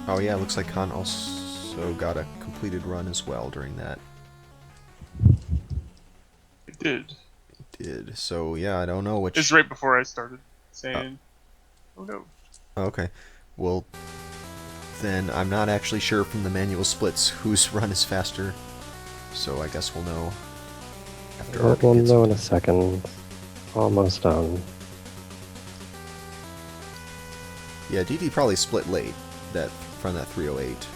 Oh yeah, looks like Khan also got a completed run as well during that. It did. Did. So yeah, I don't know It's which... right before I started Uh, saying, "Oh no." okay. Well, then I'm not actually sure from the manual splits whose run is faster. So I guess we'll know after We'll RP gets know in a into... second. Almost done. Yeah, DD probably split late that from that 308.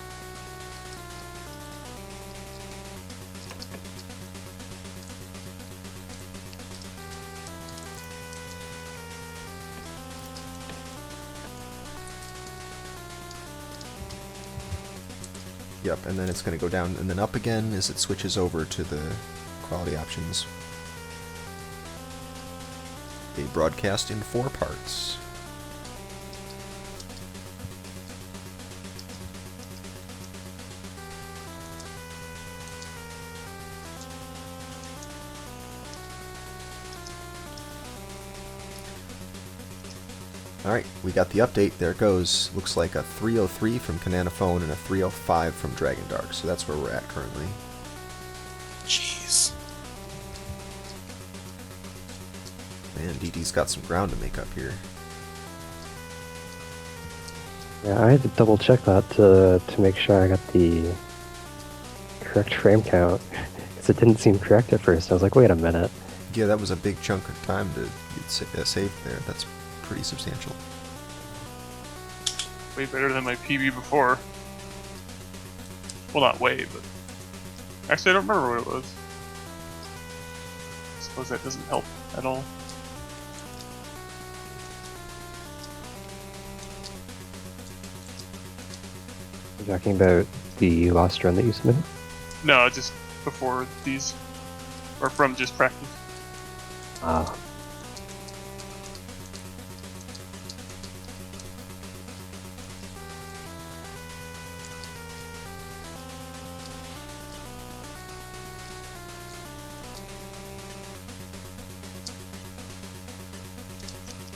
Yep, and then it's going to go down and then up again as it switches over to the quality options. A broadcast in 4 parts. Alright, we got the update. There it goes. Looks like a 303 from Khanana phone and a 305 from Dragondarch. So that's where we're at currently. Jeez. Man, DD's got some ground to make up here. Yeah, I had to double check that to make sure I got the correct frame count. Because it didn't seem correct at first. I was like, wait a minute. Yeah, that was a big chunk of time to get saved there. That's pretty substantial. Way better than my PB before. Well, not way, but actually, I don't remember what it was. I suppose that doesn't help at all. You're talking about the last run that you submitted? No, just before these, or from just practice. Ah.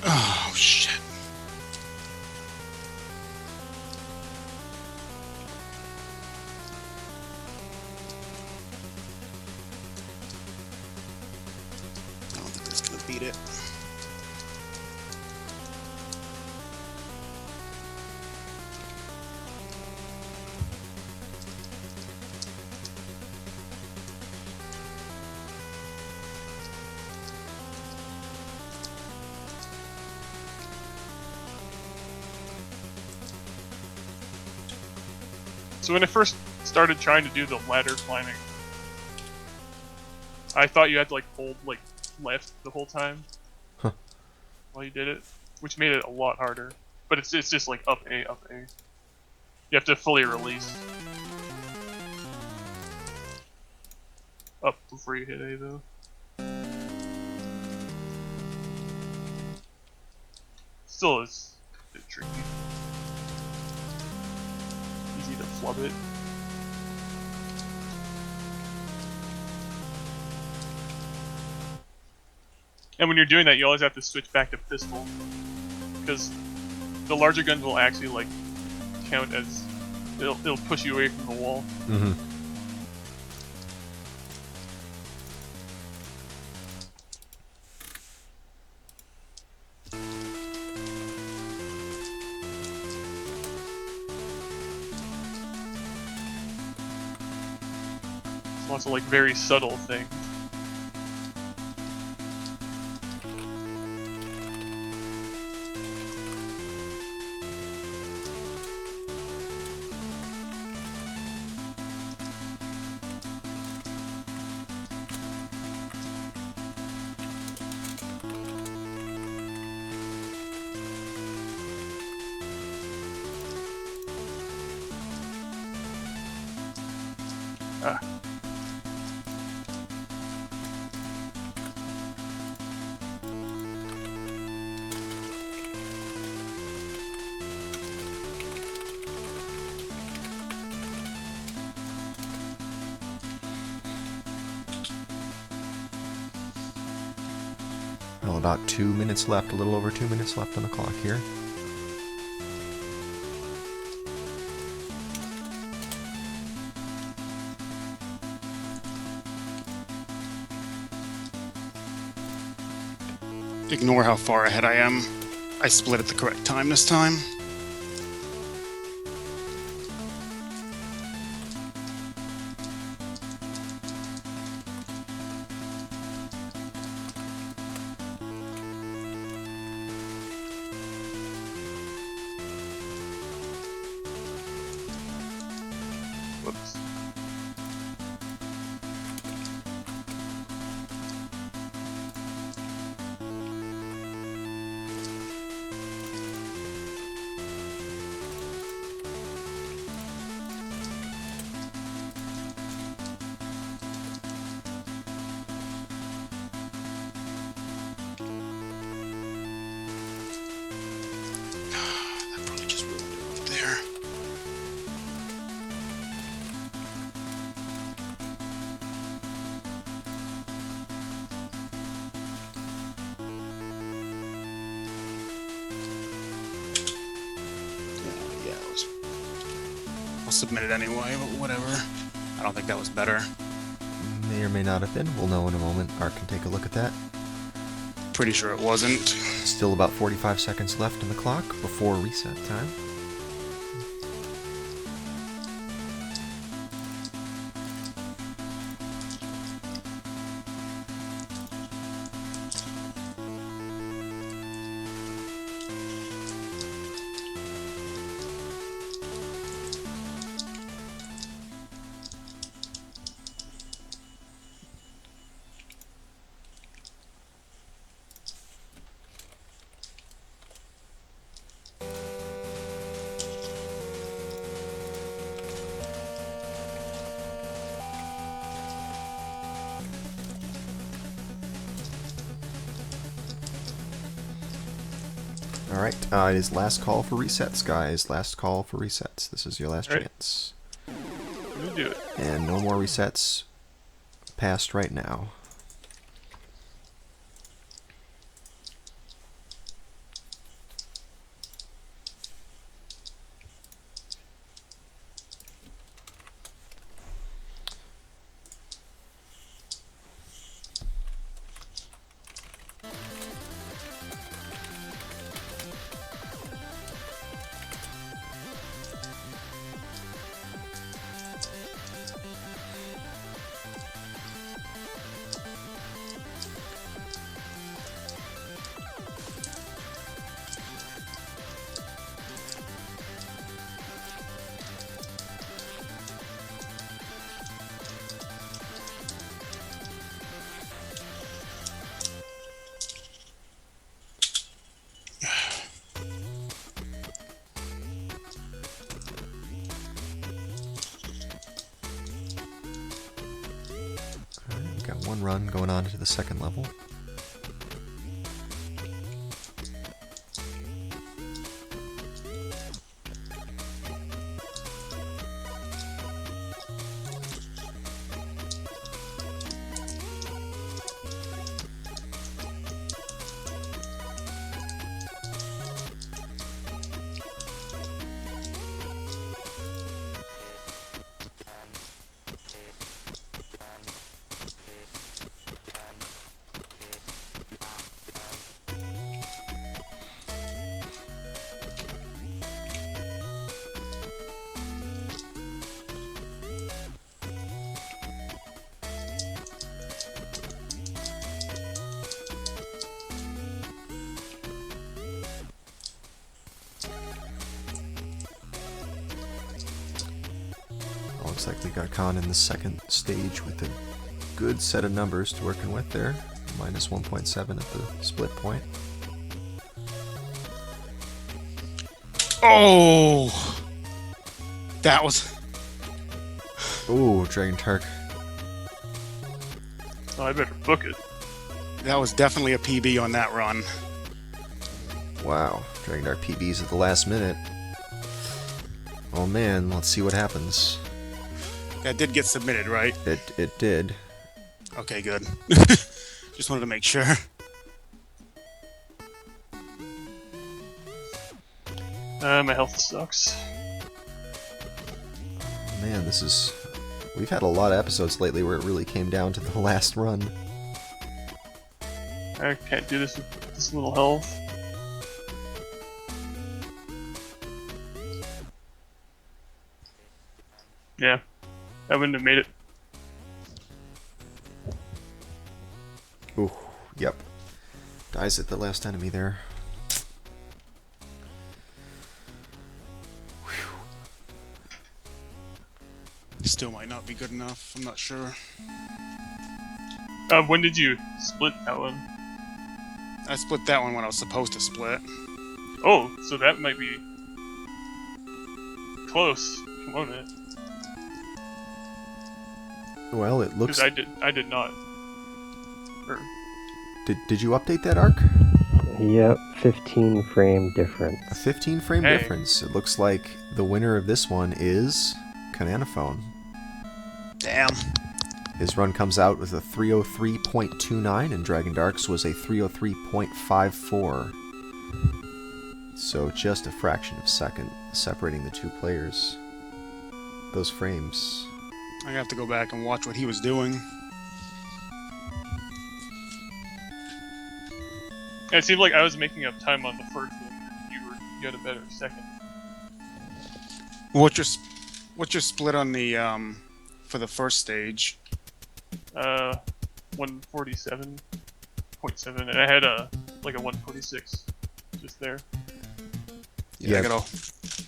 Oh, shit. I don't think that's gonna beat it. So when I first started trying to do the ladder climbing, I thought you had to like hold like left the whole time Huh. while you did it, which made it a lot harder. But it's just like up A, up A. You have to fully release up before you hit A though. Still is a bit tricky. Easy to flub it. And when you're doing that, you always have to switch back to pistol, because the larger guns will actually like count as it'll push you away from the wall. Mm-hmm. It's lots of like very subtle things. Ah. Well, about 2 minutes left, a little over 2 minutes left on the clock here. Ignore how far ahead I am. I split at the correct time this time. Whoops. That probably just ruined it up there. Yeah, I'll submit it anyway, but whatever. I don't think that was better. May or may not have been. We'll know in a moment. Art can take a look at that. Pretty sure it wasn't. Still about 45 seconds left on the clock before reset time. Alright, it is last call for resets, guys. Last call for resets. This is your last Alright. chance. We'll do it. And no more resets past right now. Got one run going on to the second level. Looks like we got Khan in the second stage with a good set of numbers to working with there. Minus 1.7 at the split point. Oh! That was... Ooh, Dragondarch. Oh, I better book it. That was definitely a PB on that run. Wow, Dragondarch PBs at the last minute. Oh man, let's see what happens. That did get submitted, right? It did. Okay, good. Just wanted to make sure. My health sucks. Man, this is... We've had a lot of episodes lately where it really came down to the last run. I can't do this with this little health. Yeah, I wouldn't have made it. Ooh, yep. Dies at the last enemy there. Still might not be good enough. I'm not sure. When did you split that one? I split that one when I was supposed to split. Oh, so that might be close. Come on, man. Well, it looks... Because I did not. Or, Did you update that arc? Yep, 15 frame difference. A 15 frame Hey. difference. It looks like the winner of this one is Khanana. Damn. His run comes out with a 303.29, and Dragondarch's was a 303.54. So just a fraction of a second separating the two players. Those frames. I have to go back and watch what he was doing. it seemed like I was making up time on the first one. You had a better second. What's your split on the for the first stage? 147.7, and I had like a 146 just there. Yeah, I gotta...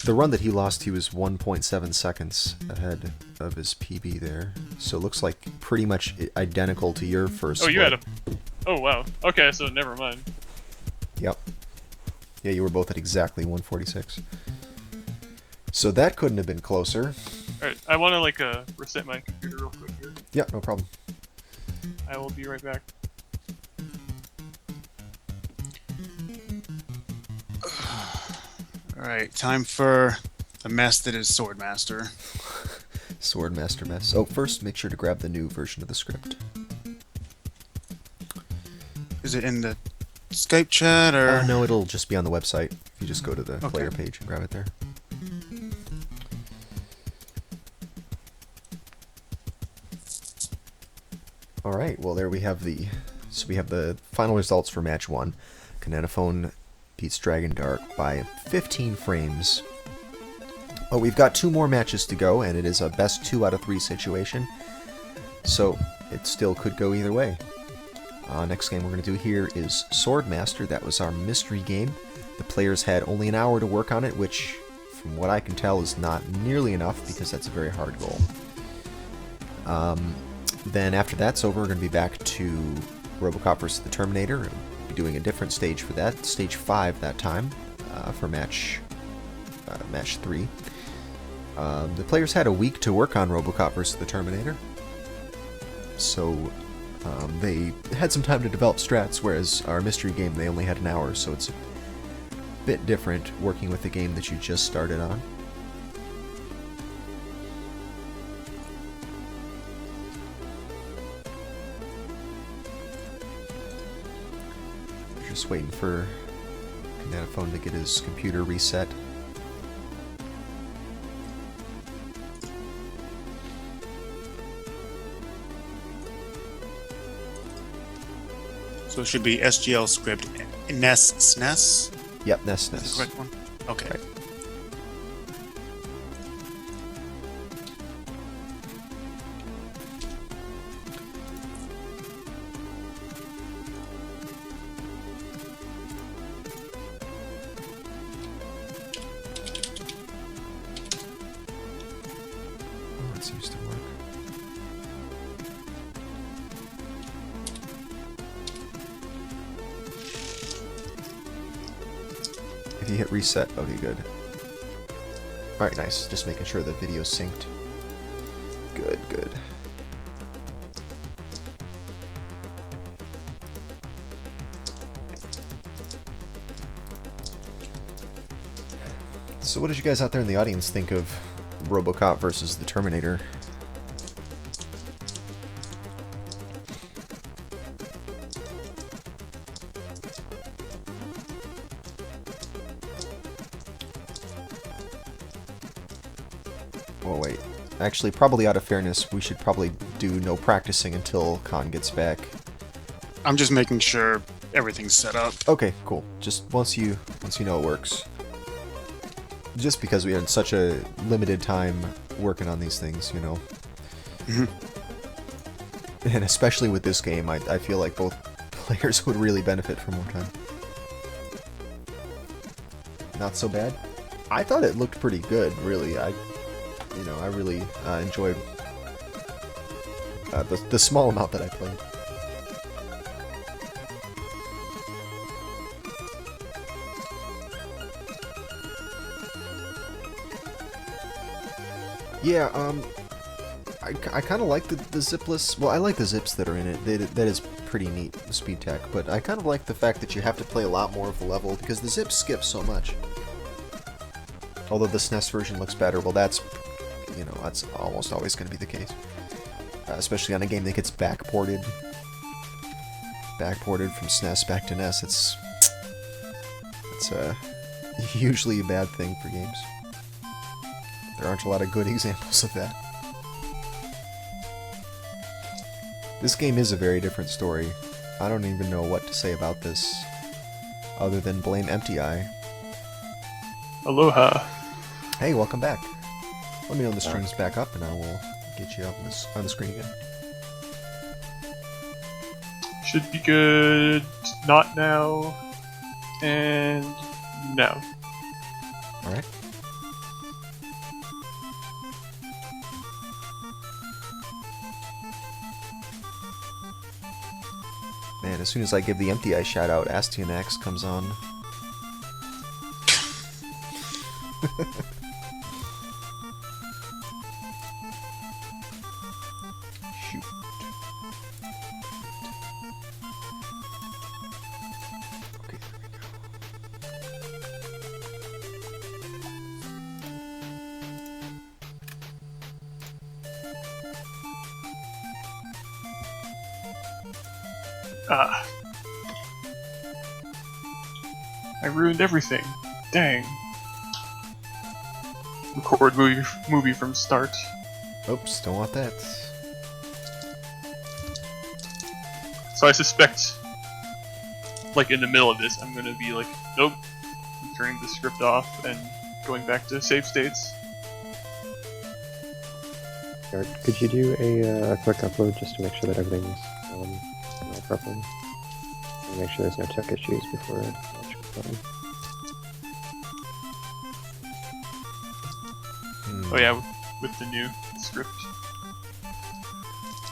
the run that he lost, he was 1.7 seconds ahead of his PB there. So it looks like pretty much identical to your first Oh, you split. had a... Oh, wow. Okay, so never mind. Yep. Yeah, you were both at exactly 146. So that couldn't have been closer. Alright, I want to, like, reset my computer real quick here. Yep, no problem. I will be right back. Alright, time for the mess that is Swordmaster. Swordmaster mess. Oh, first, make sure to grab the new version of the script. Is it in the Skype chat or? No, it'll just be on the website. If you just go to the Okay. player page and grab it there. All right. Well, there we have the. So we have the final results for match 1. Khanana beats Dragondarch by 15 frames. Oh, we've got 2 more matches to go, and it is a best 2 out of 3 situation. So it still could go either way. Next game we're going to do here is Swordmaster. That was our mystery game. The players had only an hour to work on it, which, from what I can tell, is not nearly enough because that's a very hard goal. Then after that's over, we're going to be back to RoboCop vs. the Terminator. We'll be doing a different stage for that, stage 5 that time, for match 3. The players had a week to work on RoboCop vs. the Terminator, so they had some time to develop strats, whereas our mystery game, they only had an hour, so it's a bit different working with a game that you just started on. Just waiting for Khanana to get his computer reset. So it should be SGL script NES SNES. Yep, NES. Is the correct one? Okay. Right. Oh, that seems to work. If you hit reset, okay, good. Alright, nice. Just making sure the video's synced. Good, good. So what did you guys out there in the audience think of RoboCop versus the Terminator? Oh wait. Actually, probably out of fairness, we should probably do no practicing until Khan gets back. I'm just making sure Everything's set up. Okay, cool. Just once you know it works. Just because we had such a limited time working on these things, you know. And especially with this game, I feel like both players would really benefit from more time. Not so bad. I thought it looked pretty good, really. I really enjoyed the small amount that I played. Yeah, I kind of like the zipless. Well, I like the zips that are in it. That is pretty neat, the speed tech. But I kind of like the fact that you have to play a lot more of the level because the zips skip so much. Although the SNES version looks better, well, that's almost always going to be the case. Especially on a game that gets backported from SNES back to NES. It's usually a bad thing for games. There aren't a lot of good examples of that. This game is a very different story. I don't even know what to say about this, other than blame Empty Eye. Aloha. Hey, welcome back. Let me know when the stream's back up, and I will get you up on the screen again. Should be good. Not now. And now. Alright. Man, as soon as I give the Empty Eye shout out, Astyanax comes on. Shoot. Okay, there we go. I ruined everything. Dang. Record movie from start. Oops, don't want that. So I suspect, like in the middle of this, I'm gonna be like, nope, I'm turning the script off and going back to save states. Art, could you do a quick upload just to make sure that everything's properly? And make sure there's no tech issues before I launch the button. Oh yeah, with the new script.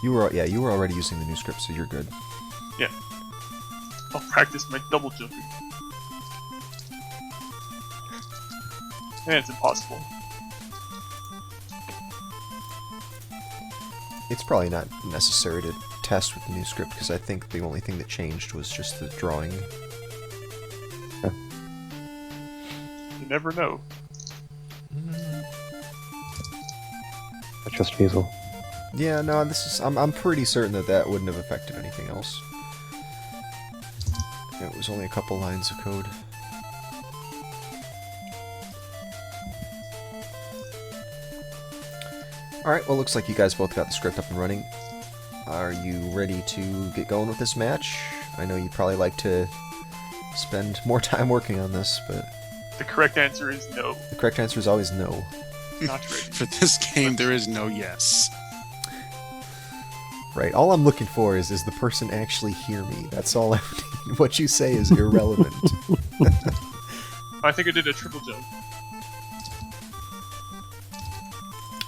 You were already using the new script, so you're good. Yeah. I'll practice my double jumping. And it's impossible. It's probably not necessary to test with the new script because I think the only thing that changed was just the drawing. You never know. I trust Fusil. Yeah, no, this is. I'm pretty certain that wouldn't have affected anything else. It was only a couple lines of code. Alright, well, looks like you guys both got the script up and running. Are you ready to get going with this match? I know you'd probably like to spend more time working on this, but... The correct answer is no. The correct answer is always no. Not ready. For this game, there is no yes. Right, all I'm looking for is the person actually hear me? That's all I need. What you say is irrelevant. I think I did a triple jump.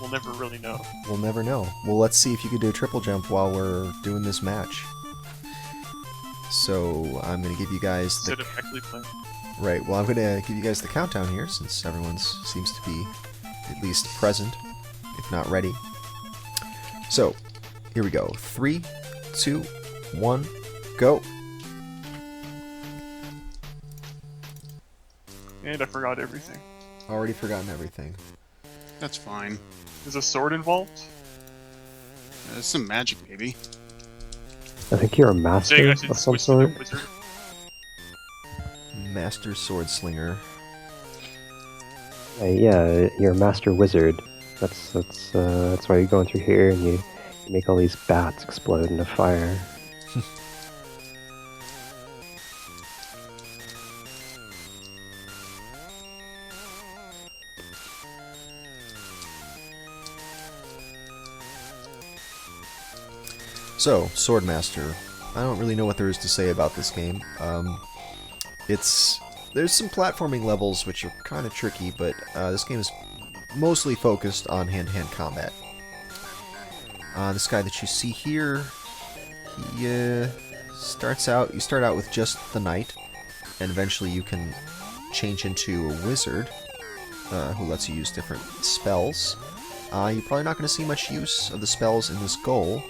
We'll never really know. We'll never know. Well, let's see if you can do a triple jump while we're doing this match. So, I'm going to give you guys the... Instead of actually playing. Right, well, I'm going to give you guys the countdown here, since everyone seems to be at least present, if not ready. So, here we go. 3, 2, 1, go! And I forgot everything. Already forgotten everything. That's fine. Is a sword involved? There's some magic, maybe. I think you're a Saying master I should of some switch to the sort. wizard? Master Sword Slinger. Yeah, you're a master wizard. That's why you're going through here and you make all these bats explode into fire. So, Swordmaster. I don't really know what there is to say about this game. There's some platforming levels which are kind of tricky, but this game is mostly focused on hand-to-hand combat. This guy that you see here, he starts out. You start out with just the knight, and eventually you can change into a wizard who lets you use different spells. You're probably not going to see much use of the spells in this goal,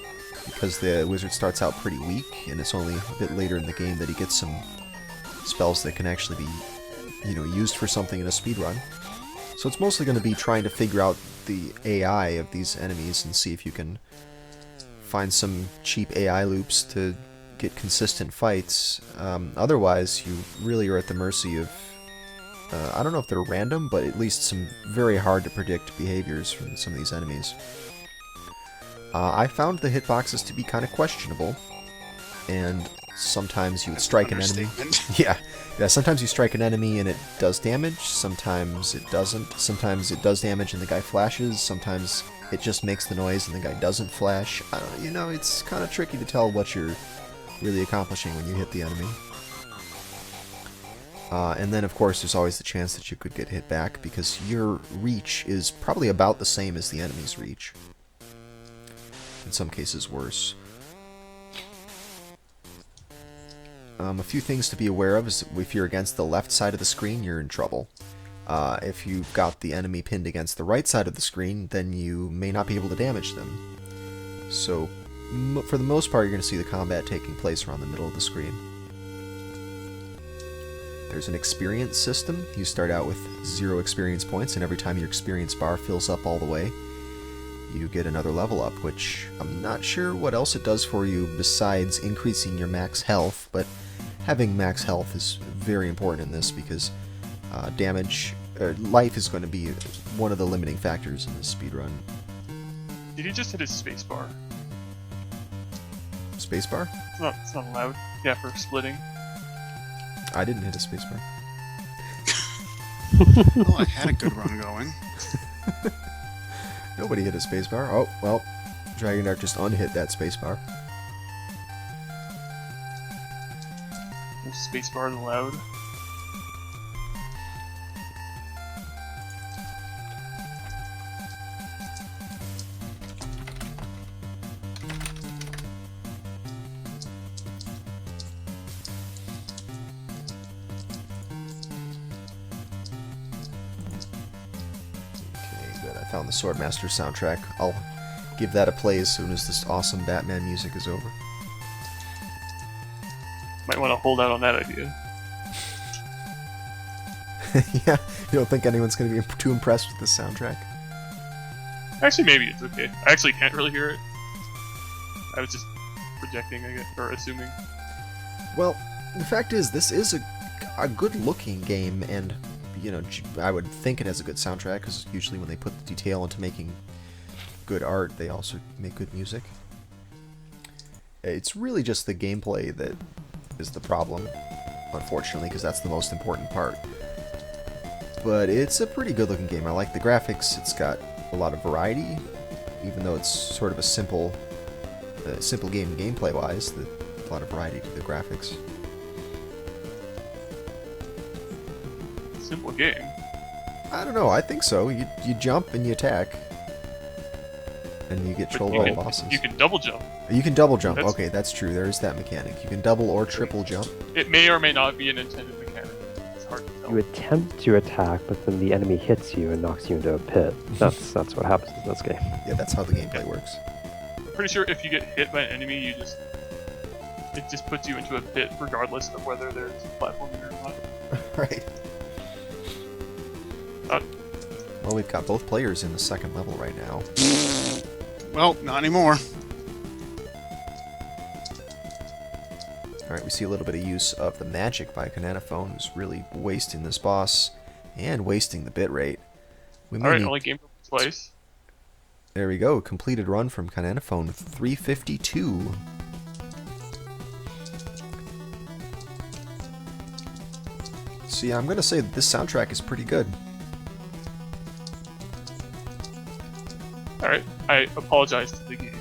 because the wizard starts out pretty weak, and it's only a bit later in the game that he gets some spells that can actually be, used for something in a speedrun. So it's mostly going to be trying to figure out the AI of these enemies and see if you can find some cheap AI loops to get consistent fights. Otherwise, you really are at the mercy of, I don't know if they're random, but at least some very hard to predict behaviors from some of these enemies. I found the hitboxes to be kind of questionable, and sometimes you would strike an enemy. Yeah, sometimes you strike an enemy and it does damage, sometimes it doesn't. Sometimes it does damage and the guy flashes, sometimes it just makes the noise and the guy doesn't flash. It's kind of tricky to tell what you're really accomplishing when you hit the enemy. And then, of course, there's always the chance that you could get hit back, because your reach is probably about the same as the enemy's reach. In some cases, worse. A few things to be aware of is if you're against the left side of the screen, you're in trouble. If you've got the enemy pinned against the right side of the screen, then you may not be able to damage them. So, for the most part, you're going to see the combat taking place around the middle of the screen. There's an experience system. You start out with 0 experience points, and every time your experience bar fills up all the way, you get another level up, which I'm not sure what else it does for you besides increasing your max health, but having max health is very important in this, because life is going to be one of the limiting factors in this speedrun. Did he just hit his spacebar? Spacebar? It's not allowed. Yeah, for splitting. I didn't hit a spacebar. Oh, I had a good run going. Nobody hit a spacebar. Oh, well, Dragondarch just unhit that spacebar. No spacebar allowed. Found the Swordmaster soundtrack. I'll give that a play as soon as this awesome Batman music is over. Might want to hold out on that idea. Yeah, you don't think anyone's going to be too impressed with this soundtrack? Actually, maybe it's okay. I actually can't really hear it. I was just projecting, I guess, or assuming. Well, the fact is, this is a good-looking game, and I would think it has a good soundtrack, because usually when they put the detail into making good art, they also make good music. It's really just the gameplay that is the problem, unfortunately, because that's the most important part. But it's a pretty good looking game. I like the graphics. It's got a lot of variety, even though it's sort of a simple game gameplay-wise. A lot of variety to the graphics. Simple game. I don't know, I think so. You jump and you attack. And you get trolled by bosses. You can double jump. You can double jump. Okay, that's true. There is that mechanic. You can double or triple jump. It may or may not be an intended mechanic. It's hard to tell. You attempt to attack, but then the enemy hits you and knocks you into a pit. That's what happens in this game. Yeah, that's how the gameplay works. I'm pretty sure if you get hit by an enemy, it just puts you into a pit regardless of whether there's platforming or not. Right. Well, we've got both players in the second level right now. Well, not anymore. Alright, we see a little bit of use of the magic by Khanana, who's really wasting this boss and wasting the bitrate. Alright, only game twice. There we go, completed run from Khanana, 352. So yeah, I'm going to say that this soundtrack is pretty good. Alright, I apologize to the game.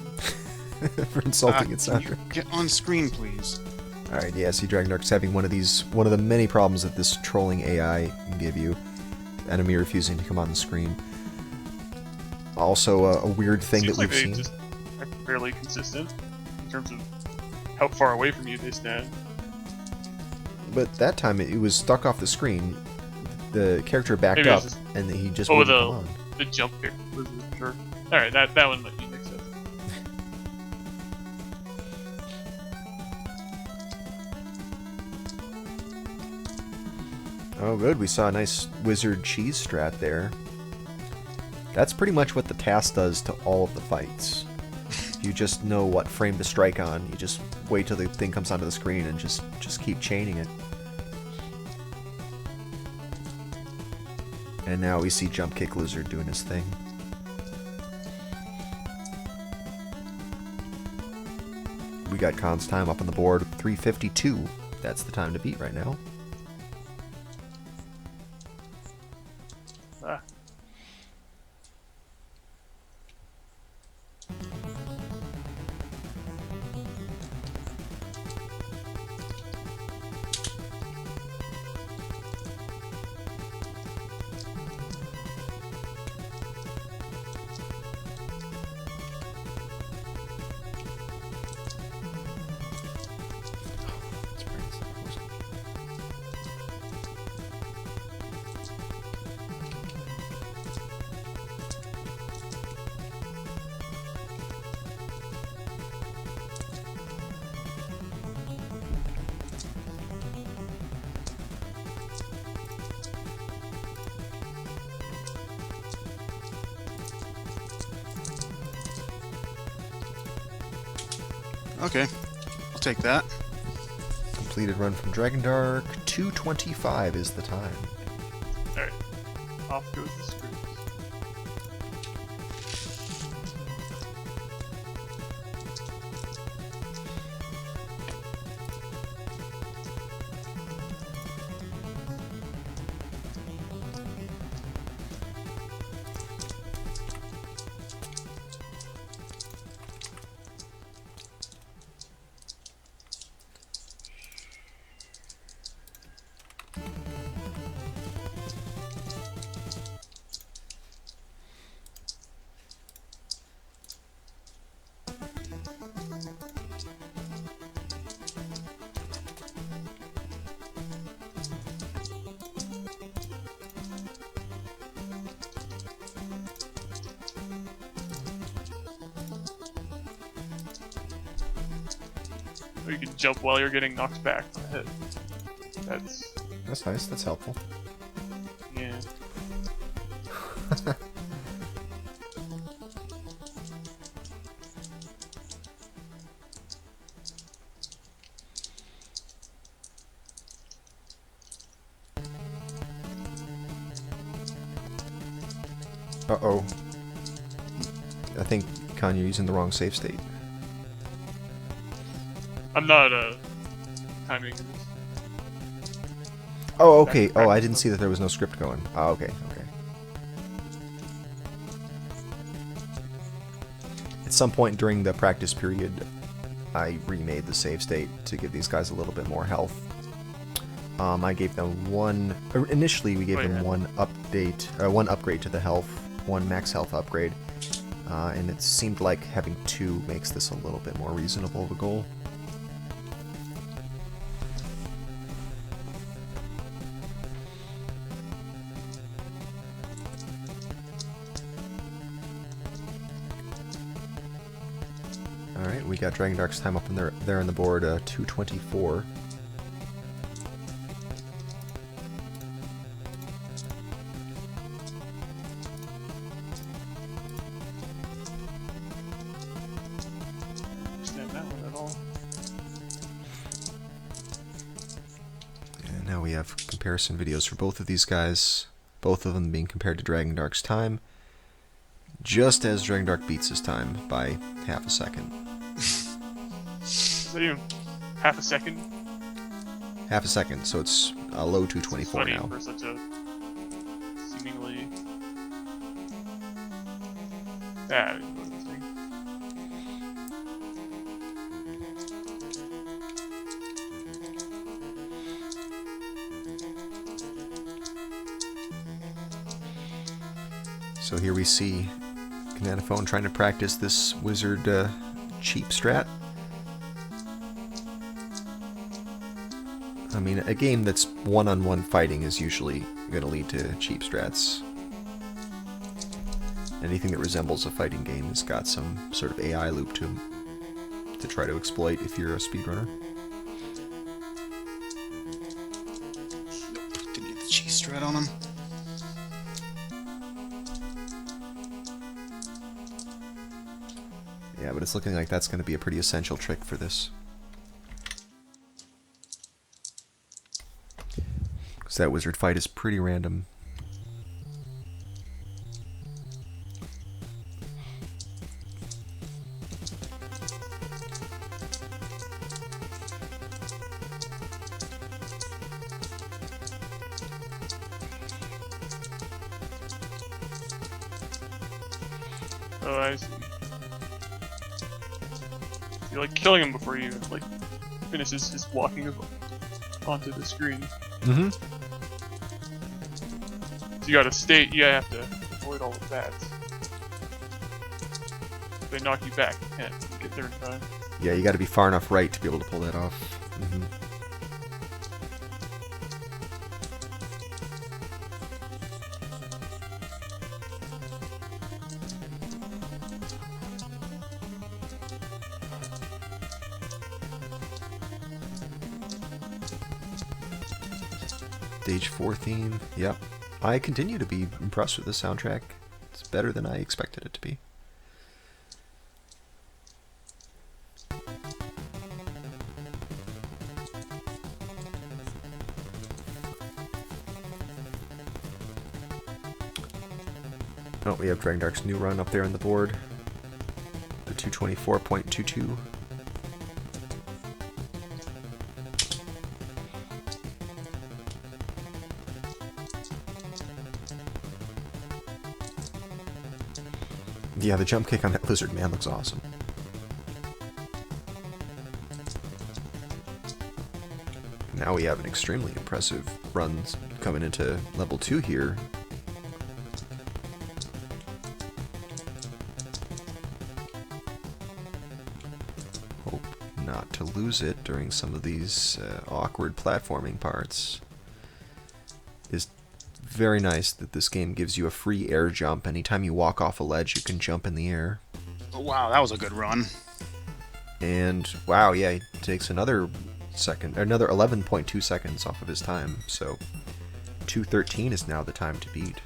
for insulting its Can you soundtrack. get on screen, please? Alright, yeah, see, Dragondarch's having one of the many problems that this trolling AI can give you. Enemy refusing to come on the screen. Also, a weird thing Seems that like we've they seen. just are fairly consistent in terms of how far away from you they stand. But that time it was stuck off the screen. The character backed Maybe up, it's just- and he just Oh, wouldn't come on. the jump here was sure. All right, that one might be mixed up. Oh, good. We saw a nice wizard cheese strat there. That's pretty much what the task does to all of the fights. You just know what frame to strike on. You just wait till the thing comes onto the screen and just keep chaining it. And now we see Jump Kick Lizard doing his thing. We got Khan's time up on the board, 3:52. That's the time to beat right now. Ah. Okay, I'll take that. Completed run from Dragondarch, 2:25 is the time. All right, off goes the screws. Or you can jump while you're getting knocked back on the head. That's nice, that's helpful. Yeah. Uh-oh. I think, Khan, you're using the wrong save state. I'm not timing this. Oh, okay. Oh, I didn't see that there was no script going. Oh, okay, okay. At some point during the practice period, I remade the save state to give these guys a little bit more health. I gave them one... Initially, we gave them one upgrade to the health, one max health upgrade, and it seemed like having two makes this a little bit more reasonable of a goal. Alright, we got Dragondarch's time up in there on the board, 2:24. Understand that one at all. And now we have comparison videos for both of these guys, both of them being compared to Dragondarch's time, just as Dragondarch beats his time by half a second. Is that even half a second? Half a second, so it's a low 224 Funny now. for such a seemingly. Ah, I didn't know this thing. So here we see Khanana trying to practice this wizard cheap strat. I mean, a game that's one-on-one fighting is usually going to lead to cheap strats. Anything that resembles a fighting game has got some sort of AI loop to them to try to exploit if you're a speedrunner. Didn't get the cheese strat on him. Yeah, but it's looking like that's going to be a pretty essential trick for this. Because that wizard fight is pretty random. Oh, I see. You're like killing him before you like finishes his walking onto the screen. Mm-hmm. So you gotta stay. You have to avoid all of that. If they knock you back, you can't get there in time. Yeah, you got to be far enough right to be able to pull that off. Mm-hmm. Stage 4 theme. Yep. I continue to be impressed with the soundtrack. It's better than I expected it to be. Oh, we have Dragondarch's new run up there on the board. The 224.22. Yeah, the jump kick on that lizard man looks awesome. Now we have an extremely impressive run coming into level 2 here. Hope not to lose it during some of these awkward platforming parts. Is very nice that this game gives you a free air jump. Anytime you walk off a ledge, you can jump in the air. Oh, wow, that was a good run. And wow, yeah, he takes another 11.2 seconds off of his time. So 2:13 is now the time to beat.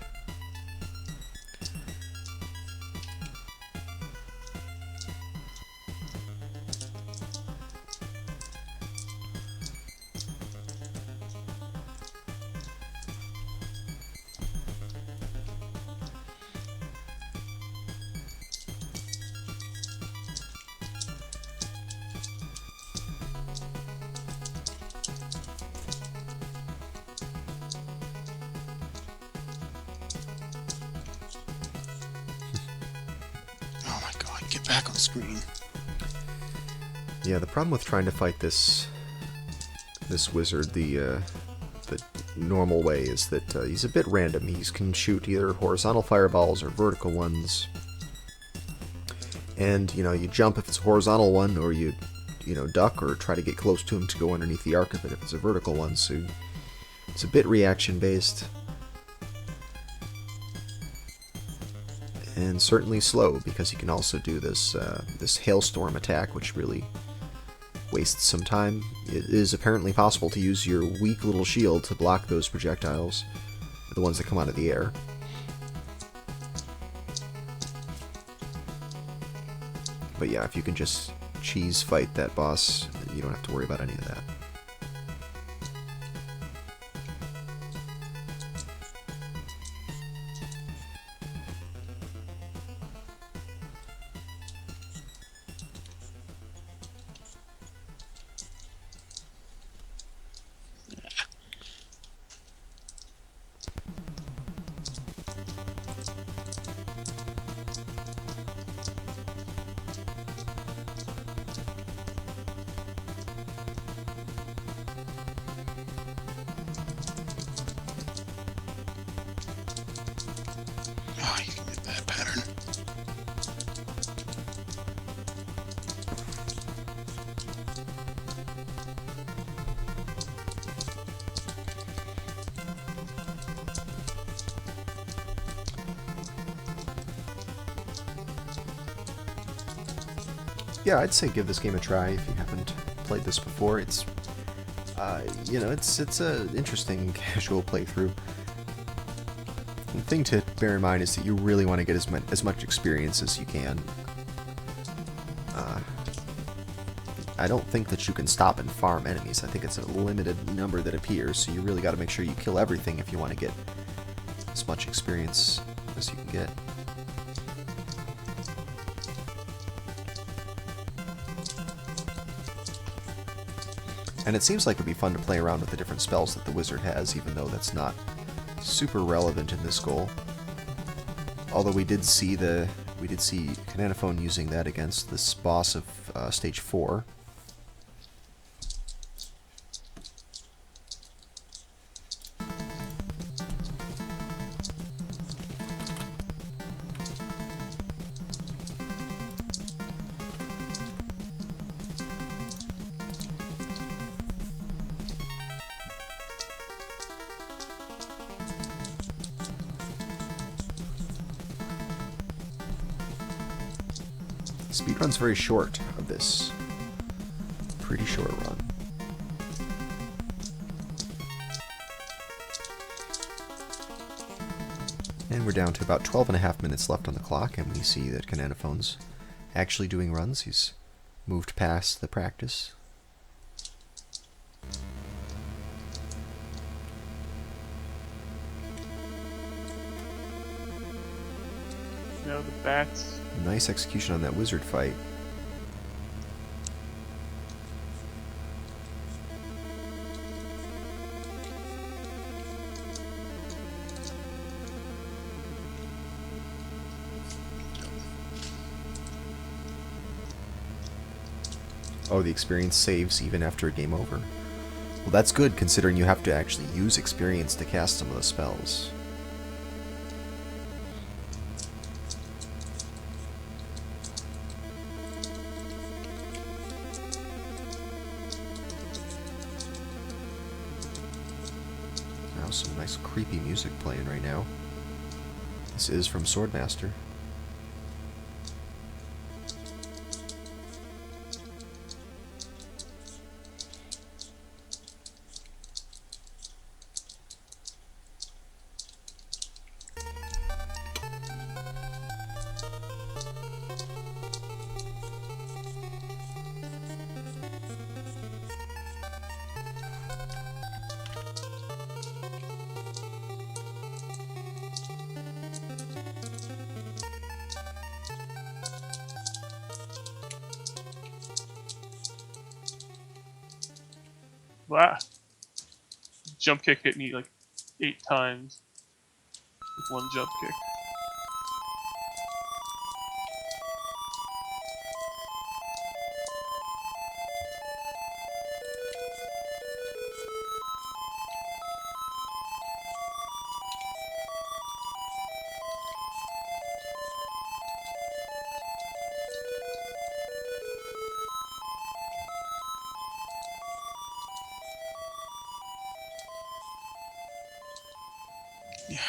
Oh my god, get back on screen. Yeah, the problem with trying to fight this wizard the normal way is that he's a bit random. He can shoot either horizontal fireballs or vertical ones. And, you know, you jump if it's a horizontal one, or you duck or try to get close to him to go underneath the arc of it if it's a vertical one. So it's a bit reaction-based. And certainly slow, because he can also do this this hailstorm attack, which really wastes some time. It is apparently possible to use your weak little shield to block those projectiles, the ones that come out of the air. But yeah, if you can just cheese fight that boss, you don't have to worry about any of that. Oh, you can get Yeah, I'd say give this game a try if you haven't played this before. It's, you know, it's a interesting casual playthrough. The thing to bear in mind is that you really want to get as much experience as you can. I don't think that you can stop and farm enemies. I think it's a limited number that appears, so you really got to make sure you kill everything if you want to get as much experience as you can get. And it seems like it would be fun to play around with the different spells that the wizard has, even though that's not super relevant in this goal. Although we did see Khanana using that against this boss of stage 4. Speedrun's very short of this. Pretty short run. And we're down to about 12.5 minutes left on the clock, and we see that Khanana's actually doing runs. He's moved past the practice. You know, the bats. Nice execution on that wizard fight. Oh, the experience saves even after a game over. Well, that's good considering you have to actually use experience to cast some of the spells. Some nice creepy music playing right now. This is from Swordmaster. Wow. Jump kick hit me like 8 times with one jump kick. Yeah.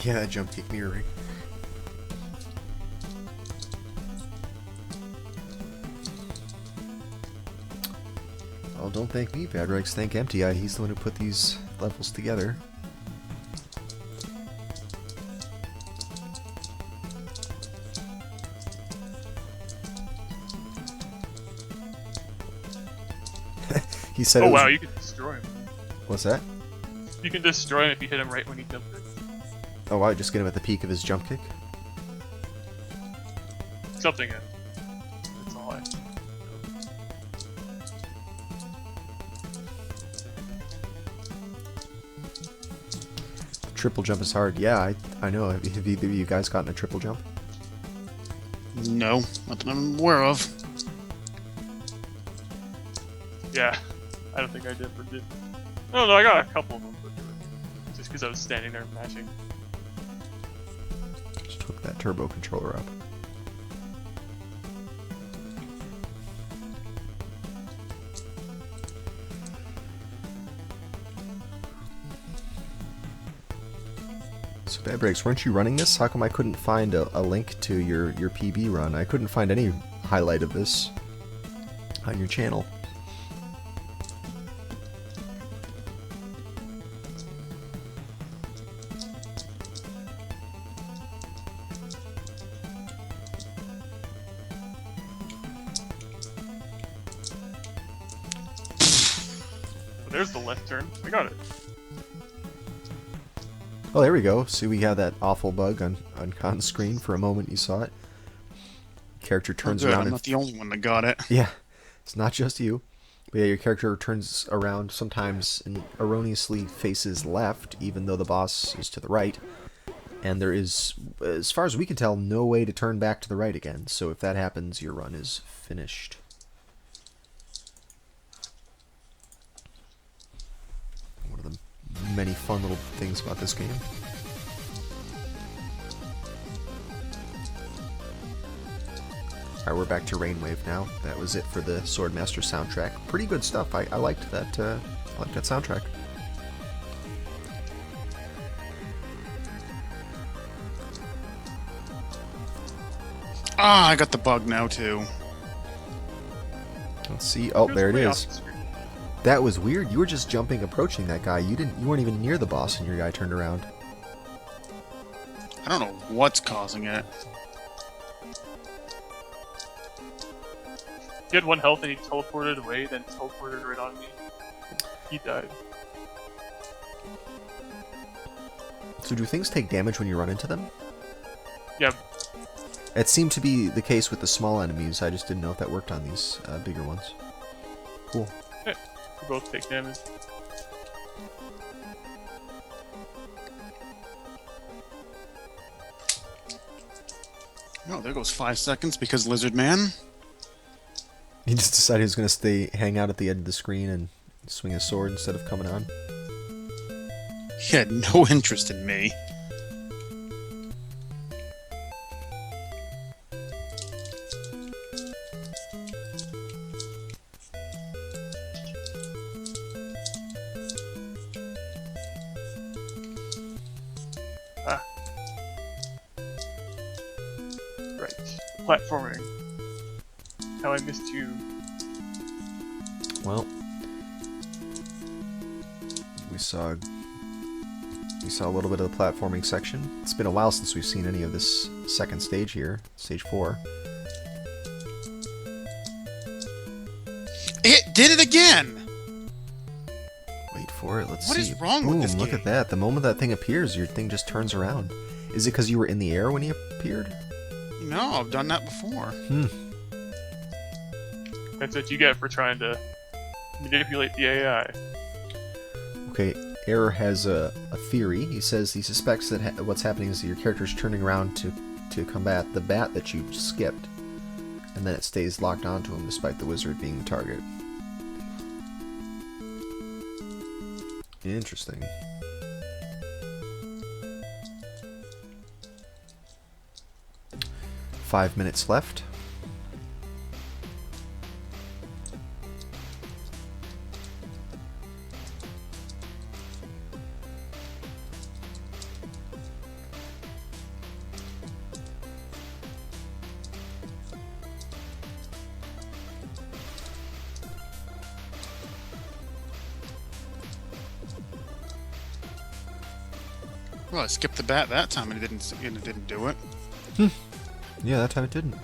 Yeah, jump kick mirroring. Well, don't thank me, Bad Rex. Thank Empty Eye. He's the one who put these levels together. He said. Oh wow, you can destroy him. What's that? You can destroy him if you hit him right when he jumps in. Oh wow, just get him at the peak of his jump kick? Something. That's all I. Triple jump is hard. Yeah, I know. Have either of you guys gotten a triple jump? No, not that I'm aware of. Yeah, I don't think I did, but did. No, I got a couple of them, but they were just because I was standing there mashing. Just hook that turbo controller up. So Bad Breaks, weren't you running this? How come I couldn't find a link to your PB run? I couldn't find any highlight of this on your channel. There's the left turn. I got it. Oh, there we go. See, we have that awful bug on Khan's screen. For a moment, you saw it. Character turns Oh, good. around. I'm and not the only one that got it. yeah, it's not just you. But yeah, your character turns around sometimes and erroneously faces left, even though the boss is to the right. And there is, as far as we can tell, no way to turn back to the right again. So if that happens, your run is finished. One of the many fun little things about this game. Alright, we're back to Rainwave now. That was it for the Swordmaster soundtrack. Pretty good stuff. I liked that. I liked that soundtrack. Ah, I got the bug now too. Let's see. Oh, there it way is. off the screen. That was weird. You were just jumping, approaching that guy. You weren't even near the boss, and your guy turned around. I don't know what's causing it. He had 1 health and he teleported away, then teleported right on me. He died. So do things take damage when you run into them? Yeah, It seemed to be the case with the small enemies. I just didn't know if that worked on these bigger ones. Cool. we both take damage. No, there goes 5 seconds because Lizard Man. He just decided he was going to hang out at the edge of the screen and swing his sword instead of coming on. He had no interest in me. Ah. Right. Platforming. How I missed you. Well, we saw a little bit of the platforming section. It's been a while since we've seen any of this second stage here, stage 4. It did it again! Wait for it. Let's What see. is wrong with Boom, this look game? at that. The moment that thing appears, your thing just turns around. Is it because you were in the air when he appeared? No, I've done that before. That's what you get for trying to manipulate the AI. Okay, Error has a theory. He says he suspects that what's happening is that your character's turning around to combat the bat that you skipped, and then it stays locked onto him despite the wizard being the target. Interesting. Five minutes left. Well, I skipped the bat that time and it didn't do it. Yeah, that time it didn't.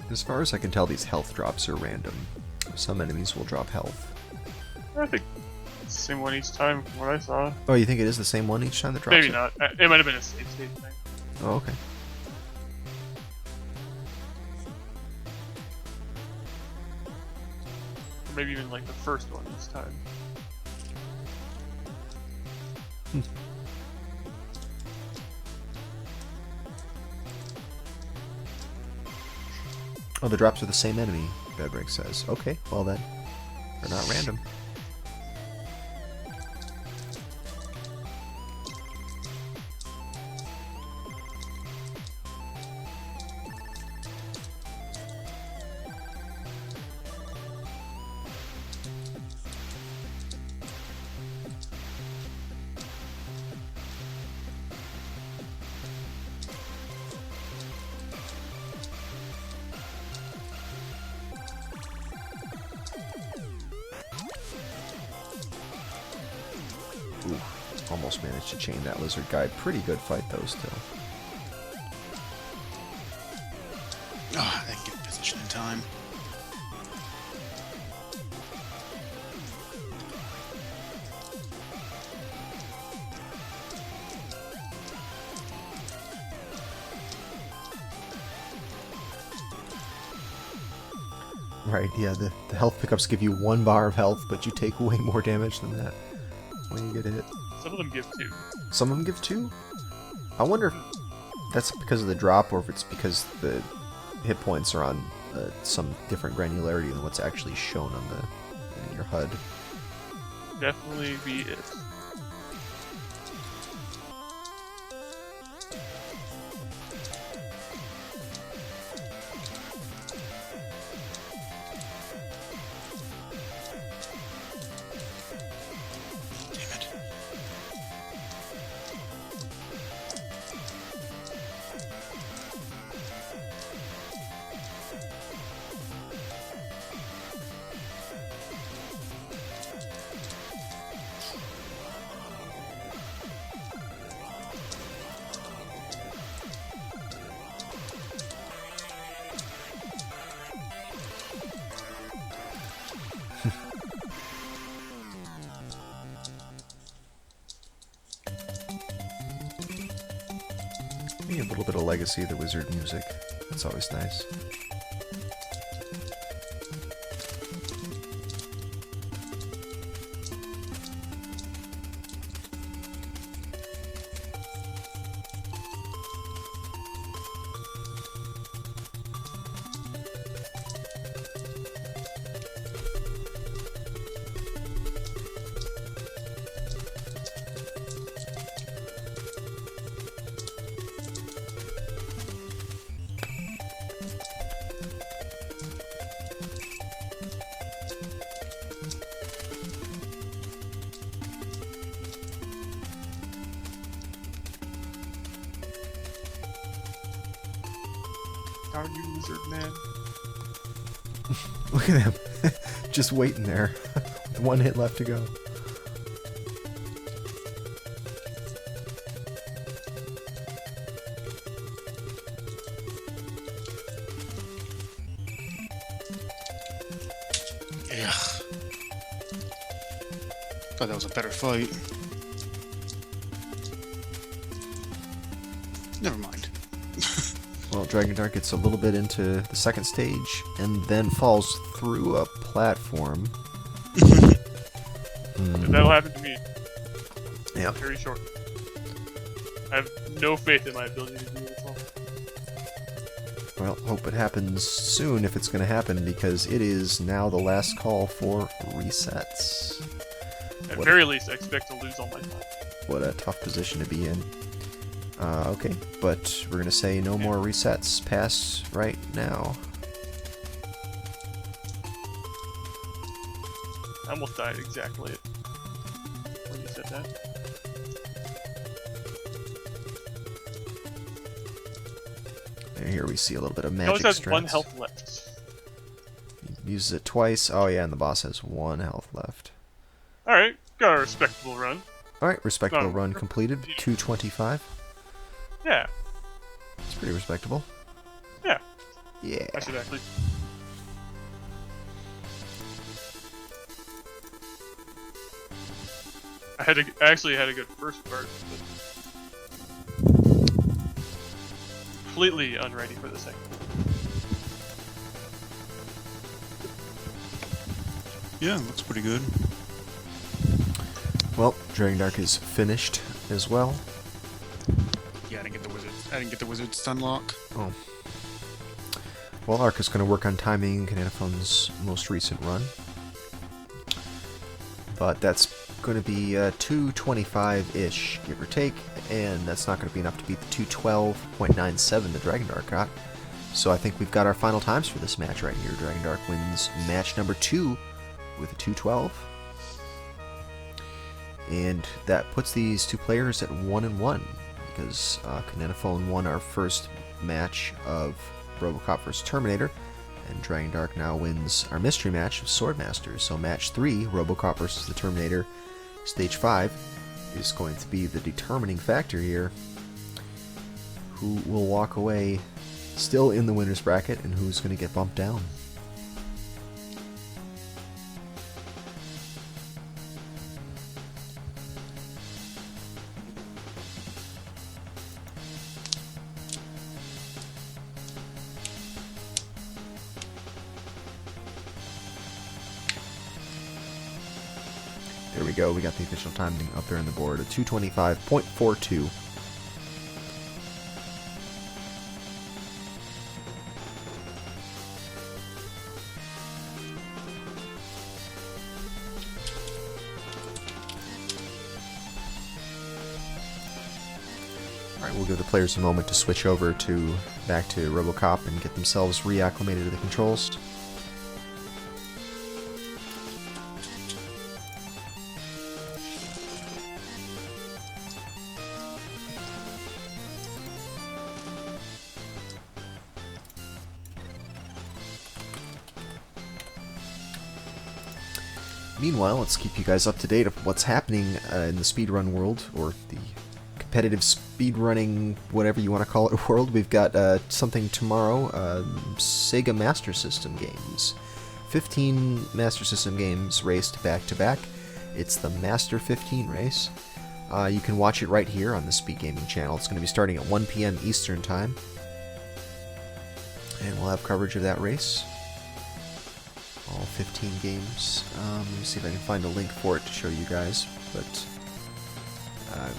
As far as I can tell, these health drops are random. Some enemies will drop health. I think it's the same one each time from what I saw. Oh, you think it is the same one each time that drops Maybe it? not. It might have been a save state thing. Oh, okay. Or maybe even like the first one each time. Oh, the drops are the same enemy, Bedbreak says. Okay, well then, they're not random. Ooh, almost managed to chain that lizard guy. Pretty good fight though, still. Oh, I didn't get in position in time. Right, yeah, the health pickups give you 1 bar of health, but you take way more damage than that when you get hit. Some of them give 2. Some of them give 2? I wonder if that's because of the drop, or if it's because the hit points are on some different granularity than what's actually shown on in your HUD. Definitely be it. Maybe a little bit of legacy of the wizard music. That's always nice. Darn you, lizard man. Look at him. Just waiting there. With 1 hit left to go. Yeah. Thought that was a better fight. Never mind. Well, Dragondarch gets a little bit into the second stage, and then falls through a platform. That'll happen to me Yep. very short. I have no faith in my ability to do this all. Well, hope it happens soon if it's going to happen, because it is now the last call for resets. At What- very least, I expect to lose all my time. What a tough position to be in. Okay, but we're going to say no more resets past right now. I almost died exactly when you said that. And here we see a little bit of He magic always has strats. 1 health left. He uses it twice. Oh yeah, and the boss has 1 health left. Alright, got a respectable run. Alright, respectable No. run completed. 225. Yeah, It's pretty respectable. yeah. Yeah. I should actually. I actually had a good first part, but completely unready for the second. Yeah, looks pretty good. Well, Dragondarch is finished as well. Yeah, I didn't get the wizard. I didn't get the wizard stun lock. Oh. Well, Ark is going to work on timing Khanana's most recent run. But that's going to be 225-ish, give or take, and that's not going to be enough to beat the 212.97 the Dragondarch got. So I think we've got our final times for this match right here. Dragondarch wins match number 2 with a 212. And that puts these two players at 1-1, because Khanana won our first match of RoboCop vs. Terminator, and Dragondarch now wins our mystery match of Swordmasters. So match 3, RoboCop vs. the Terminator, stage 5, is going to be the determining factor here. Who will walk away still in the winner's bracket, and who's going to get bumped down. There we go, we got the official timing up there on the board at 225.42. Alright, we'll give the players a moment to switch over back to RoboCop and get themselves reacclimated to the controls. Meanwhile, let's keep you guys up to date of what's happening in the speedrun world, or the competitive speedrunning, whatever you want to call it, world. We've got something tomorrow, Sega Master System games. 15 Master System games raced back to back. It's the Master 15 race. You can watch it right here on the Speed Gaming channel. It's going to be starting at 1 p.m. Eastern Time. And we'll have coverage of that race. All 15 games. Let me see if I can find a link for it to show you guys. But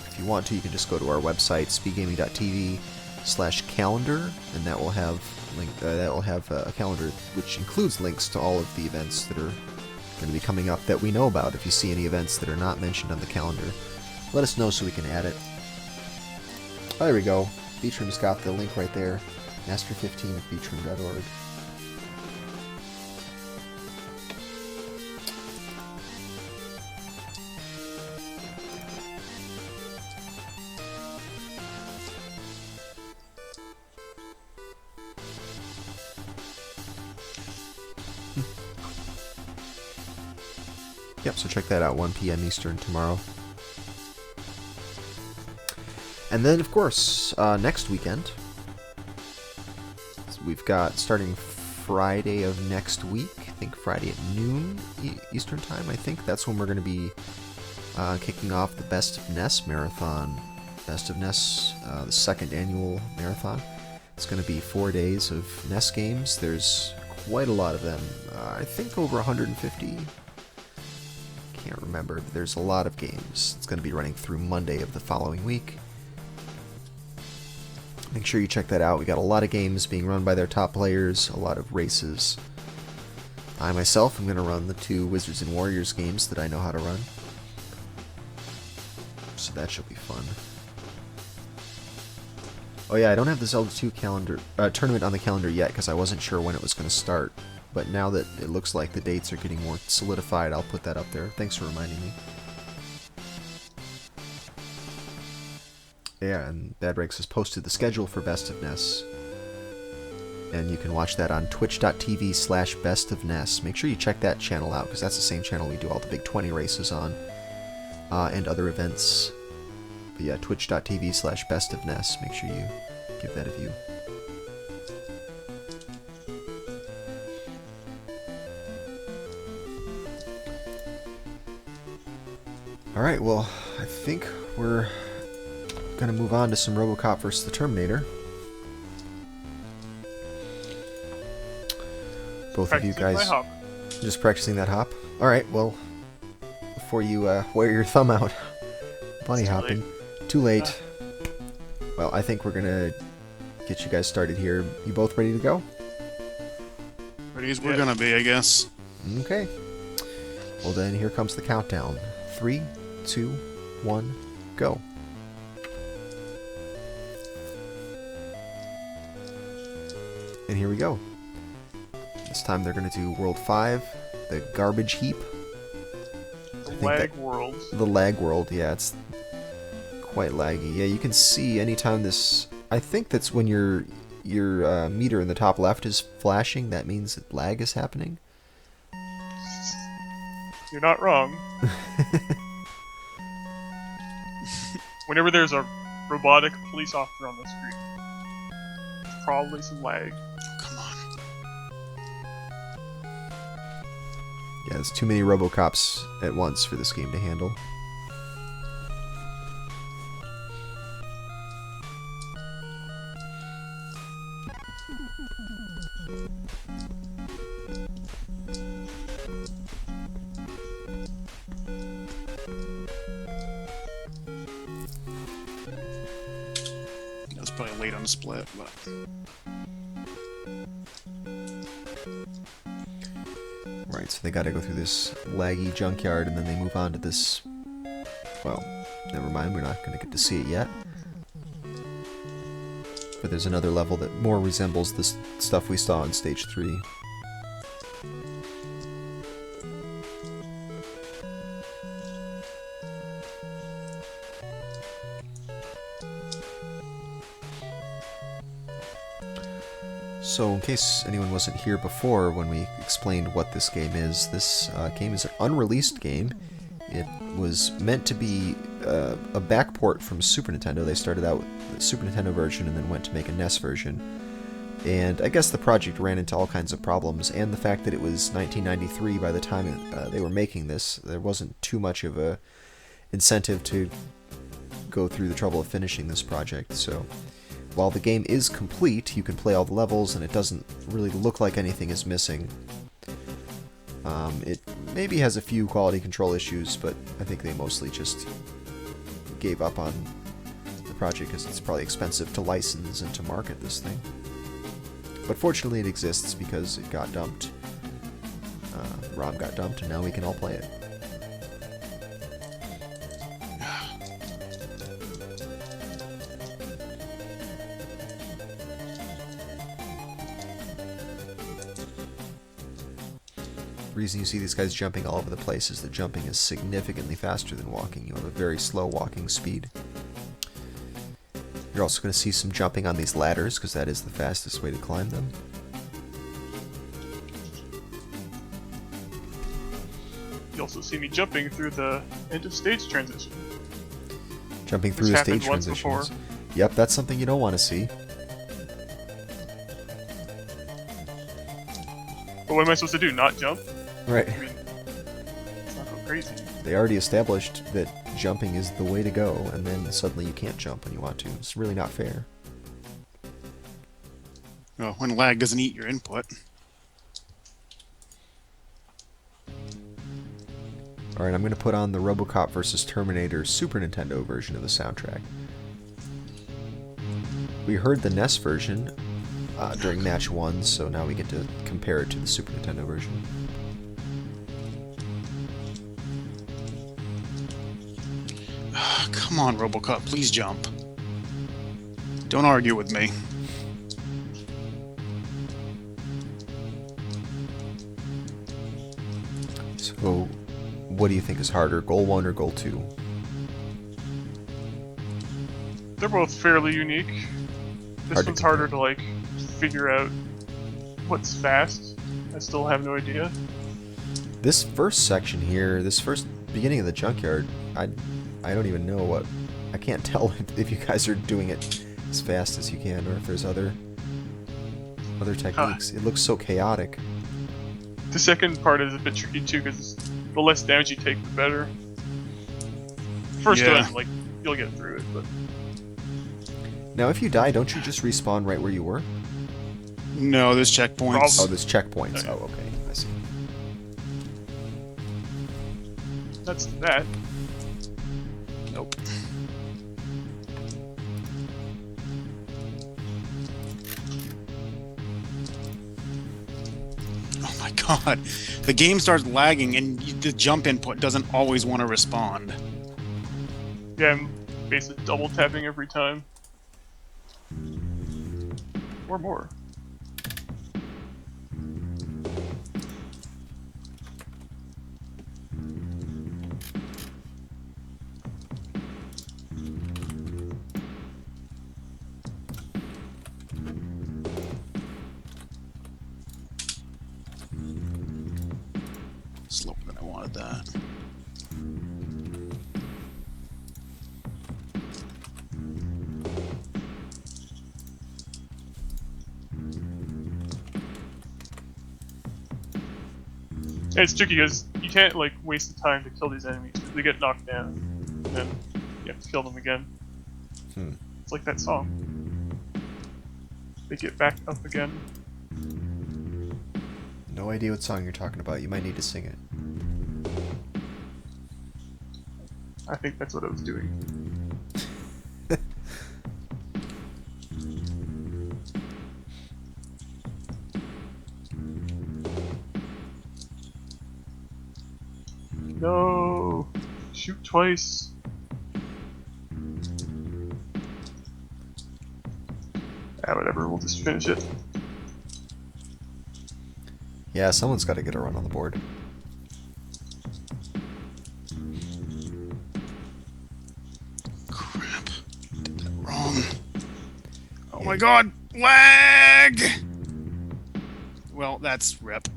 if you want to, you can just go to our website, speedgaming.tv/calendar, and that will have a calendar which includes links to all of the events that are going to be coming up that we know about. If you see any events that are not mentioned on the calendar, let us know so we can add it. Oh, there we go. Beatrim's got the link right there. Master 15 at beatrim.org. Yep, so check that out, 1 p.m. Eastern tomorrow. And then, of course, next weekend, we've got, starting Friday of next week, I think Friday at noon Eastern Time, I think that's when we're going to be kicking off the Best of NES Marathon. Best of NES, the second annual marathon. It's going to be 4 days of NES games. There's quite a lot of them. I think over 150. Can't remember. There's a lot of games. It's going to be running through Monday of the following week. Make sure you check that out. We got a lot of games being run by their top players, a lot of races. I myself am going to run the 2 Wizards and Warriors games that I know how to run. So that should be fun. Oh yeah, I don't have the Zelda 2 tournament on the calendar yet because I wasn't sure when it was going to start. But now that it looks like the dates are getting more solidified, I'll put that up there. Thanks for reminding me. Yeah, and Bad Regs has posted the schedule for Best of NES. And you can watch that on twitch.tv/bestofnes. Make sure you check that channel out, because that's the same channel we do all the Big 20 races on. And other events. But yeah, twitch.tv/bestofnes. Make sure you give that a view. Alright, well, I think we're gonna move on to some RoboCop vs. the Terminator. Both of you guys my hop. just practicing that hop. Alright, well, before you wear your thumb out. Bunny It's too hopping. Too late. Well, I think we're gonna get you guys started here. You both ready to go? Ready as we're Yeah. gonna be, I guess. Okay. Well then, here comes the countdown. 3, 2, 1, go. And here we go. This time they're gonna do World 5, the garbage heap. The think lag that- world. The lag world, yeah, it's quite laggy. Yeah, you can see anytime this... I think that's when your meter in the top left is flashing, that means that lag is happening. You're not wrong. Whenever there's a robotic police officer on the street, there's probably some lag. Come on. Yeah, there's too many RoboCops at once for this game to handle. It was probably late on the split, but Right, so they gotta go through this laggy junkyard and then they move on to this... Well, never mind, we're not gonna get to see it yet. But there's another level that more resembles this stuff we saw in Stage 3. So, in case anyone wasn't here before when we explained what this game is game is an unreleased game. It was meant to be a backport from Super Nintendo. They started out with the Super Nintendo version and then went to make a NES version. And I guess the project ran into all kinds of problems, and the fact that it was 1993 by the time they were making this, there wasn't too much of a incentive to go through the trouble of finishing this project. So while the game is complete, you can play all the levels, and it doesn't really look like anything is missing. It maybe has a few quality control issues, but I think they mostly just gave up on the project because it's probably expensive to license and to market this thing. But fortunately it exists because it got dumped. ROM got dumped, and now we can all play it. The reason you see these guys jumping all over the place is that jumping is significantly faster than walking. You have a very slow walking speed. You're also going to see some jumping on these ladders, because that is the fastest way to climb them. You also see me jumping through the end of stage transition. Jumping through This the happened stage once transitions. before. Yep, that's something you don't want to see. But what am I supposed to do? Not jump? Right. I mean, let's not go crazy. They already established that jumping is the way to go, and then suddenly you can't jump when you want to. It's really not fair. well, when lag doesn't eat your input. Alright, I'm going to put on the RoboCop vs. Terminator Super Nintendo version of the soundtrack. We heard the NES version during match 1, so now we get to compare it to the Super Nintendo version. Come on, RoboCop, please jump. Don't argue with me. So, what do you think is harder, Goal 1 or Goal 2? They're both fairly unique. This Hard to one's harder to like figure out what's fast. I still have no idea. This first section here, this first beginning of the junkyard, I don't even know what... I can't tell if you guys are doing it as fast as you can, or if there's other techniques. It looks so chaotic. The second part is a bit tricky too, because the less damage you take, the better. First Yeah. one, like, you'll get through it, but Now, if you die, don't you just respawn right where you were? No, there's checkpoints. Oh, there's checkpoints. Okay. Oh, okay. I see. That's that. Nope. Oh my god. The game starts lagging and the jump input doesn't always want to respond. Yeah, I'm basically double tapping every time. Or more. Slower than I wanted that. And it's tricky because you can't like waste the time to kill these enemies because they get knocked down, and then you have to kill them again. It's like that song. They get back up again. No idea what song you're talking about. You might need to sing it. I think that's what I was doing. No! Shoot twice. Ah, whatever, we'll just finish it. Yeah, someone's got to get a run on the board. Crap. Did that wrong. Oh my god! Lag! Well, that's rip.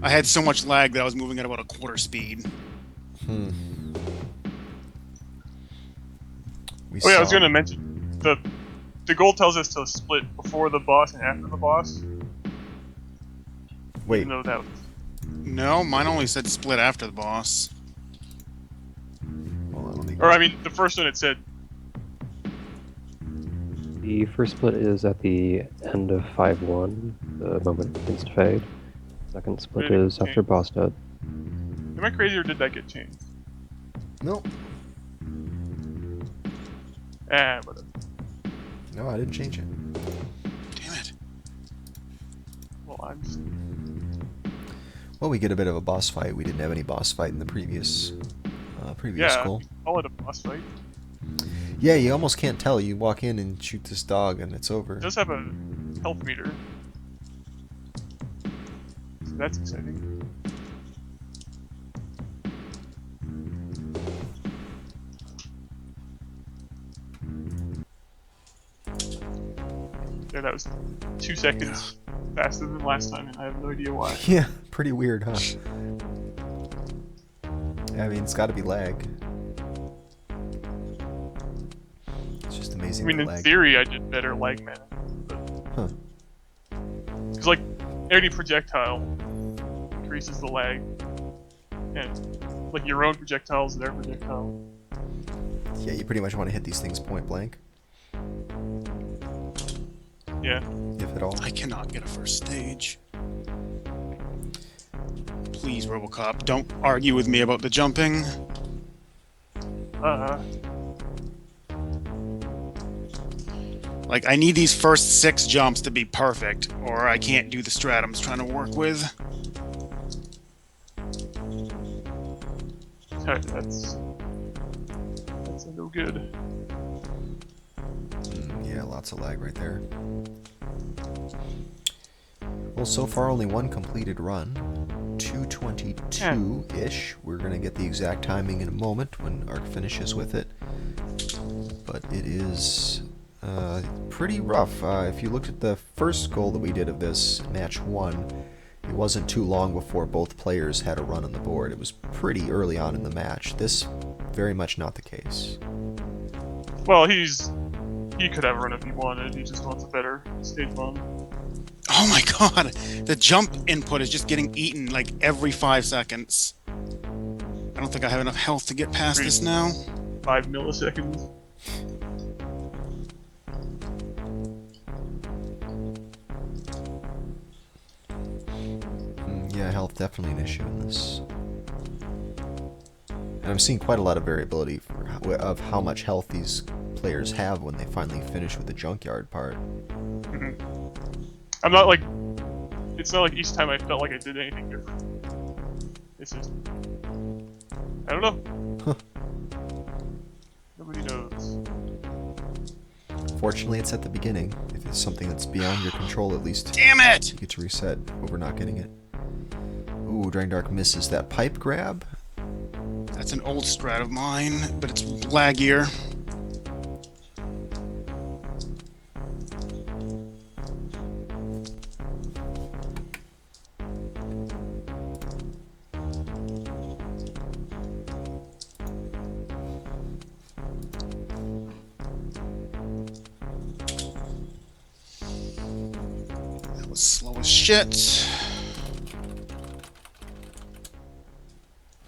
I had so much lag that I was moving at about a quarter speed. We Oh yeah, I was saw- gonna mention the goal tells us to split before the boss and after the boss. Wait, Even though that was No, mine only said split after the boss. hold on, let me or I mean the first one it said The first split is at the end of 5-1, the moment it begins to fade. Second split Did it is after change? boss dead. am I crazy or did that get changed? Nope. Ah, whatever. No, I didn't change it. Damn it. Well, I'm just... Well, we get a bit of a boss fight. We didn't have any boss fight in the previous Yeah, goal. call it a boss fight. Yeah, you almost can't tell. You walk in and shoot this dog, and it's over. It does have a health meter. So that's exciting. Yeah, that was 2 seconds faster than last time, and I have no idea why. Yeah, pretty weird, huh? I mean, it's got to be lag. It's just I amazing. mean, the in lag. theory, I did better lag management, but... Huh. Because, like, any projectile increases the lag, and, like, your own projectile is their projectile. Yeah, you pretty much want to hit these things point blank, Yeah. if at all. I cannot get a first stage. Please, RoboCop, don't argue with me about the jumping. Like, I need these first 6 jumps to be perfect, or I can't do the strat I'm trying to work with. That's a no good. Yeah, lots of lag right there. Well, so far only one completed run. 2:22-ish. We're going to get the exact timing in a moment when Ark finishes with it. But it is pretty rough. If you looked at the first goal that we did of this, match 1, it wasn't too long before both players had a run on the board. It was pretty early on in the match. This, very much not the case. Well, he could have a run if he wanted. He just wants a better stage one. Oh my god! The jump input is just getting eaten like every 5 seconds. I don't think I have enough health to get past this now. 5 milliseconds. Yeah, health definitely an issue in this. And I'm seeing quite a lot of variability of how much health these players have when they finally finish with the junkyard part. I'm not like... It's not like each time I felt like I did anything different. It's just... I don't know. Huh. Nobody knows. Fortunately, it's at the beginning. If it's something that's beyond your control, at least Damn it! you get to reset over not getting it. Ooh, Dragondarch misses that pipe grab. That's an old strat of mine, but it's laggier. That was slow as shit.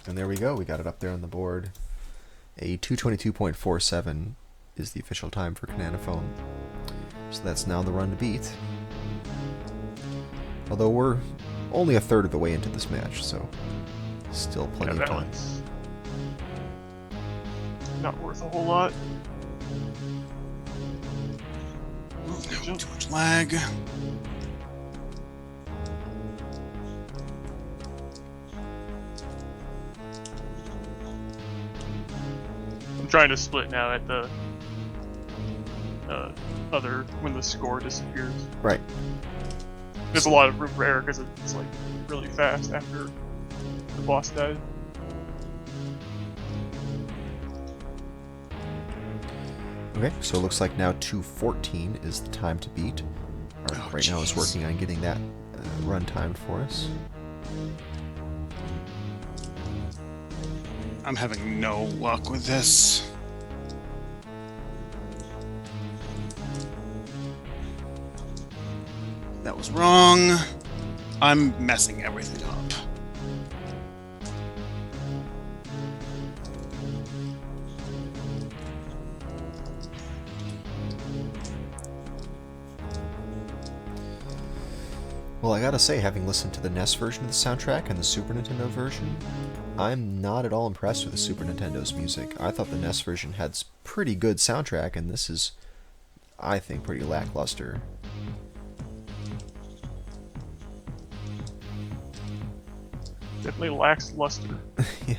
And there we go. We got it up there on the board. A 222.47 is the official time for Khanana phone. So that's now the run to beat. Although we're only a third of the way into this match, so still plenty Yeah, of that time. one's not worth a whole lot. No, too much lag. I'm trying to split now at the other when the score disappears. Right. There's a lot of room for error because it's like really fast after the boss died. Okay, so it looks like now 2:14 is the time to beat. Oh, Right now is jeez. working on getting that run timed for us. I'm having no luck with this. That was wrong. I'm messing everything up. Well, I gotta say, having listened to the NES version of the soundtrack and the Super Nintendo version, I'm not at all impressed with the Super Nintendo's music. I thought the NES version had pretty good soundtrack, and this is, I think, pretty lackluster. Definitely lacks luster. Yeah.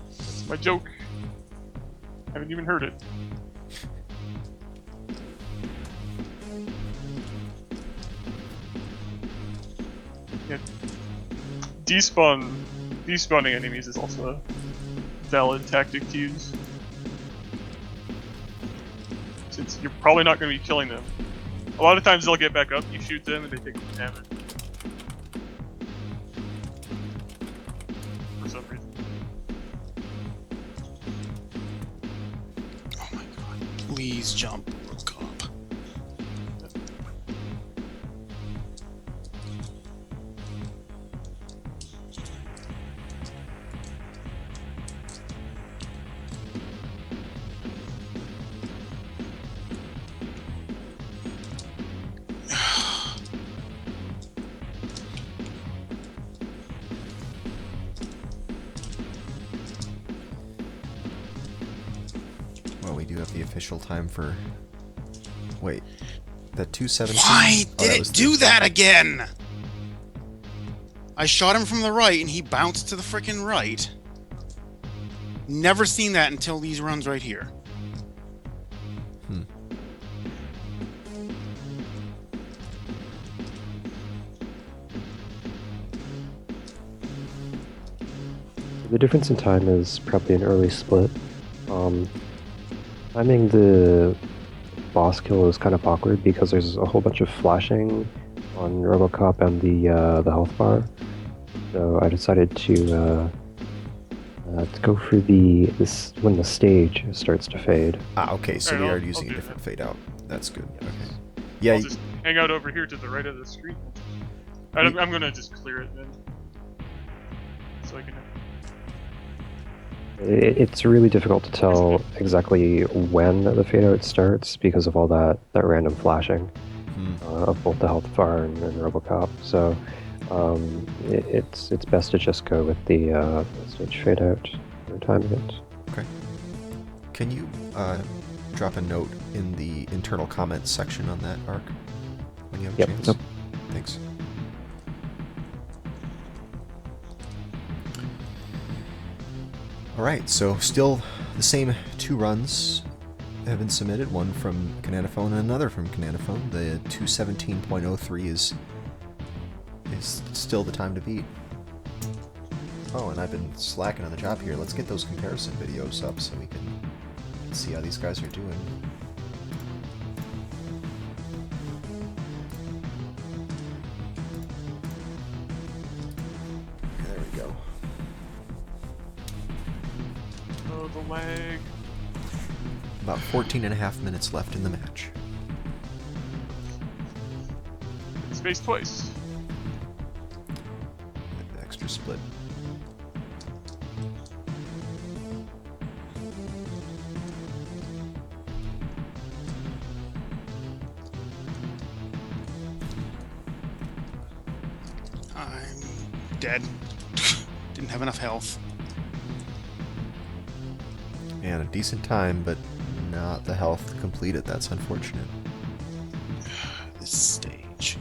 That's my joke. Haven't even heard it. Yeah. Despawning enemies is also a valid tactic to use. Since you're probably not going to be killing them. A lot of times they'll get back up, you shoot them, and they take damage. For some reason. Oh my god. Please jump, RoboCop. Well, we do have the official time for... Wait, that 217? Why Oh, did that it was do the- that again? I shot him from the right and he bounced to the frickin' right. Never seen that until these runs right here. Hmm. The difference in time is probably an early split. Timing the boss kill is kind of awkward because there's a whole bunch of flashing on RoboCop and the health bar. So I decided to go for this when the stage starts to fade. Ah, okay, so Alright, we are I'll using a do different that. fade out. That's good. Okay. Yeah, I'll just hang out over here to the right of the screen. I'm gonna just clear it then. So I can... It's really difficult to tell exactly when the fade out starts because of all that random flashing hmm. of both the health bar and RoboCop. So It's best to just go with the stage fade out for timing it. Okay. Can you drop a note in the internal comments section on that arc when you have a Yep. chance? Yep. Thanks. Alright, so still the same 2 runs have been submitted, one from Khanana Phone and another from Khanana Phone. The 217.03 is still the time to beat. Oh, and I've been slacking on the job here. Let's get those comparison videos up so we can see how these guys are doing. There we go. Oh, the lag. About 14 and a half minutes left in the match. Space twice. Extra split. I'm dead. Didn't have enough health. And a decent time, but not the health to complete it. That's unfortunate. This stage.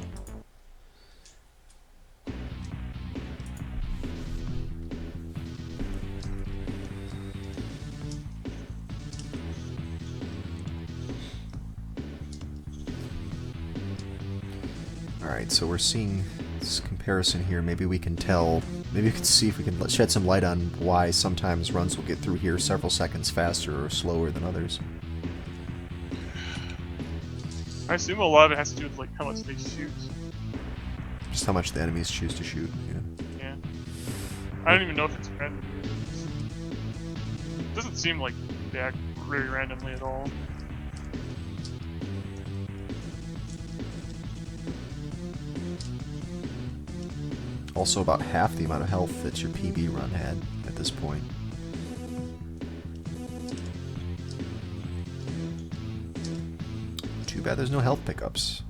Alright, so we're seeing this comparison here. Maybe we can tell, maybe we can see if we can shed some light on why sometimes runs will get through here several seconds faster or slower than others. I assume a lot of it has to do with like how much they shoot. Just how much the enemies choose to shoot. Yeah. I don't even know if it's random. It doesn't seem like they act very randomly at all. Also about half the amount of health that your PB run had at this point. Too bad there's no health pickups.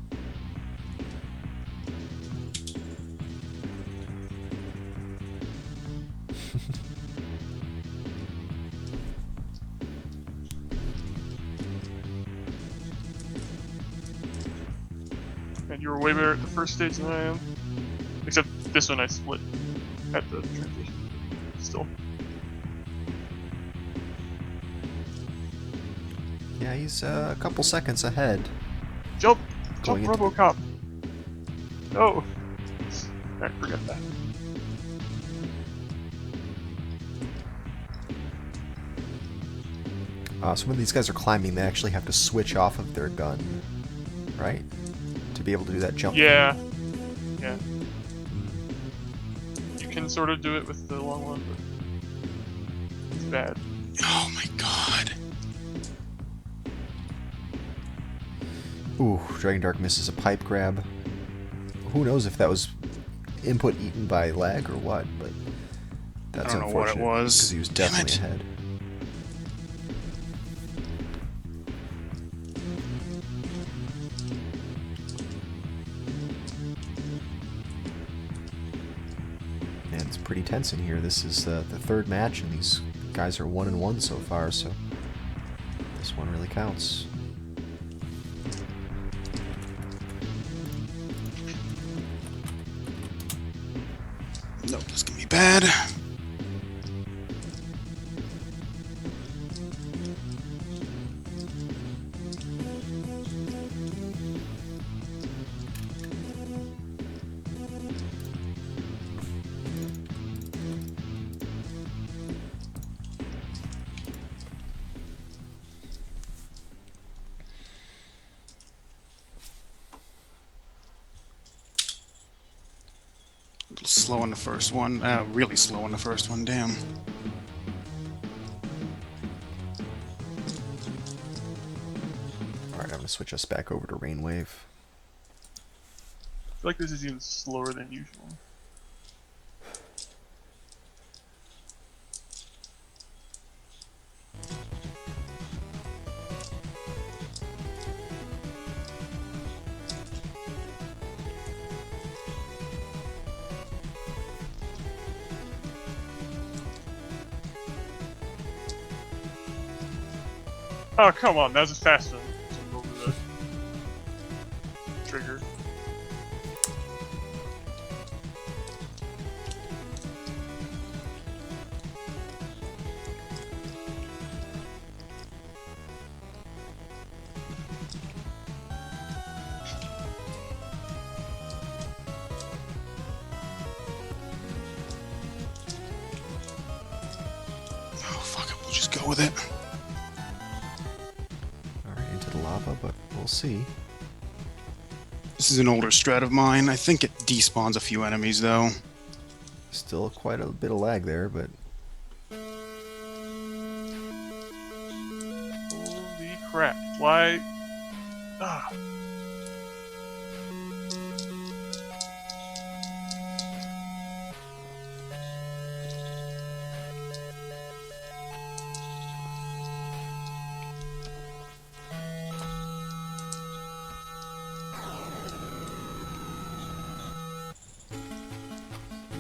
And you were way better at the first stage than I am. Except this one I split at the transition. Still. Yeah, he's a couple seconds ahead. Jump! Going Jump, into- RoboCop! No! Alright, forget that. So when these guys are climbing, they actually have to switch off of their gun, right? To be able to do that jump. Yeah. Yeah. You can sort of do it with the long one, but it's bad. Oh my god. Ooh, Dragondarch misses a pipe grab. Who knows if that was input eaten by lag or what, but that's I don't know what it unfortunate. was. Because he was Damn definitely it. ahead. Man, it's pretty tense in here. This is the third match, and these guys are 1-1 so far, so this one really counts. No, this can be bad. Slow on the first one. Really slow on the first one, damn. Alright, I'm going to switch us back over to Rainwave. I feel like this is even slower than usual. Oh, come on, that was faster than over the trigger. Oh, fuck it. We'll just go with it. Alright, into the lava, but we'll see. This is an older strat of mine. I think it despawns a few enemies, though. Still quite a bit of lag there, but Holy crap. Why? Ah.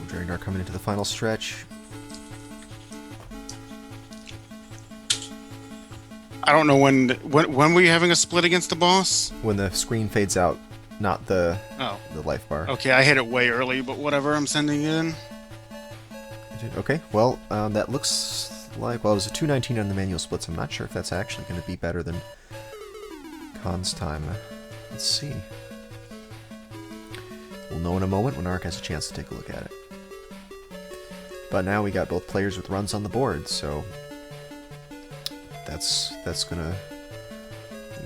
Dragondarch coming into the final stretch. I don't know when were you having a split against the boss? When the screen fades out, not the Oh. the life bar. Okay, I hit it way early, but whatever, I'm sending it in. Okay, well, that looks like, well, it was a 219 on the manual splits. I'm not sure if that's actually going to be better than Khan's time. Let's see. We'll know in a moment when Ark has a chance to take a look at it. But now we got both players with runs on the board, so that's gonna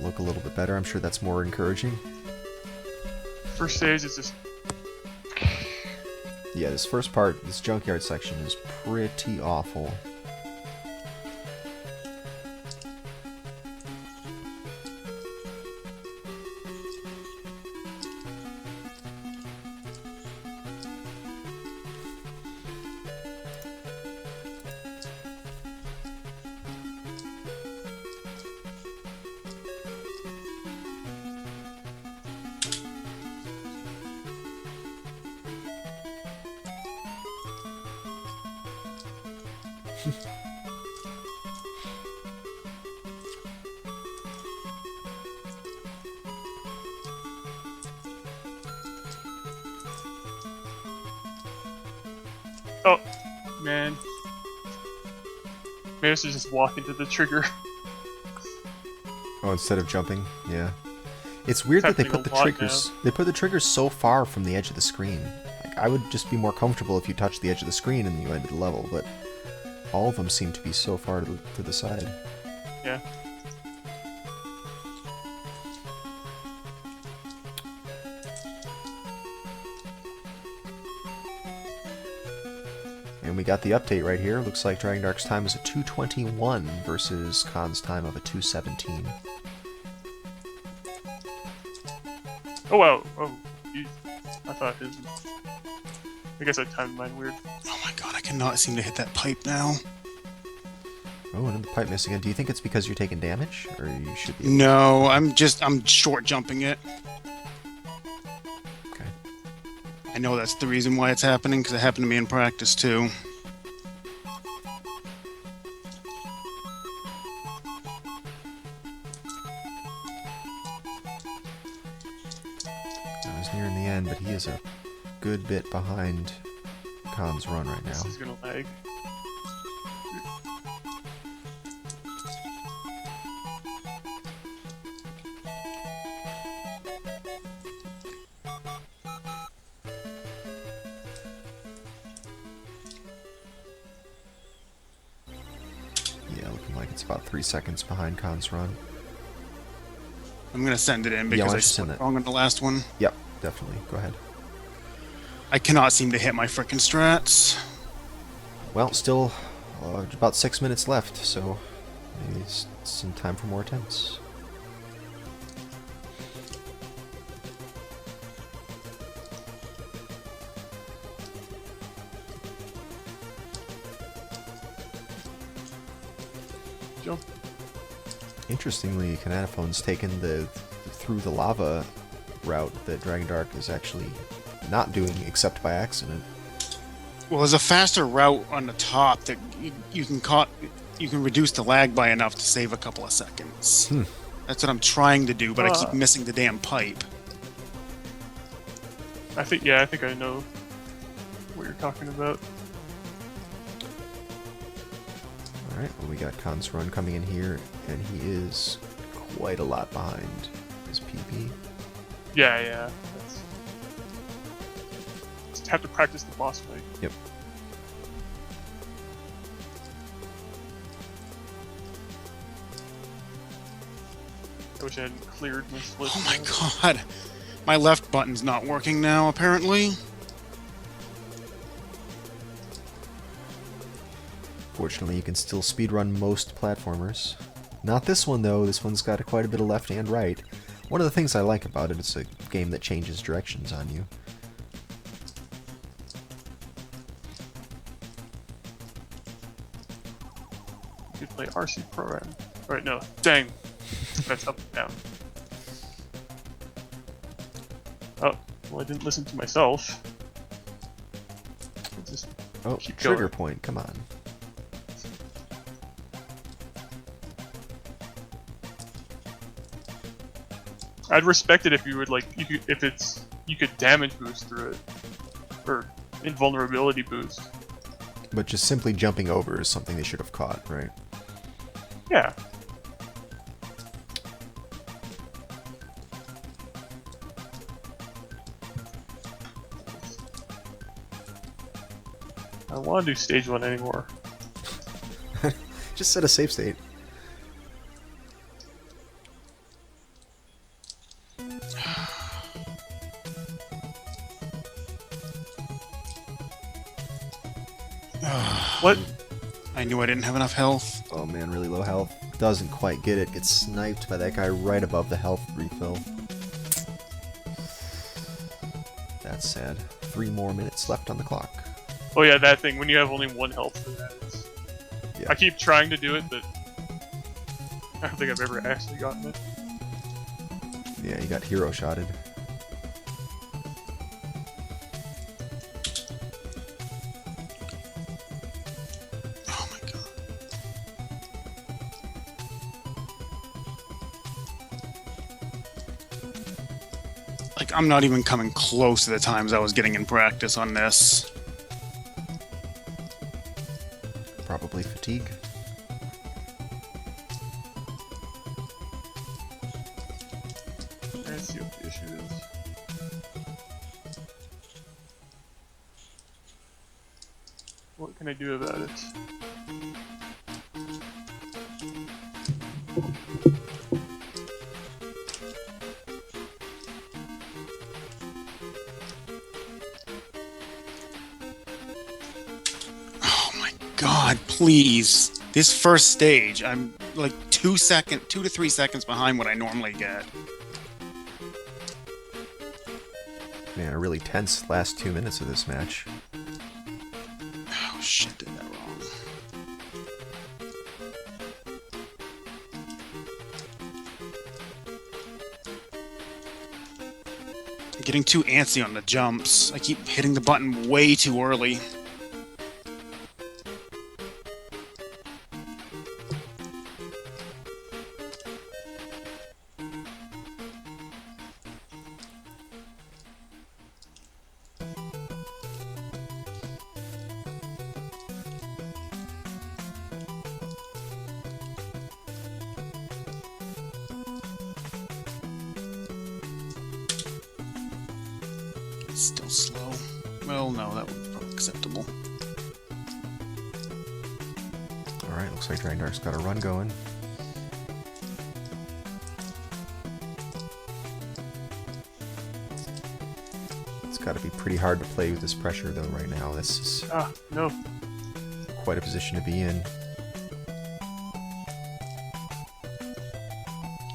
look a little bit better. I'm sure that's more encouraging. First stage is just. Yeah, this first part, this junkyard section, is pretty awful. Oh, man. Maybe I should just walk into the trigger. Oh, instead of jumping, yeah. It's weird that they put the triggers. They put the triggers so far from the edge of the screen. Like, I would just be more comfortable if you touched the edge of the screen and you ended the level, but all of them seem to be so far to the side. Yeah. And we got the update right here. Looks like Dragondarch's time is a 2:21 versus Khan's time of a 2:17. Oh wow. Oh, geez. I thought his. I guess I timed mine weird. Oh my god, I cannot seem to hit that pipe now. Oh, and the pipe missing again. Do you think it's because you're taking damage, or you should be? No, I'm short jumping it. Okay. I know that's the reason why it's happening, because it happened to me in practice too. I was nearing the end, but he is a good bit behind Khan's run right now. This is gonna lag. Yeah, looking like it's about 3 seconds behind Khan's run. I'm gonna send it in Yeah, why because don't I you send split it? wrong on the last one. Yep, definitely. Go ahead. I cannot seem to hit my frickin' strats. Well, still about 6 minutes left, so maybe it's some time for more attempts. Jump. Interestingly, Khanana taken the through the lava route that Dragondarch is actually not doing, except by accident. Well, there's a faster route on the top that you can you can reduce the lag by enough to save a couple of seconds. Hmm. That's what I'm trying to do, but I keep Ah. missing the damn pipe. I think I know what you're talking about. Alright, well, we got Khan's run coming in here, and he is quite a lot behind his PB. Yeah. Just have to practice the boss fight. Yep. I wish I hadn't cleared my split. Oh my god. My left button's not working now, apparently. Fortunately, you can still speedrun most platformers. Not this one, though. This one's got quite a bit of left and right. One of the things I like about it is a game that changes directions on you. You could play RC Program. Alright, no. Dang. That's up and down. Oh, well, I didn't listen to myself. Just Oh, keep trigger going. point, come on. I'd respect it if you would you could damage boost through it, or invulnerability boost. But just simply jumping over is something they should have caught, right? Yeah. I don't want to do stage 1 anymore. Just set a save state. What? I knew I didn't have enough health. Oh man, really low health. Doesn't quite get it. Gets sniped by that guy right above the health refill. That's sad. 3 more minutes left on the clock. Oh yeah, that thing. When you have only 1 health for that. Yeah. I keep trying to do it, but I don't think I've ever actually gotten it. Yeah, you got hero shotted. Oh my god. Like, I'm not even coming close to the times I was getting in practice on this. Probably fatigue. Let's see what the issue is. What can I do about it? Oh my god, please. This first stage, I'm like 2 to 3 seconds behind what I normally get. Man, a really tense last 2 minutes of this match. Oh shit, did that wrong. I'm getting too antsy on the jumps. I keep hitting the button way too early. It's still slow. Well, no, that would be probably acceptable. Alright, looks like Dragondarch's got a run going. It's got to be pretty hard to play with this pressure, though, right now. This is Ah, no. quite a position to be in.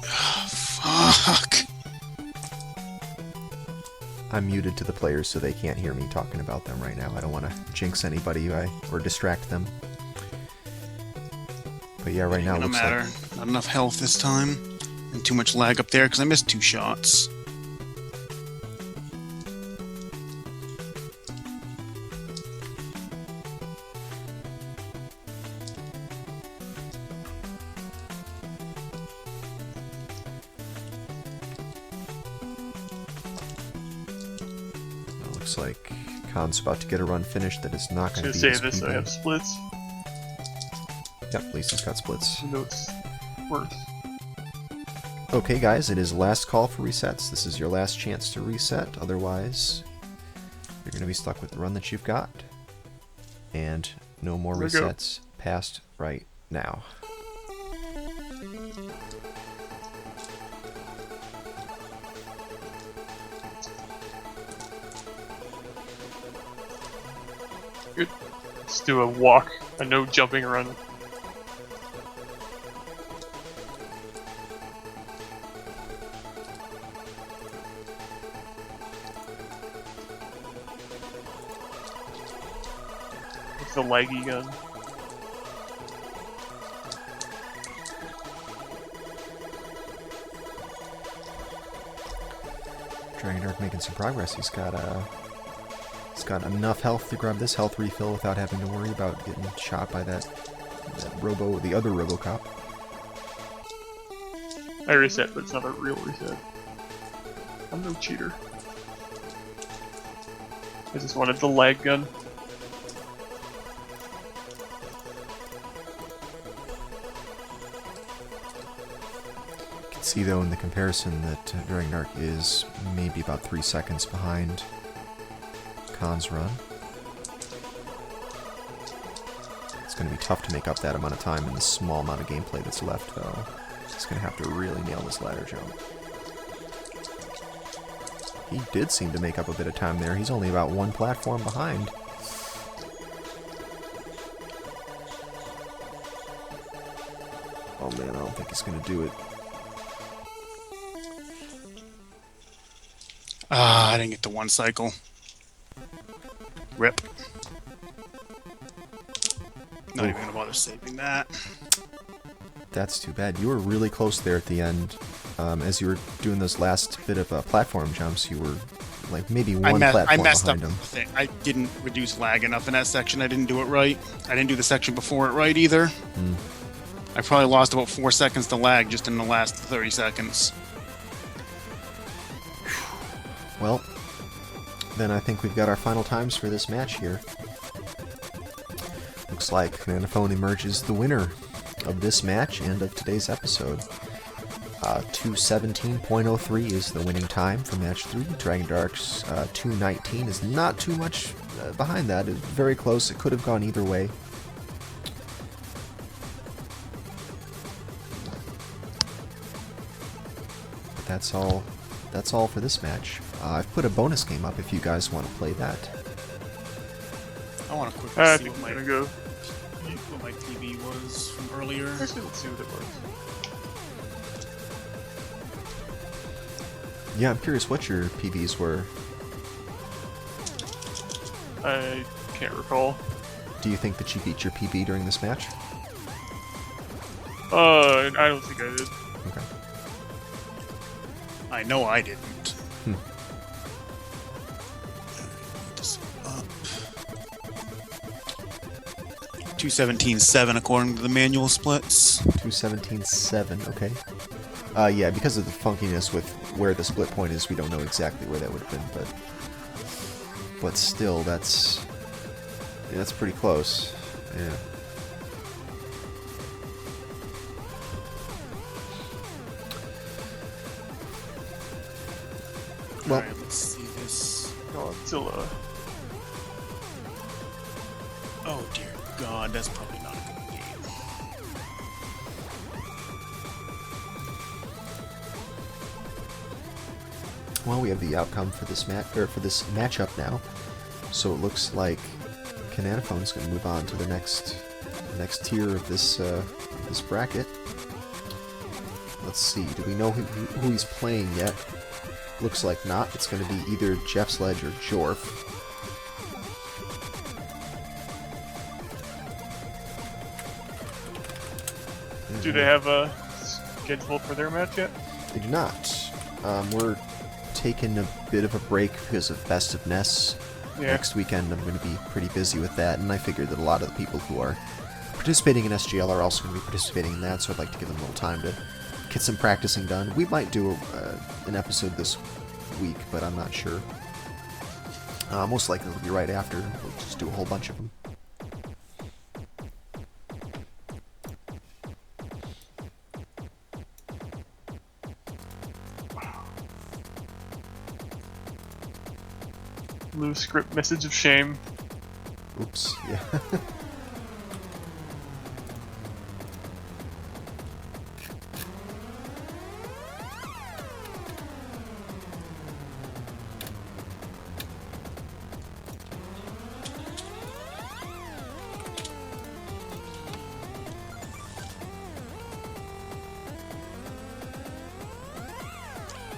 Fuck. I'm muted to the players so they can't hear me talking about them right now. I don't want to jinx anybody or distract them. But yeah, right now it No looks matter. like... Not enough health this time. And too much lag up there because I missed 2 shots. Looks like Khan's about to get a run finished that is not going to Should be say this, I have splits. Yep, at least he's got splits. I know it's worse. Okay, guys, it is last call for resets. This is your last chance to reset. Otherwise, you're going to be stuck with the run that you've got. And no more resets past right now. Good. Let's do a walk, a no jumping run. It's the laggy gun. Dragondarch making some progress. He's got enough health to grab this health refill without having to worry about getting shot by the other RoboCop. I reset, but it's not a real reset. I'm no cheater. I just wanted the lag gun. You can see though in the comparison that Dragondarch is maybe about 3 seconds behind Khan's run. It's going to be tough to make up that amount of time in the small amount of gameplay that's left, though. He's going to have to really nail this ladder jump. He did seem to make up a bit of time there. He's only about one platform behind. Oh man, I don't think he's going to do it. Ah, I didn't get the one cycle. Rip. Not even gonna bother saving that. That's too bad. You were really close there at the end. As you were doing those last bit of platform jumps, you were like maybe one platform I messed up behind him. the thing. I didn't reduce lag enough in that section. I didn't do it right. I didn't do the section before it right either. I probably lost about 4 seconds to lag just in the last 30 seconds. Well, then I think we've got our final times for this match here. Looks like Khanana emerges the winner of this match and of today's episode. 2:17.03 is the winning time for match 3. Dragondarch's 2:19 is not too much behind that. It's very close. It could have gone either way. But that's all for this match. I've put a bonus game up if you guys want to play that. I want to quickly I see think what I'm gonna go. my TV was from earlier. Actually, let's see what it was. Yeah, I'm curious what your PVs were. I can't recall. Do you think that you beat your PV during this match? I don't think I did. Okay. I know I didn't. 2:17.7 according to the manual splits. 2:17.7, okay. Yeah, because of the funkiness with where the split point is, we don't know exactly where that would have been, but still, that's pretty close. Yeah. Well, Alright, let's see this. Godzilla. Oh dear God, that's probably not a good game. well, we have the outcome for this matchup now. So it looks like Khanana is going to move on to the next tier of this bracket. Let's see. Do we know who he's playing yet? Looks like not. It's going to be either Jeff Sledge or Jorf. Do they have a schedule for their match yet? They do not. We're taking a bit of a break because of Best of Ness. Yeah. Next weekend I'm going to be pretty busy with that, and I figured that a lot of the people who are participating in SGL are also going to be participating in that, so I'd like to give them a little time to get some practicing done. We might do an episode this week, but I'm not sure. Most likely it'll be right after. We'll just do a whole bunch of them. Loose script message of shame. Oops. Yeah.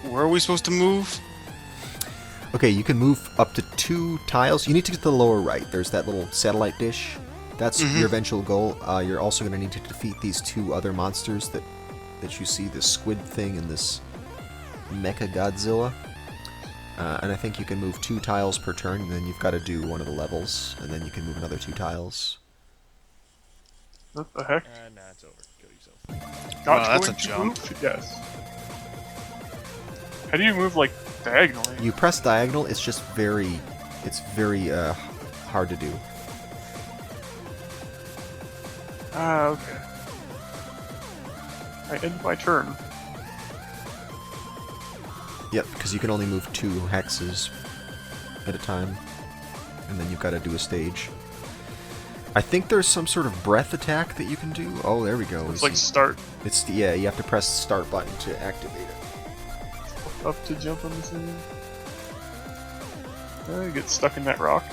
Where are we supposed to move? Okay, you can move up to 2 tiles. You need to get to the lower right. There's that little satellite dish. That's your eventual goal. You're also going to need to defeat these 2 other monsters that you see, this squid thing and this Mecha Godzilla. And I think you can move 2 tiles per turn, and then you've got to do one of the levels, and then you can move another 2 tiles. What the heck? Nah, it's over. Kill yourself. Not that's going a to jump. move? Yes. How do you move, like, diagonally? You press diagonal, it's just very hard to do. Ah, okay. I end my turn. Yep, because you can only move 2 hexes at a time, and then you've got to do a stage. I think there's some sort of breath attack that you can do. Oh, there we go. It's like start. Yeah, you have to press the start button to activate it. Up to jump on this thing. I get stuck in that rock.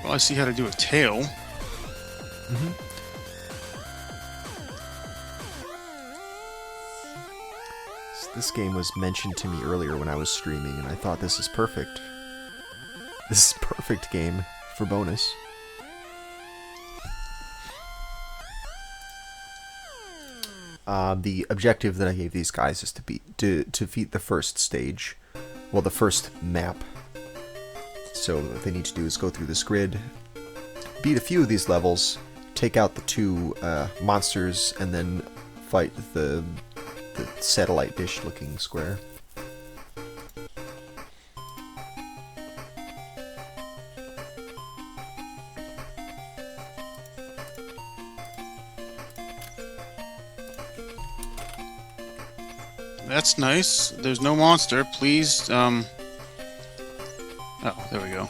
Well, I see how to do a tail. This game was mentioned to me earlier when I was streaming, and I thought this is perfect. This is a perfect game for bonus. The objective that I gave these guys is to defeat the first stage. Well, the first map. So what they need to do is go through this grid, beat a few of these levels, take out the 2 monsters, and then fight the satellite dish-looking square. That's nice. There's no monster. Please, Oh, there we go.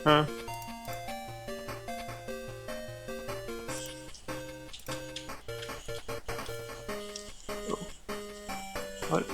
Huh. Oh. What?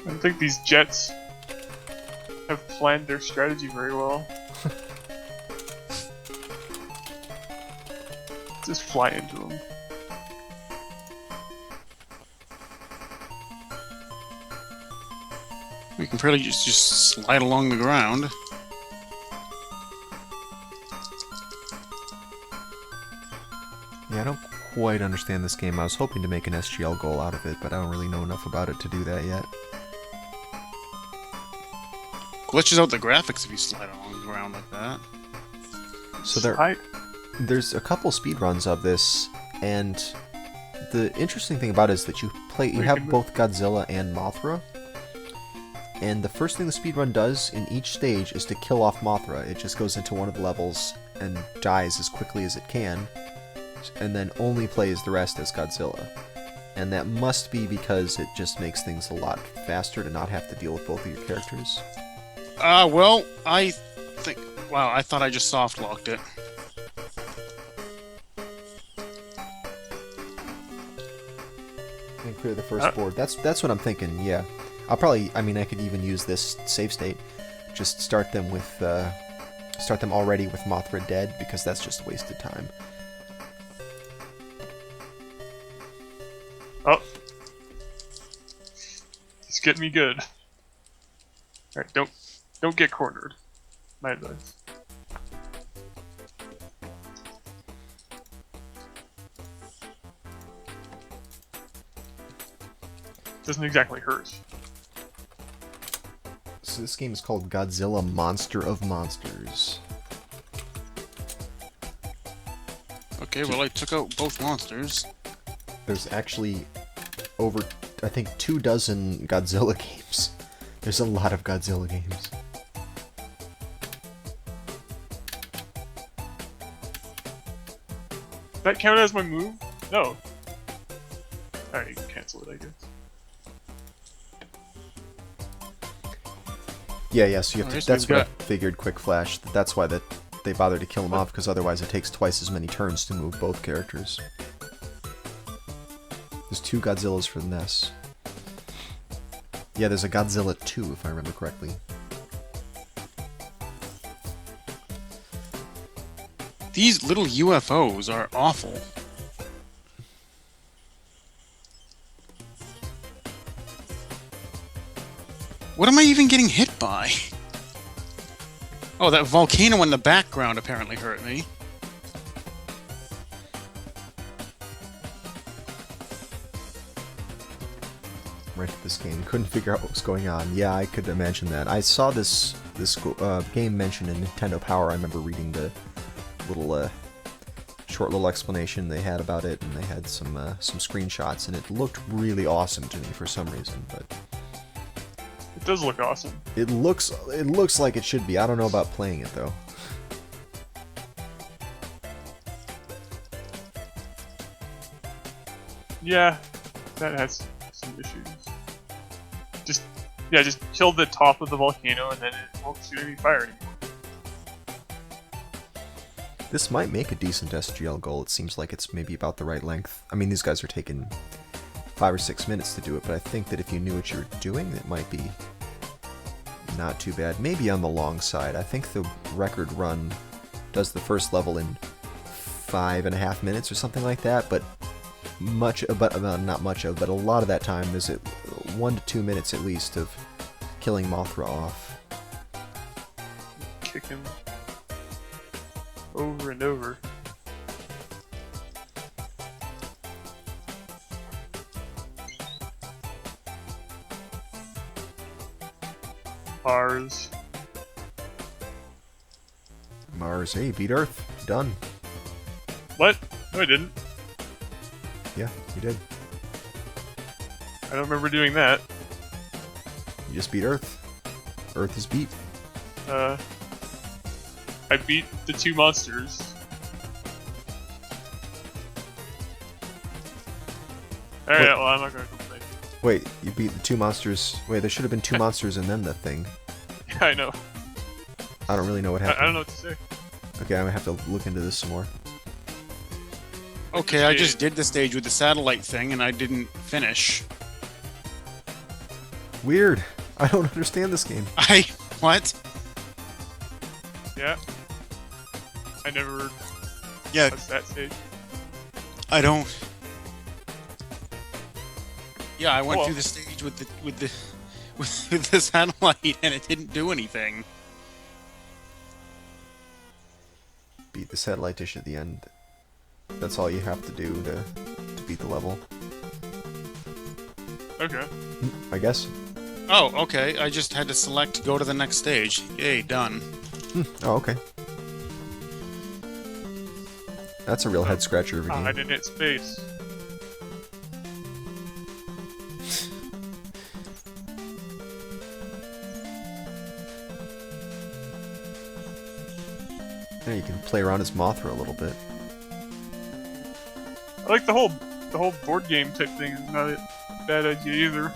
I don't think these jets have planned their strategy very well. Just fly into them. We can probably just slide along the ground. Yeah, I don't quite understand this game. I was hoping to make an SGL goal out of it, but I don't really know enough about it to do that yet. Glitches out the graphics if you slide along the ground like that. So there's a couple speedruns of this, and the interesting thing about it is that you have both Godzilla and Mothra, and the first thing the speedrun does in each stage is to kill off Mothra. It just goes into one of the levels and dies as quickly as it can, and then only plays the rest as Godzilla. And that must be because it just makes things a lot faster to not have to deal with both of your characters. Well, I think... Wow, I thought I just soft-locked it. And clear the first board. That's what I'm thinking, yeah. I could even use this save state. Just start them with start them already with Mothra dead, because that's just wasted time. Oh. He's getting me good. Alright, don't get cornered. My advice. Doesn't exactly hurt. So this game is called Godzilla Monster of Monsters. Okay, well I took out both monsters. There's actually over, I think, 24 Godzilla games. There's a lot of Godzilla games. Does that count as my move? No. Alright, you can cancel it, I guess. Yeah, so you have Alright, to, so that's we've what I got- figured, Quick Flash. That's why they bothered to kill him off, because otherwise it takes twice as many turns to move both characters. There's 2 Godzillas for the NES. Yeah, there's a Godzilla 2, if I remember correctly. These little UFOs are awful. What am I even getting hit by? Oh, that volcano in the background apparently hurt me. Right at this game, couldn't figure out what was going on. Yeah, I could imagine that. I saw this game mentioned in Nintendo Power. I remember reading the little short little explanation they had about it, and they had some screenshots, and it looked really awesome to me for some reason. But It does look awesome. it looks like it should be. I don't know about playing it though. Yeah, that has some issues. Just kill the top of the volcano and then it won't shoot any fire anymore. This might make a decent SGL goal. It seems like it's maybe about the right length. I mean, these guys are taking 5 or 6 minutes to do it, but I think that if you knew what you were doing, it might be not too bad. Maybe on the long side. I think the record run does the first level in 5.5 minutes or something like that, but not much of, but a lot of that time is 1 to 2 minutes at least of killing Mothra off. Kick him over and over. Mars. Mars, hey, beat Earth. Done. What? No, I didn't. Yeah, you did. I don't remember doing that. You just beat Earth. Earth is beat. I beat the 2 monsters. Alright, Wait. well, I'm not gonna complain. Wait, you beat the 2 monsters. Wait, there should have been 2 monsters and then the thing. Yeah, I know. I don't really know what I happened. don't know what to say. Okay, I'm gonna have to look into this some more. Okay, I just did the stage with the satellite thing and I didn't finish. Weird. I don't understand this game. What? Yeah. I never Yeah, touched that stage. I don't. Yeah, I went Well- through the stage with the satellite and it didn't do anything. Beat the satellite dish at the end. That's all you have to do to beat the level. Okay. I guess. Oh, okay. I just had to select go to the next stage. Yay, done. Oh, okay. That's a real head scratcher of a game. I didn't hit space. Yeah, you can play around as Mothra a little bit. I like the whole board game type thing is not a bad idea either.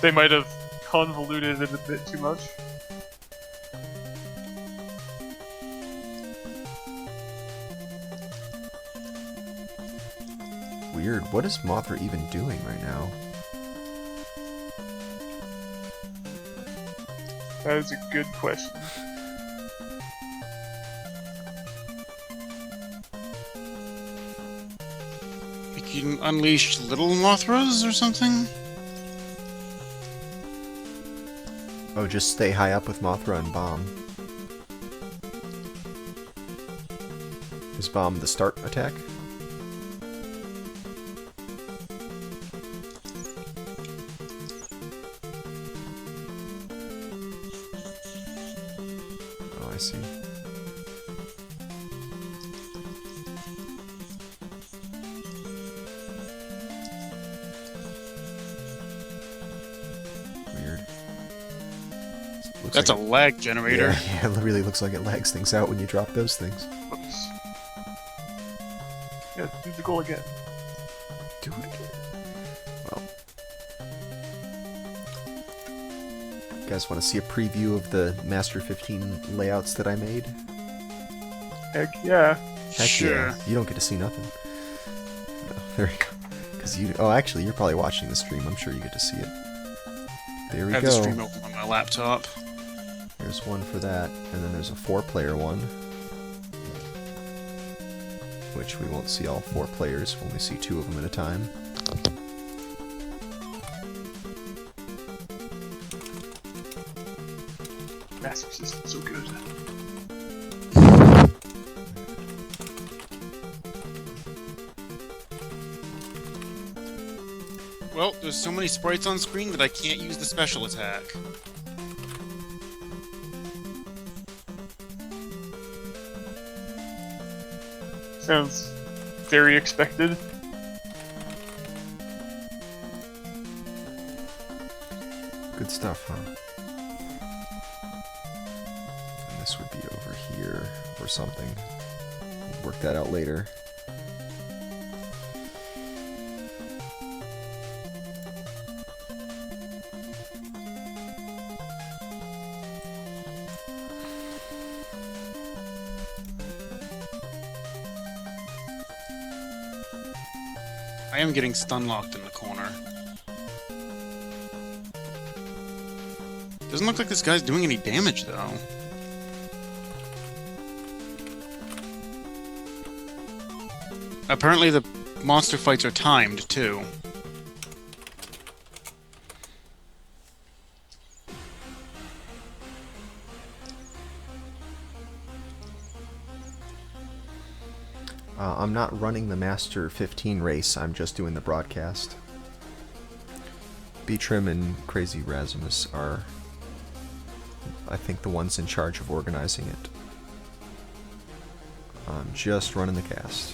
They might have convoluted it a bit too much. Weird. What is Mothra even doing right now? That is a good question. Like you can unleash little Mothras or something? Oh, just stay high up with Mothra and Bomb. Is Bomb the start attack? Oh, I see. Weird. Looks That's like a lag generator. Yeah, it really looks like it lags things out when you drop those things. Oops. Yeah, do the goal again. Do it again. Well, you guys want to see a preview of the Master 15 layouts that I made? Heck yeah. Heck Sure. yeah. You don't get to see nothing. No, there you go. Because you. Oh, actually, you're probably watching the stream. I'm sure you get to see it. There we I have go. the stream open on my laptop. There's one for that, and then there's a 4-player one. Which we won't see all 4 players, we'll only see 2 of them at a time. Master System, so good. Well, there's so many sprites on screen that I can't use the special attack. Sounds very expected. Good stuff, huh? And this would be over here, or something. We'll work that out later. I am getting stun locked in the corner. Doesn't look like this guy's doing any damage though. Apparently the monster fights are timed too. I'm not running the Master 15 race, I'm just doing the broadcast. Beatrim and Crazy Rasimus are, I think, the ones in charge of organizing it. I'm just running the cast.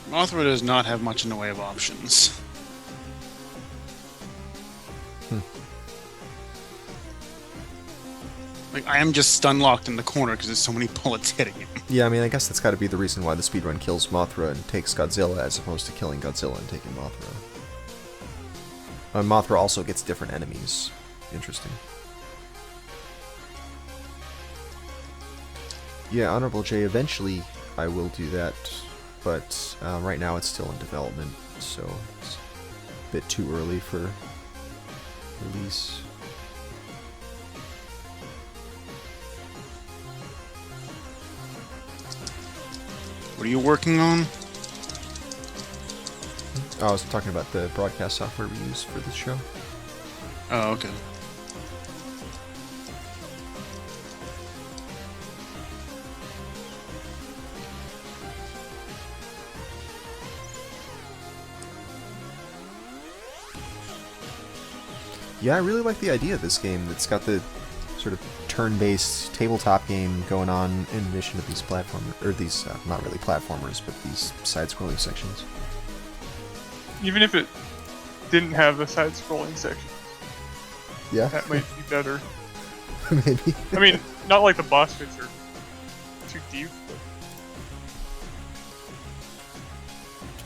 Mothra does not have much in the way of options. Like, I am just stun locked in the corner because there's so many bullets hitting him. Yeah, I mean, I guess that's got to be the reason why the speedrun kills Mothra and takes Godzilla as opposed to killing Godzilla and taking Mothra. Mothra also gets different enemies. Interesting. Yeah, Honorable J, eventually I will do that, but right now it's still in development, so it's a bit too early for release. What are you working on? Oh, I was talking about the broadcast software we use for this show. Oh, okay. Yeah, I really like the idea of this game. It's got the sort of turn-based tabletop game going on in addition to these platformers, or these, not really platformers, but these side-scrolling sections. Even if it didn't have the side-scrolling section, Yeah, that might be better. maybe. I mean, not like the boss fights are too deep, but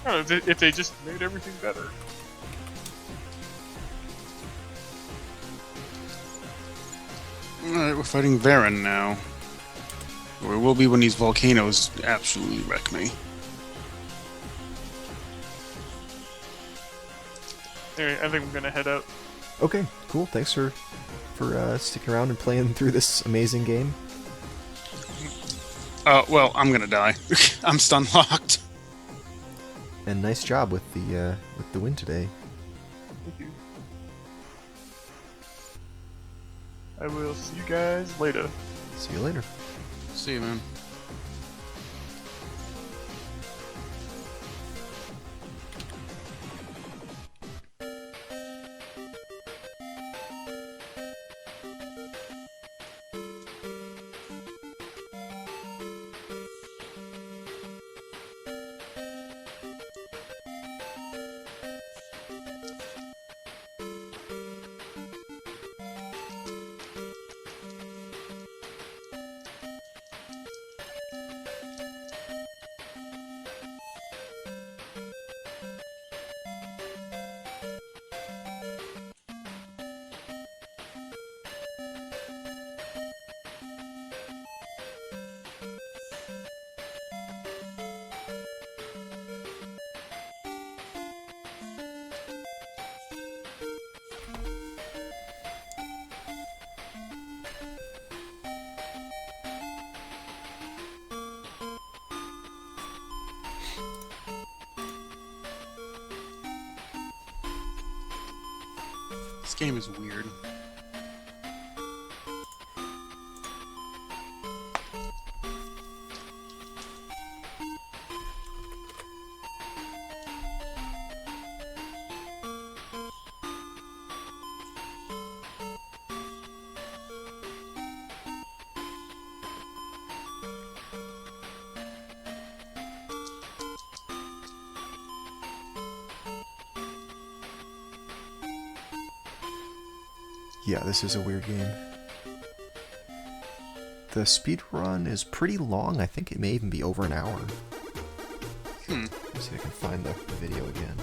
I don't know, if they just made everything better. Alright, we're fighting Varen now. Or it will be when these volcanoes absolutely wreck me. Anyway, I think I'm gonna head out. Okay, cool. Thanks for sticking around and playing through this amazing game. Well, I'm gonna die. I'm stun locked. And nice job with the win today. Thank you. I will see you guys later. See you later. See you, man. This game is weird. Yeah, this is a weird game. The speed run is pretty long. I think it may even be over an hour. Hmm. Let's see if I can find the video again.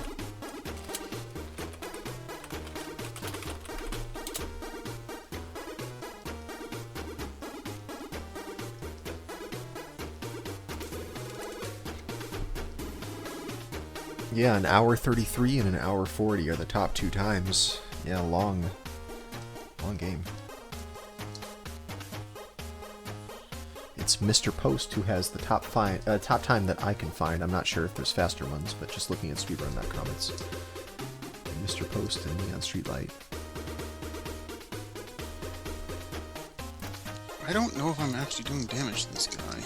Yeah, an hour 33 and an hour 40 are the top two times. Yeah, long game. It's Mr. Post who has the top time that I can find. I'm not sure if there's faster ones, but just looking at speedrun.com, it's Mr. Post and Neon Streetlight. I don't know if I'm actually doing damage to this guy.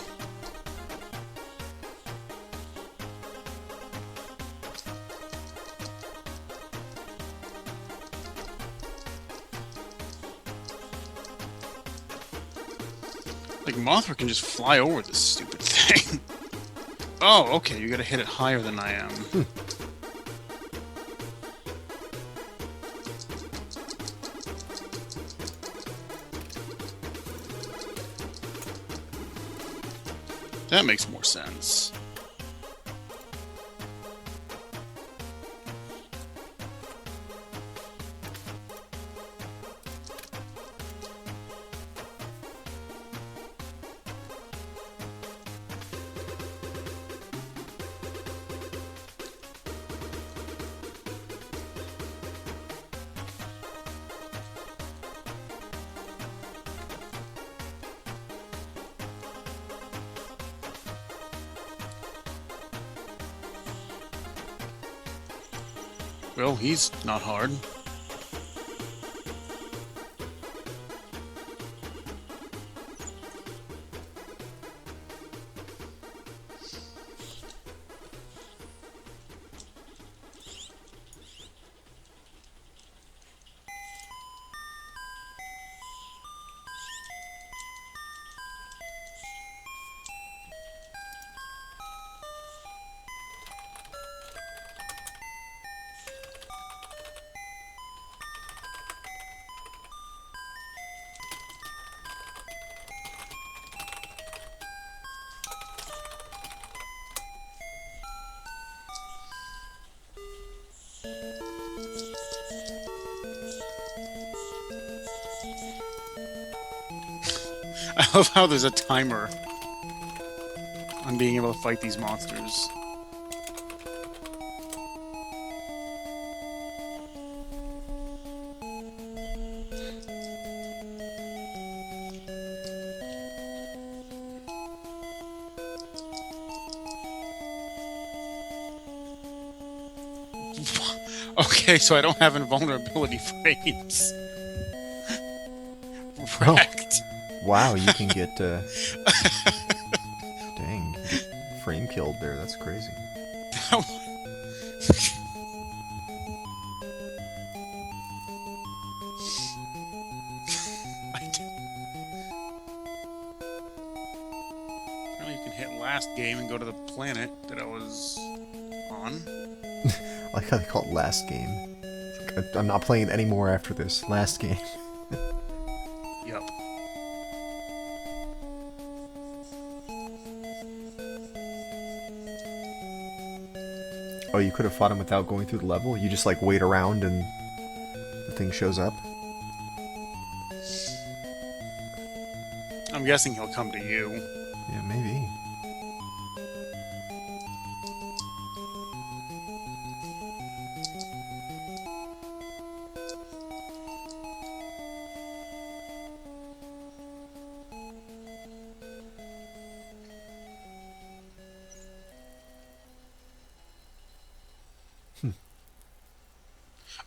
Like, Mothra can just fly over this stupid thing. Oh, okay, you gotta hit it higher than I am. That makes more sense. Well, he's not hard. I love how there's a timer on being able to fight these monsters. Okay, so I don't have invulnerability frames. Oh. Wrecked. Wow, you can get, dang, you get frame killed there, that's crazy. Apparently you can hit last game and go to the planet that I was on. I like how they call it last game. It's like, I'm not playing any more after this. Last game. Yup. Oh, you could have fought him without going through the level? You just, like, wait around and the thing shows up? I'm guessing he'll come to you. Yeah, maybe.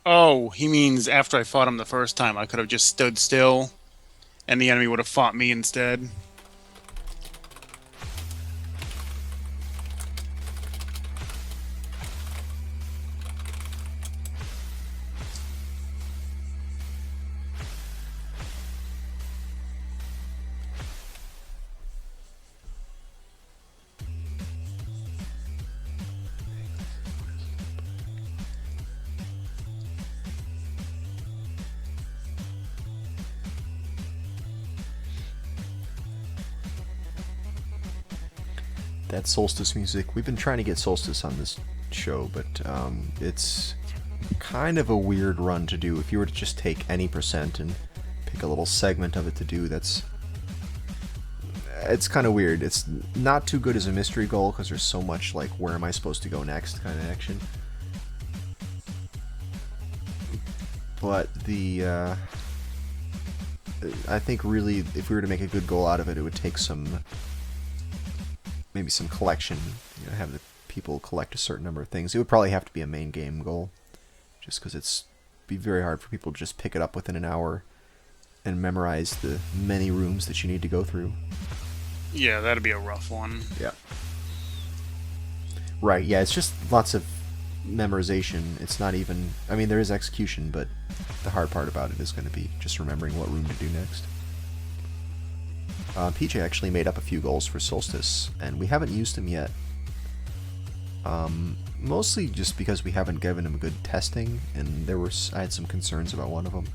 Oh, he means after I fought him the first time, I could have just stood still, and the enemy would have fought me instead. That Solstice music, we've been trying to get Solstice on this show, but it's kind of a weird run to do. If you were to just take any percent and pick a little segment of it to do, it's kind of weird. It's not too good as a mystery goal because there's so much like where am I supposed to go next kind of action. But I think really if we were to make a good goal out of it, it would take maybe some collection, have the people collect a certain number of things. It would probably have to be a main game goal, just because it's be very hard for people to just pick it up within an hour and memorize the many rooms that you need to go through. Yeah, that'd be a rough one. Yeah. Right, yeah, it's just lots of memorization. It's not even... I mean, there is execution, but the hard part about it is going to be just remembering what room to do next. PJ actually made up a few goals for Solstice, and we haven't used them yet. Mostly just because we haven't given him good testing, and I had some concerns about one of them.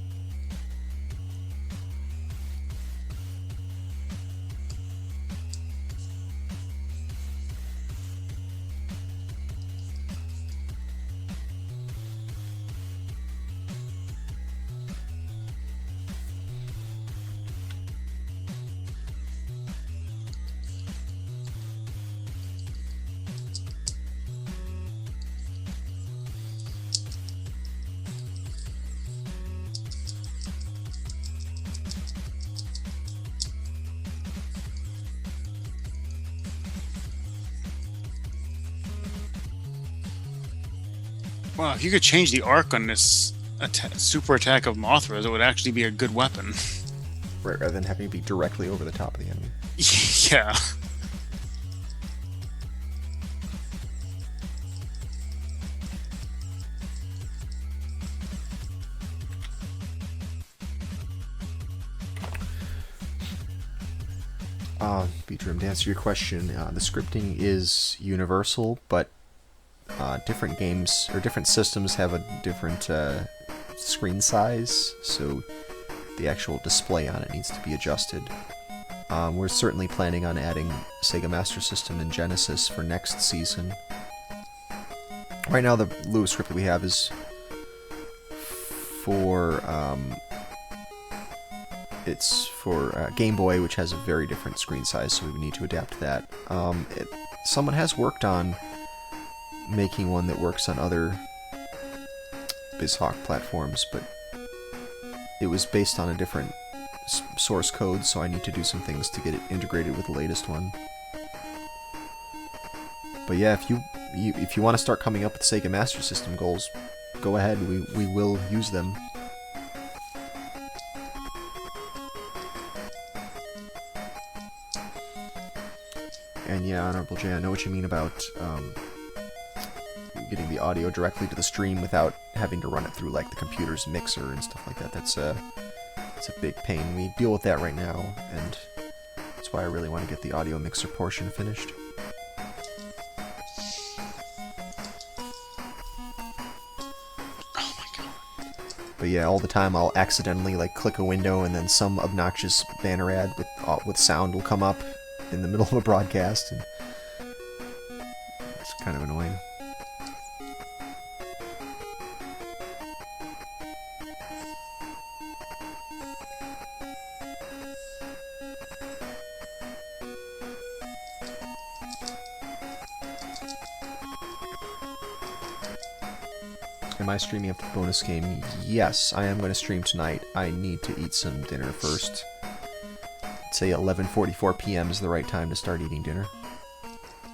Wow, if you could change the arc on this super attack of Mothras, it would actually be a good weapon. Right, rather than having to be directly over the top of the enemy. Yeah. Beatrim, to answer your question, the scripting is universal, but different games or different systems have a different screen size, so the actual display on it needs to be adjusted. We're certainly planning on adding Sega Master System and Genesis for next season. Right now, the Lewis script that we have is for it's for Game Boy, which has a very different screen size, so we would need to adapt to that. Someone has worked on making one that works on other BizHawk platforms, but it was based on a different source code, so I need to do some things to get it integrated with the latest one. But yeah, if you want to start coming up with Sega Master System goals, go ahead. We will use them. And yeah, Honorable J, I know what you mean about getting the audio directly to the stream without having to run it through like the computer's mixer and stuff like that. It's a big pain. We deal with that right now, and that's why I really want to get the audio mixer portion finished. Oh my god. But yeah, all the time I'll accidentally like click a window and then some obnoxious banner ad with sound will come up in the middle of a broadcast, and it's kind of annoying. Am I streaming up the bonus game? Yes, I am going to stream tonight. I need to eat some dinner first. I'd say 11:44 p.m. is the right time to start eating dinner.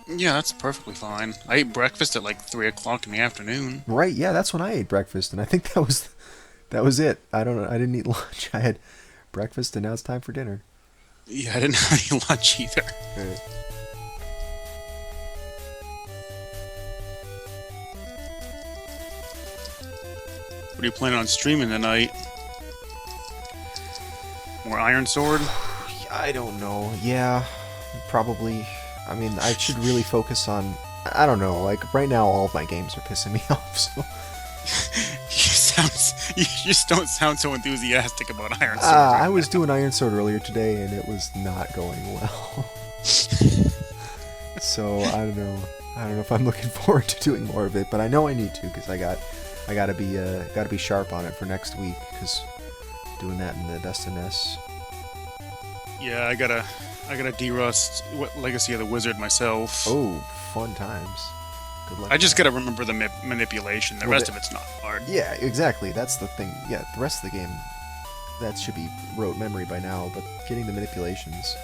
Yeah, that's perfectly fine. I ate breakfast at like 3 o'clock in the afternoon. Right, yeah, that's when I ate breakfast, and I think that was it. I don't know. I didn't eat lunch. I had breakfast, and now it's time for dinner. Yeah, I didn't have any lunch either. Right. What are you planning on streaming tonight? More Iron Sword? I don't know. Yeah, probably. I mean, I should really focus on... I don't know, like, right now all of my games are pissing me off, so... You just don't sound so enthusiastic about Iron Sword. I was doing Iron Sword earlier today, and it was not going well. So, I don't know. I don't know if I'm looking forward to doing more of it, but I know I need to, because I gotta be sharp on it for next week, because doing that in the Dust and S. Yeah, I gotta derust Legacy of the Wizard myself. Oh, fun times. Good luck. I just gotta remember the manipulation. The rest of it's not hard. Yeah, exactly. That's the thing. Yeah, the rest of the game, that should be rote memory by now, but getting the manipulations.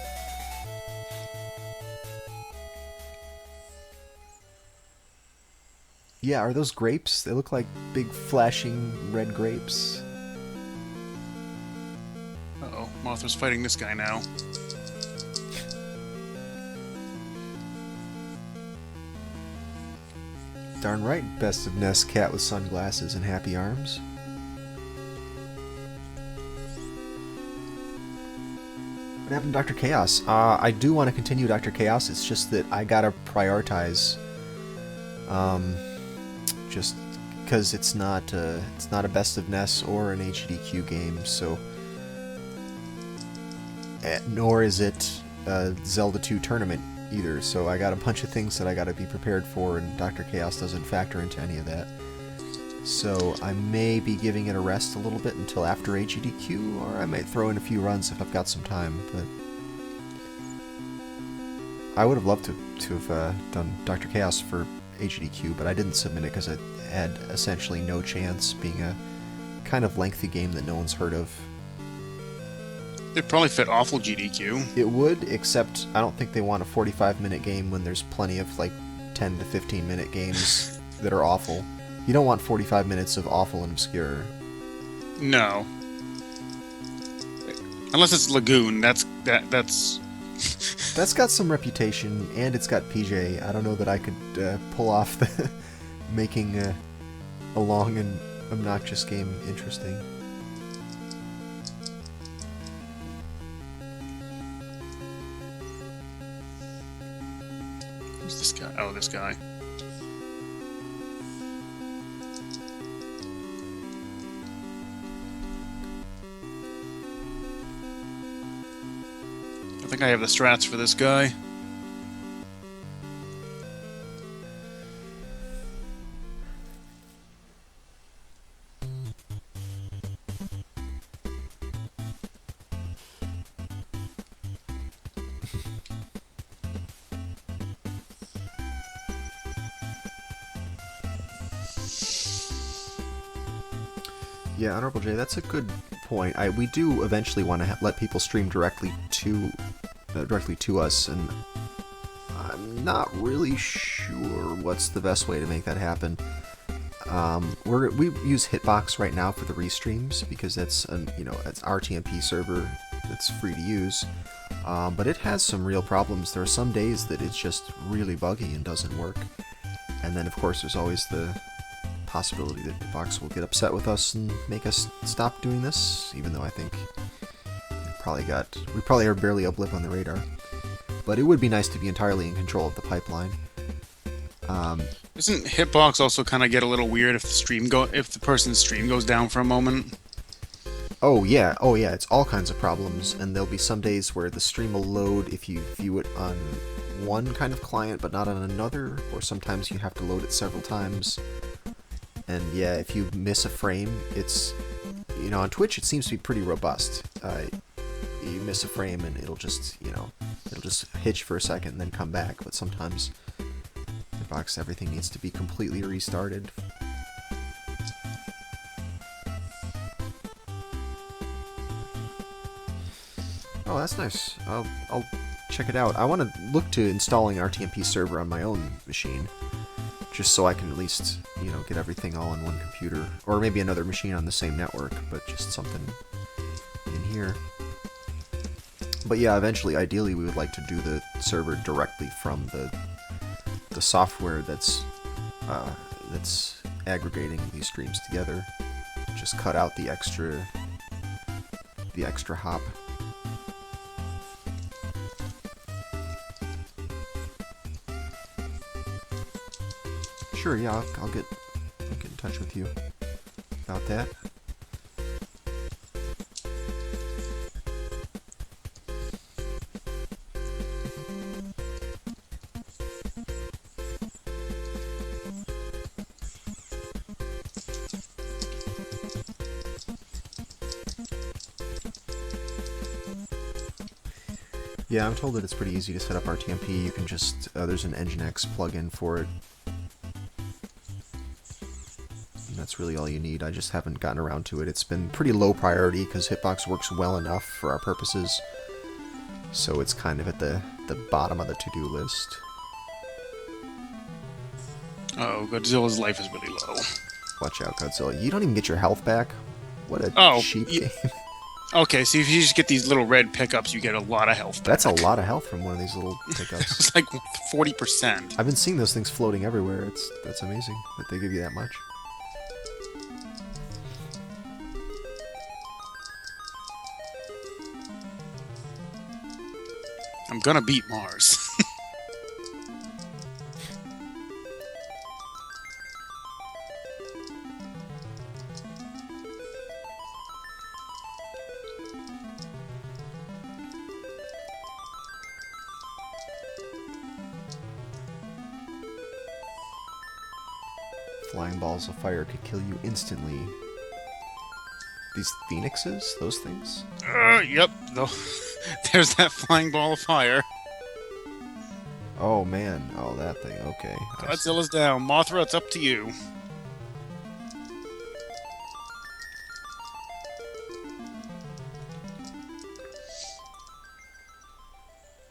Yeah, are those grapes? They look like big flashing red grapes. Uh-oh, Mothra's fighting this guy now. Darn right, best of Ness cat with sunglasses and happy arms. What happened to Dr. Chaos? I do want to continue Dr. Chaos, it's just that I gotta prioritize. Just because it's not a best of Ness or an HDQ game, so... nor is it a Zelda 2 tournament either, so I got a bunch of things that I gotta be prepared for, and Dr. Chaos doesn't factor into any of that. So I may be giving it a rest a little bit until after HDQ, or I might throw in a few runs if I've got some time, but... I would have loved to have done Dr. Chaos for HDQ, but I didn't submit it because it had essentially no chance, being a kind of lengthy game that no one's heard of. It'd probably fit awful GDQ. It would, except I don't think they want a 45-minute game when there's plenty of like 10 to 15-minute games that are awful. You don't want 45 minutes of awful and obscure. No. Unless it's Lagoon, that's That's got some reputation, and it's got PJ. I don't know that I could pull off the making a long and obnoxious game interesting. Who's this guy? Oh, this guy. I think I have the strats for this guy. Yeah, Honorable J, that's a good point. We do eventually want to let people stream directly to us, and I'm not really sure what's the best way to make that happen. We use Hitbox right now for the restreams because that's it's RTMP server that's free to use, but it has some real problems. There are some days that it's just really buggy and doesn't work, and then of course there's always the possibility that Hitbox will get upset with us and make us stop doing this, even though I think we probably are barely a blip on the radar. But it would be nice to be entirely in control of the pipeline. Doesn't Hitbox also kind of get a little weird if the person's stream goes down for a moment? Oh yeah, it's all kinds of problems, and there'll be some days where the stream will load if you view it on one kind of client but not on another, or sometimes you have to load it several times. And yeah, if you miss a frame, it's, on Twitch it seems to be pretty robust. You miss a frame and it'll just hitch for a second and then come back, but sometimes Hitbox, everything needs to be completely restarted. Oh, that's nice. I'll check it out. I want to look to installing RTMP server on my own machine, just so I can at least, get everything all on one computer, or maybe another machine on the same network, but just something in here. But yeah, eventually, ideally, we would like to do the server directly from the software that's aggregating these streams together. Just cut out the extra hop. Sure, yeah, I'll get in touch with you about that. Yeah, I'm told that it's pretty easy to set up RTMP. You can just, there's an Nginx plugin for it. And that's really all you need. I just haven't gotten around to it. It's been pretty low priority because Hitbox works well enough for our purposes. So it's kind of at the bottom of the to-do list. Oh, Godzilla's life is really low. Watch out, Godzilla. You don't even get your health back? What a cheap game. Okay, so if you just get these little red pickups, you get a lot of health back. That's a lot of health from one of these little pickups. It's like 40%. I've been seeing those things floating everywhere. That's amazing that they give you that much. I'm gonna beat Mars. Flying balls of fire could kill you instantly. These phoenixes? Those things? Yep. No. There's that flying ball of fire. Oh man. Oh, that thing. Okay. Godzilla's down. Mothra, it's up to you.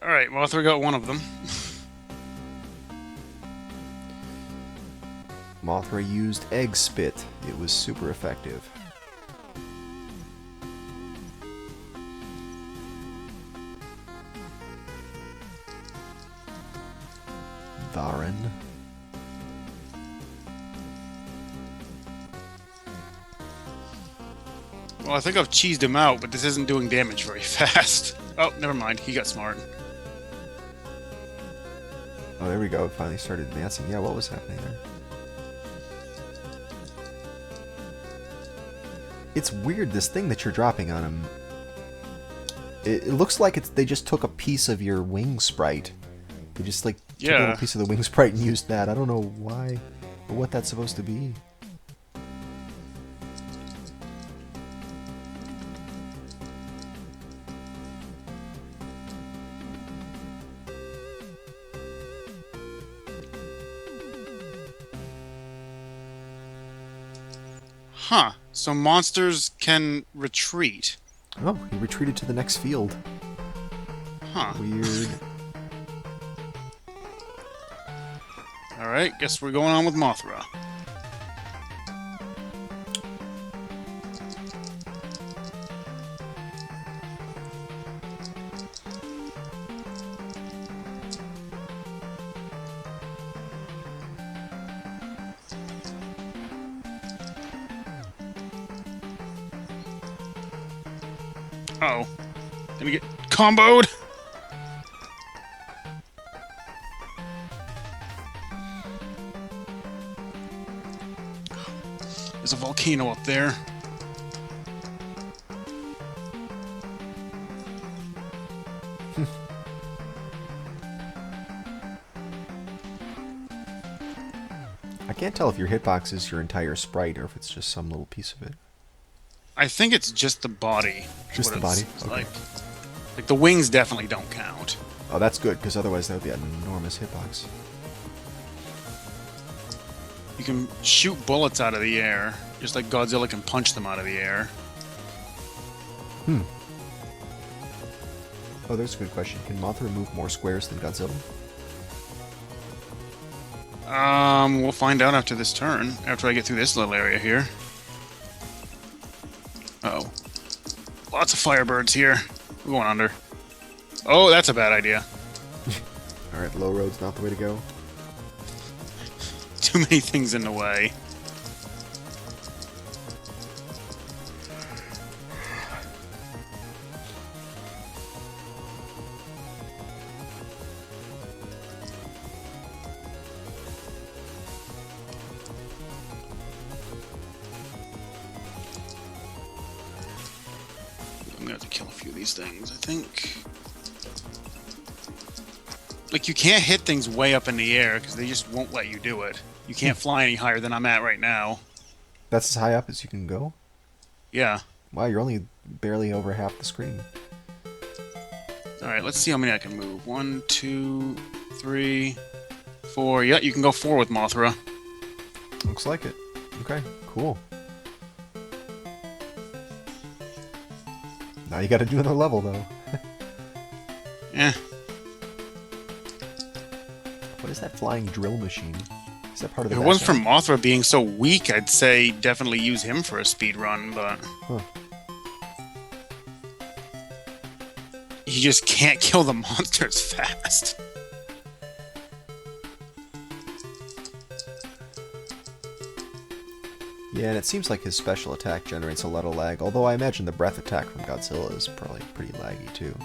Alright, Mothra got one of them. Mothra used egg spit. It was super effective. Varen. Well, I think I've cheesed him out, but this isn't doing damage very fast. Oh, never mind. He got smart. Oh, there we go. It finally started advancing. Yeah, what was happening there? It's weird, this thing that you're dropping on him. It looks like they just took a piece of your wing sprite. They just, like, took a little piece of the wing sprite and used that. I don't know why or what that's supposed to be. Huh. So monsters can retreat. Oh, he retreated to the next field. Huh. Weird. Alright, guess we're going on with Mothra. Uh-oh. Gonna get comboed! There's a volcano up there. I can't tell if your hitbox is your entire sprite or if it's just some little piece of it. I think it's just the body. Just what the body? it's Okay. Like the wings definitely don't count. Oh, that's good, because otherwise that would be an enormous hitbox. You can shoot bullets out of the air, just like Godzilla can punch them out of the air. Oh, there's a good question. Can Mothra move more squares than Godzilla? We'll find out after this turn, after I get through this little area here. Uh-oh. Lots of firebirds here. We're going under. Oh, that's a bad idea. Alright, low road's not the way to go. Too many things in the way. I'm gonna have to kill a few of these things, I think. Like, you can't hit things way up in the air because they just won't let you do it. You can't fly any higher than I'm at right now. That's as high up as you can go? Yeah. Wow, you're only barely over half the screen. Alright, let's see how many I can move. 1, 2, 3, 4. Yeah, you can go 4 with Mothra. Looks like it. Okay, cool. Now you gotta do another level, though. Eh. What is that flying drill machine? Is that part of the If it wasn't for background? Mothra being so weak, I'd say definitely use him for a speed run, but... Huh. You just can't kill the monsters fast. Yeah, and it seems like his special attack generates a lot of lag, although I imagine the breath attack from Godzilla is probably pretty laggy, too.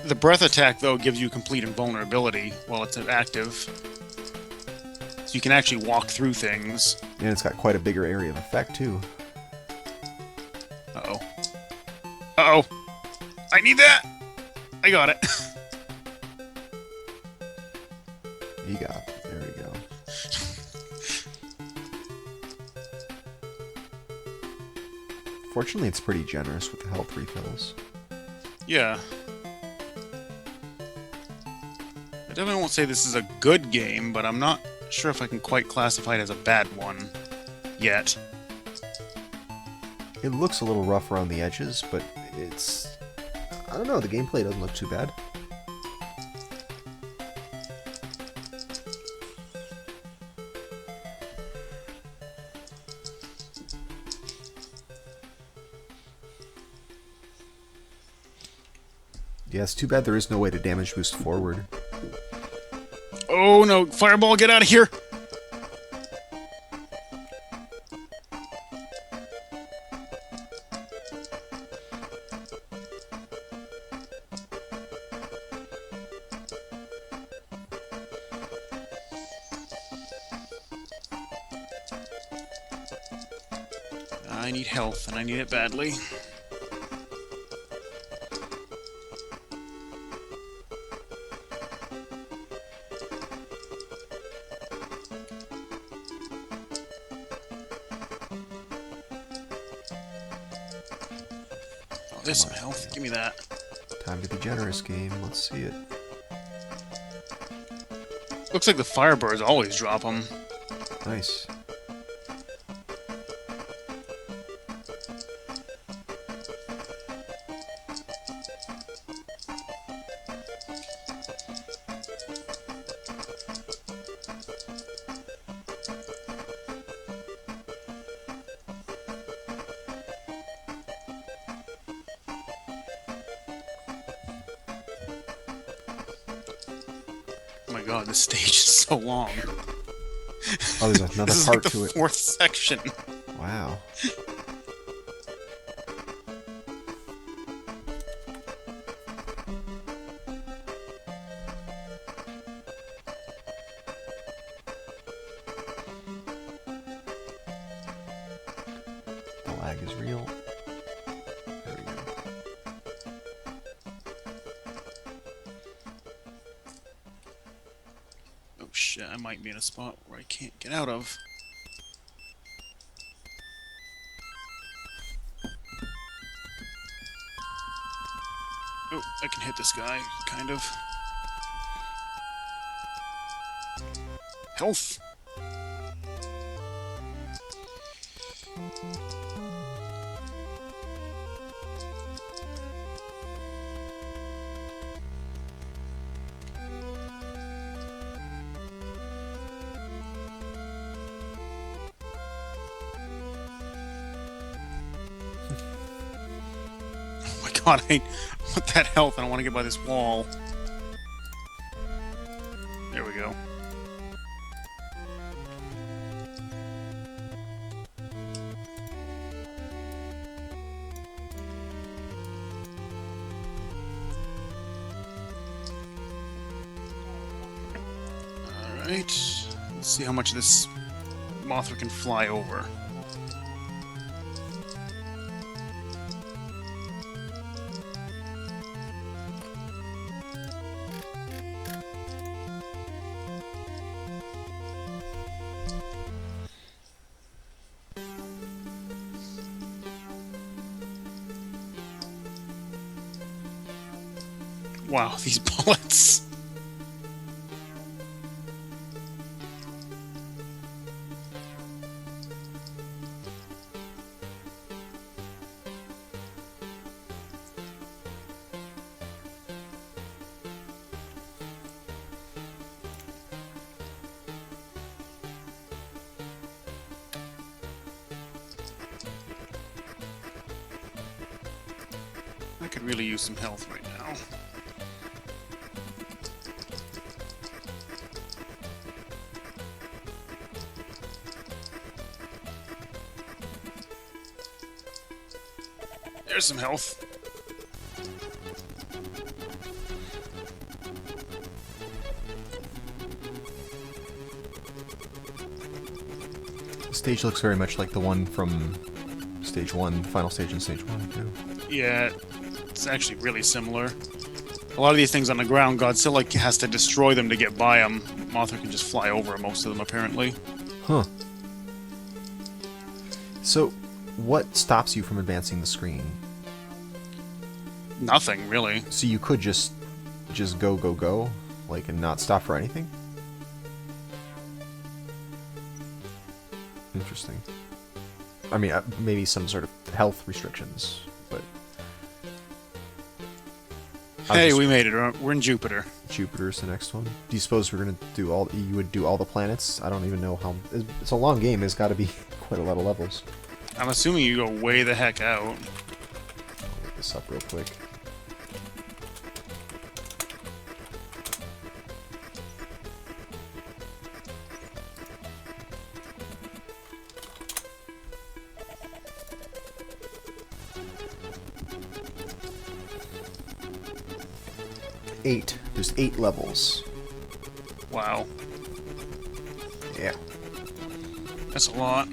The breath attack, though, gives you complete invulnerability while it's active. So you can actually walk through things. And it's got quite a bigger area of effect, too. Uh-oh. Uh-oh! I need that! I got it. You got it. There we go. Fortunately, it's pretty generous with the health refills. Yeah. I definitely won't say this is a good game, but I'm not sure if I can quite classify it as a bad one yet. It looks a little rough around the edges, but it's... I don't know, the gameplay doesn't look too bad. Yeah, it's too bad there is no way to damage boost forward. Oh no, Fireball, get out of here! I need health, and I need it badly. Oh, there's some health. Give me that. Time to be generous, game. Let's see it. Looks like the Firebirds always drop them. Nice. god, this stage is so long. Oh, there's another This is part like to the it. fourth section. Wow. The lag is real. There we go. Oh shit, I might be in a spot where I can't get out of. Oh, I can hit this guy, kind of. Health! Oh my god, I want that health. I don't want to get by this wall. There we go. Alright. Let's see how much of this Mothra can fly over. Wow, these bullets. I could really use some health right now. There's some health. The stage looks very much like the one from Stage 1, the final stage in Stage 1, too. Yeah, it's actually really similar. A lot of these things on the ground, Godzilla has to destroy them to get by them. Mothra can just fly over most of them, apparently. Huh. So, what stops you from advancing the screen? Nothing, really. So you could just go, like, and not stop for anything? Interesting. I mean, maybe some sort of health restrictions, but... Hey, we made it. We're in Jupiter. Jupiter's the next one. Do you suppose we're gonna do all... You would do all the planets? I don't even know how... It's a long game. It's got to be quite a lot of levels. I'm assuming you go way the heck out. I'll look this up real quick. There's 8 levels. Wow. Yeah. That's a lot.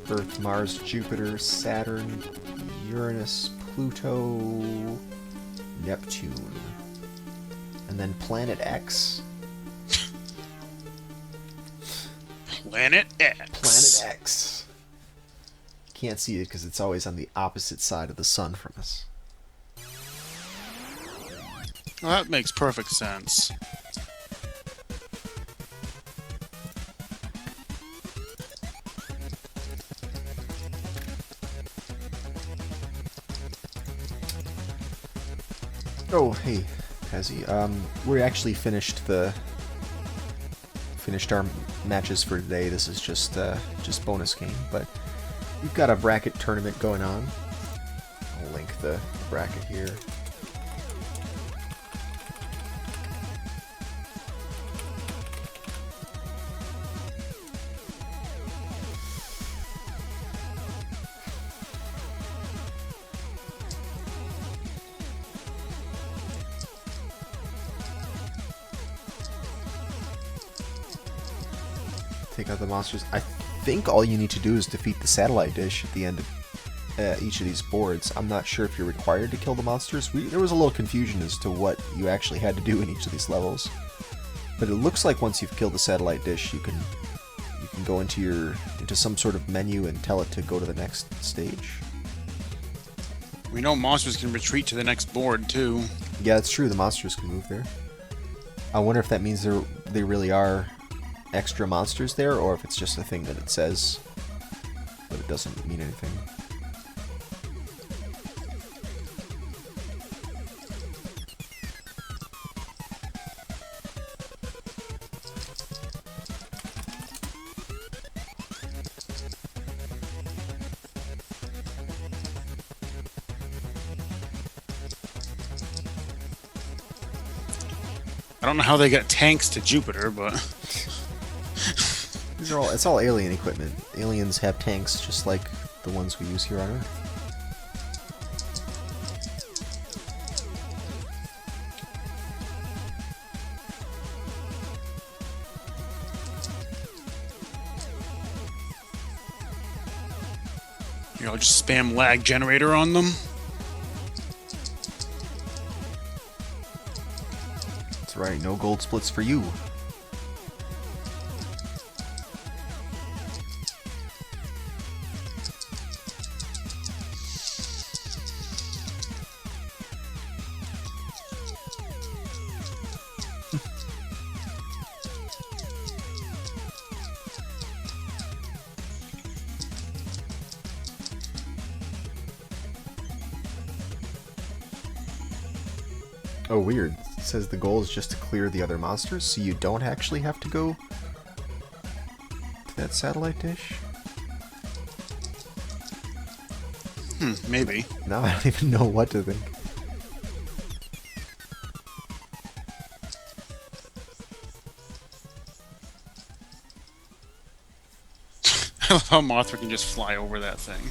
Earth, Mars, Jupiter, Saturn, Uranus, Pluto, Neptune. And then Planet X. Planet X. Planet X. Can't see it because it's always on the opposite side of the sun from us. Well, that makes perfect sense. Oh, hey, Pezzy. We actually finished our matches for today. This is just bonus game, but we've got a bracket tournament going on. I'll link the bracket here. Take out the monsters. I think all you need to do is defeat the satellite dish at the end of each of these boards. I'm not sure if you're required to kill the monsters. There was a little confusion as to what you actually had to do in each of these levels. But it looks like once you've killed the satellite dish, you can go into some sort of menu and tell it to go to the next stage. We know monsters can retreat to the next board, too. Yeah, it's true. The monsters can move there. I wonder if that means they really are extra monsters there, or if it's just a thing that it says, but it doesn't mean anything. I don't know how they got tanks to Jupiter, but... It's all alien equipment. Aliens have tanks just like the ones we use here on Earth. Here, I'll just spam lag generator on them. That's right, no gold splits for you. Oh, weird. It says the goal is just to clear the other monsters, so you don't actually have to go to that satellite dish? Maybe. Now I don't even know what to think. I love how Mothra can just fly over that thing.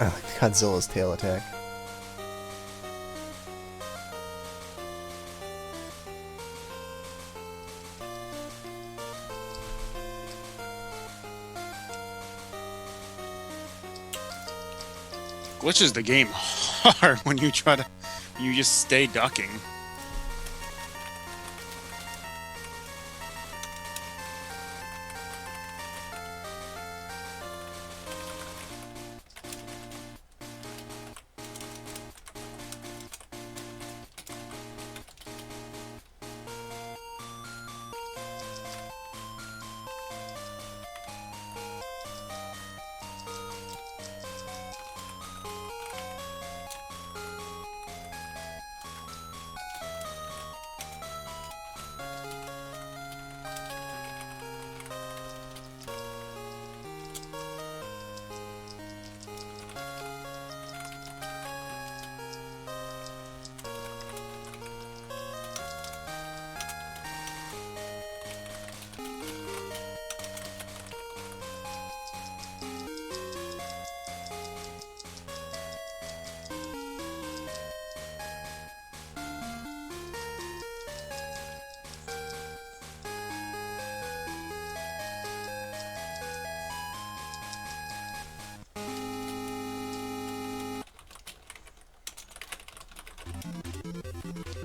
I like Godzilla's tail attack. Glitches the game hard when you just stay ducking.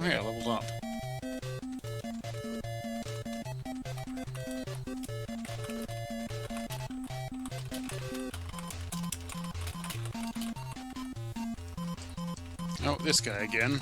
Oh yeah, leveled up. Oh, this guy again.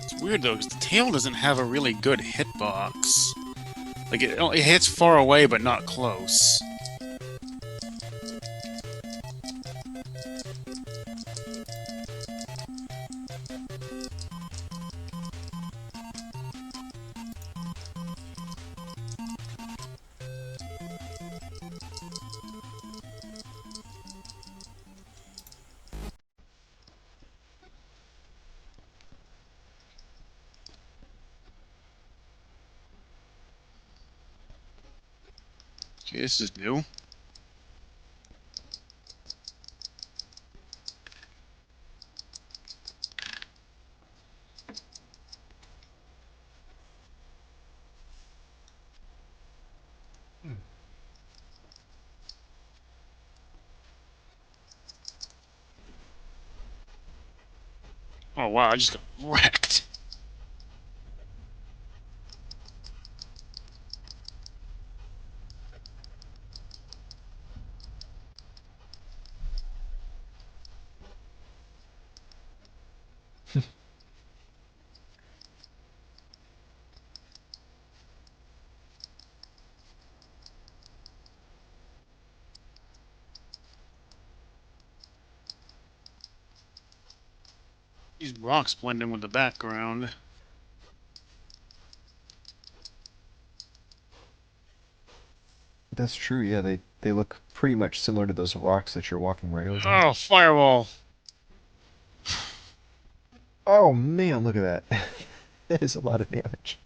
It's weird though, because the tail doesn't have a really good hitbox. Like it hits far away, but not close. Okay, this is new. Oh wow, I just got wrecked. These rocks blend in with the background. That's true, yeah, they look pretty much similar to those rocks that you're walking right over. Oh, fireball! Oh man, look at that. That is a lot of damage.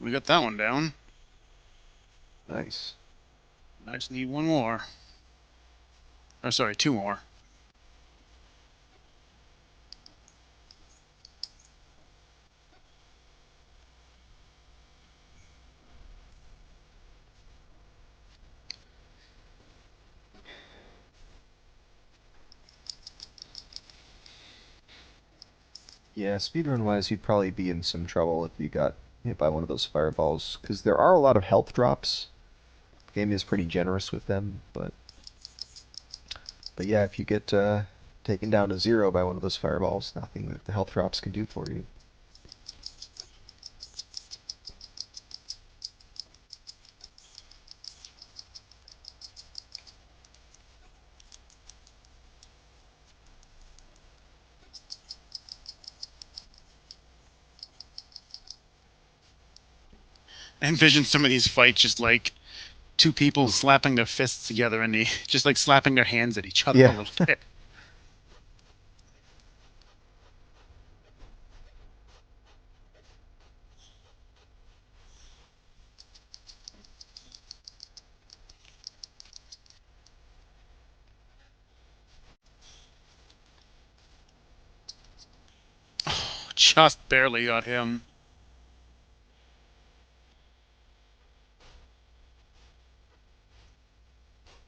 We got that one down. Nice. I just need one more. Oh, sorry, two more. Yeah, speedrun wise, you'd probably be in some trouble if you got hit by one of those fireballs, because there are a lot of health drops. The game is pretty generous with them, but yeah, if you get taken down to zero by one of those fireballs, nothing that the health drops can do for you. I envision some of these fights just like two people slapping their fists together and just like slapping their hands at each other a Yeah. little bit. Just barely got him.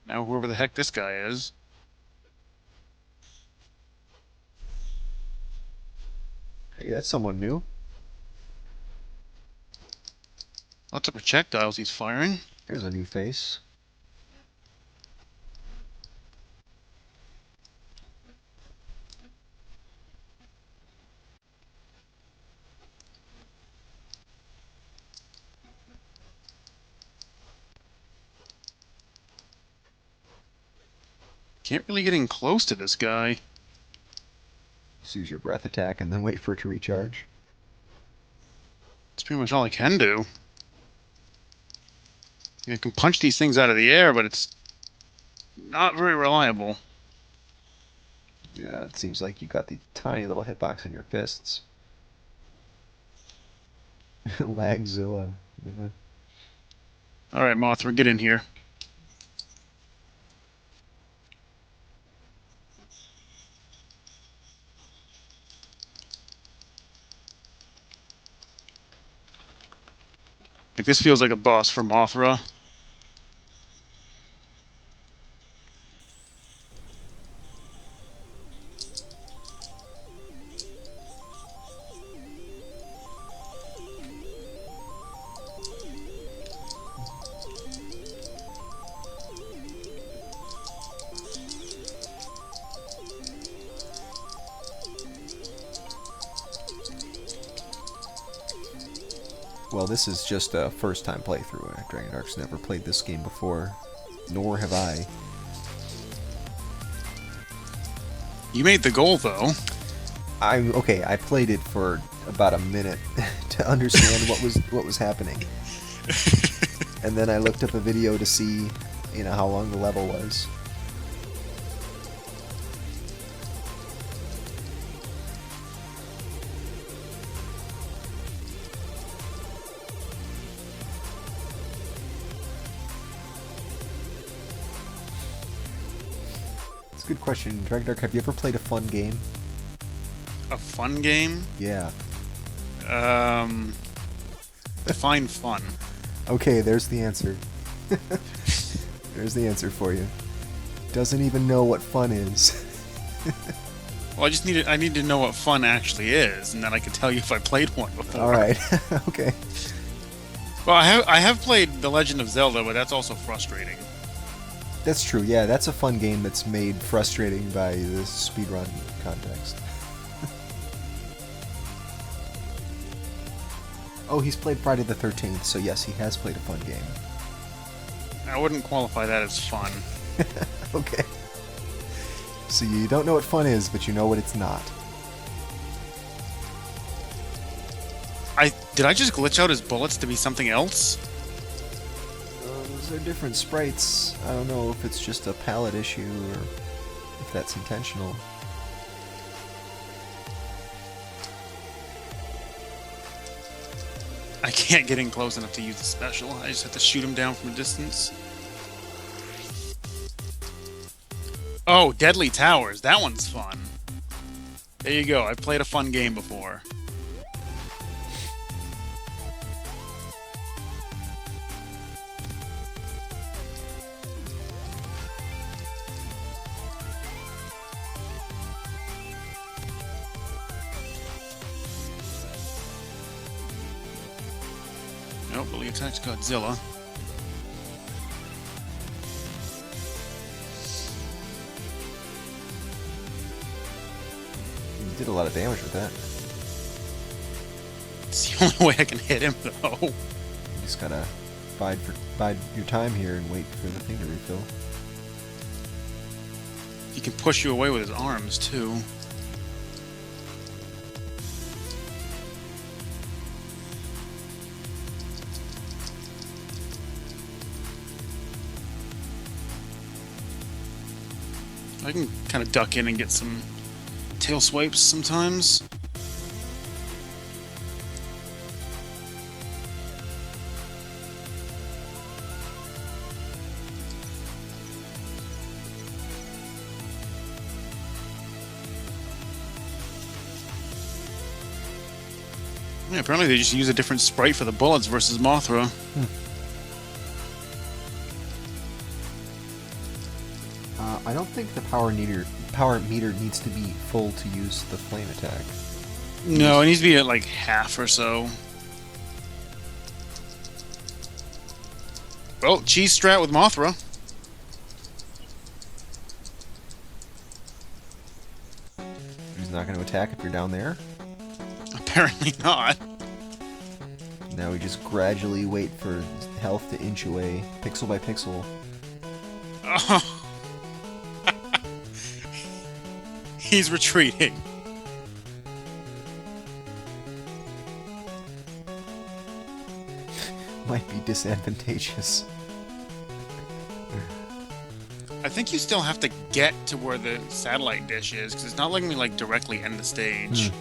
Now whoever the heck this guy is. Hey, that's someone new. Lots of projectiles he's firing. There's a new face. Can't really get in close to this guy. Just use your breath attack and then wait for it to recharge. That's pretty much all I can do. I can punch these things out of the air, but it's not very reliable. Yeah, it seems like you got the tiny little hitbox in your fists. Lagzilla. Yeah. All right, Mothra, get in here. Like, this feels like a boss for Mothra. Well, this is just a first-time playthrough. Dragondarch's never played this game before, nor have I. You made the goal, though. Okay. I played it for about a minute to understand what was happening, and then I looked up a video to see, how long the level was. It's a good question. Dragondarch, have you ever played a fun game? A fun game? Yeah. Define fun. Okay, there's the answer. There's the answer for you. Doesn't even know what fun is. Well, I need to know what fun actually is, and then I can tell you if I played one before. All right. Okay. Well, I have played The Legend of Zelda, but that's also frustrating. That's true. Yeah, that's a fun game that's made frustrating by the speedrun context. Oh, he's played Friday the 13th, so yes, he has played a fun game. I wouldn't qualify that as fun. Okay. So you don't know what fun is, but you know what it's not. Did I just glitch out his bullets to be something else? Those are different sprites. I don't know if it's just a palette issue or if that's intentional. I can't get in close enough to use the special. I just have to shoot him down from a distance. Oh, Deadly Towers. That one's fun. There you go. I've played a fun game before. Nope, but he attacks Godzilla. You did a lot of damage with that. It's the only way I can hit him, though. You just gotta bide your time here and wait for the thing to refill. He can push you away with his arms, too. I can kind of duck in and get some tail swipes sometimes. Yeah, apparently they just use a different sprite for the bullets versus Mothra. I don't think the power meter needs to be full to use the flame attack. No, it needs to be at like half or so. Well, cheese strat with Mothra. He's not going to attack if you're down there. Apparently not. Now we just gradually wait for health to inch away, pixel by pixel. Oh. He's retreating. might be disadvantageous. I think you still have to get to where the satellite dish is, because it's not letting me, like, directly end the stage.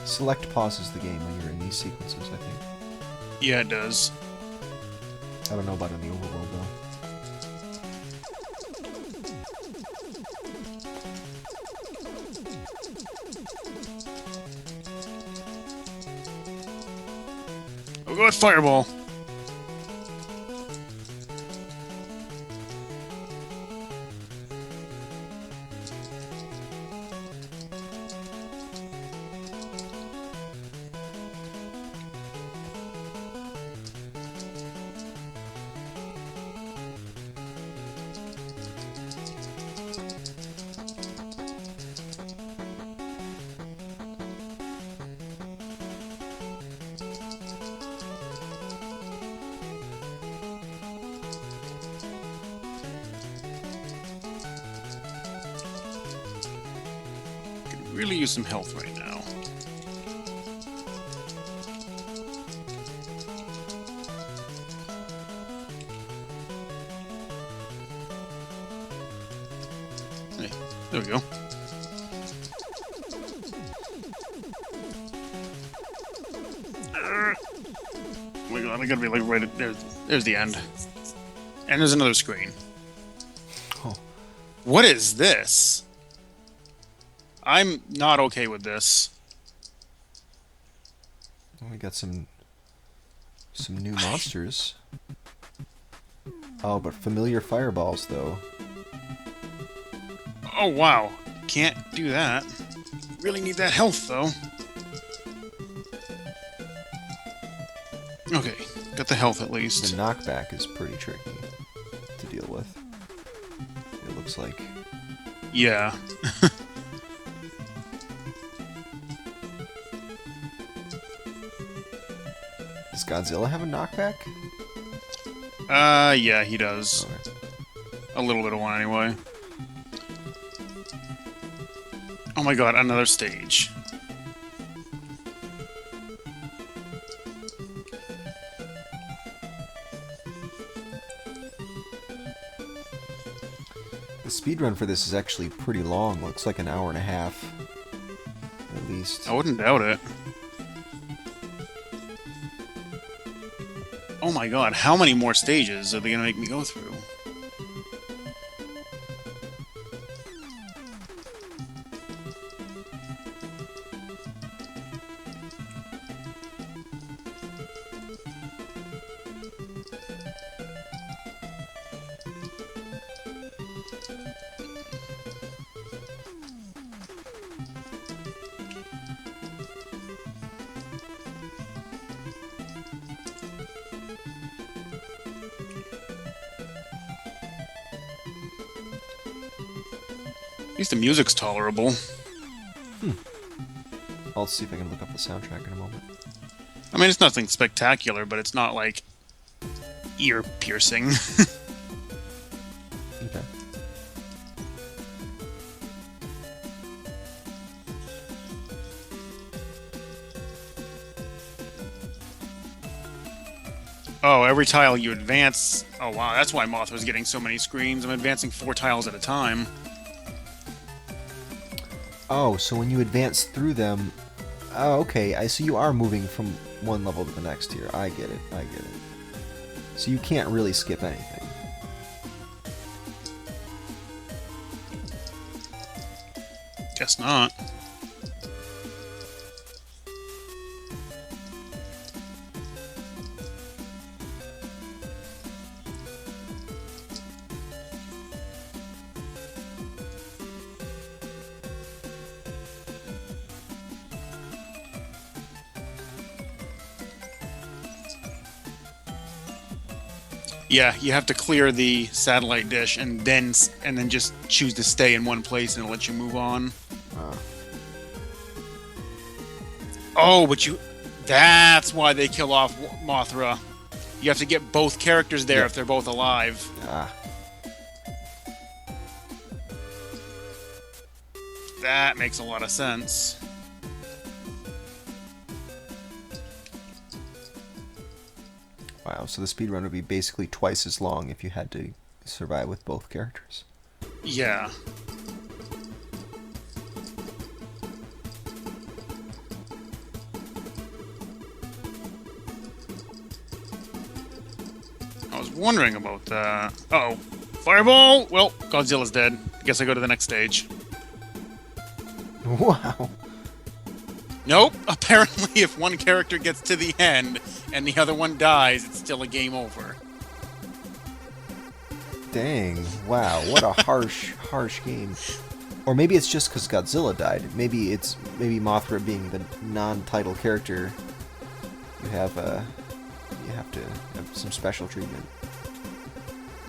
Select pauses the game when you're in these sequences, I think. Yeah, it does. I don't know about in the overworld, though. Oh god, fireball! Really use some health right now. Hey, there we go. Oh my god, I gotta be like right at there. There's the end. And there's another screen. Oh. What is this? I'm not okay with this. Well, we got some new monsters. Oh, but familiar fireballs, though. Oh, wow. Can't do that. Really need that health, though. Okay, got the health at The least. knockback is pretty tricky to deal with. It looks like. Yeah. Does Godzilla have a knockback? Yeah, he does. Okay. A little bit of one, anyway. Oh my god, another stage. The speedrun for this is actually pretty long. Looks like an hour and a half. At least. I wouldn't doubt it. Oh my god, how many more stages are they gonna make me go through? At least the music's tolerable. I'll see if I can look up the soundtrack in a moment. I mean, it's nothing spectacular, but it's not, like, ear-piercing. Okay. Oh, every tile you advance... Oh, wow, that's why Mothra's getting so many screens. I'm advancing 4 tiles at a time. Oh, so when you advance through them... Oh, okay, so you are moving from one level to the next here. I get it, I get it. So you can't really skip anything. Guess not. Yeah, you have to clear the satellite dish and then just choose to stay in one place and it'll let you move on. Oh, but that's why they kill off Mothra. You have to get both characters there if they're both alive. That makes a lot of sense. Wow, so the speedrun would be basically twice as long if you had to survive with both characters. Yeah. I was wondering about that. Uh-oh. Fireball! Well, Godzilla's dead. Guess I go to the next stage. Wow. Nope. Apparently, if one character gets to the end and the other one dies, it's still a game over. Dang. Wow, what a harsh game. Or maybe it's just because Godzilla died. Maybe Mothra being the non-title character. You have to have some special treatment.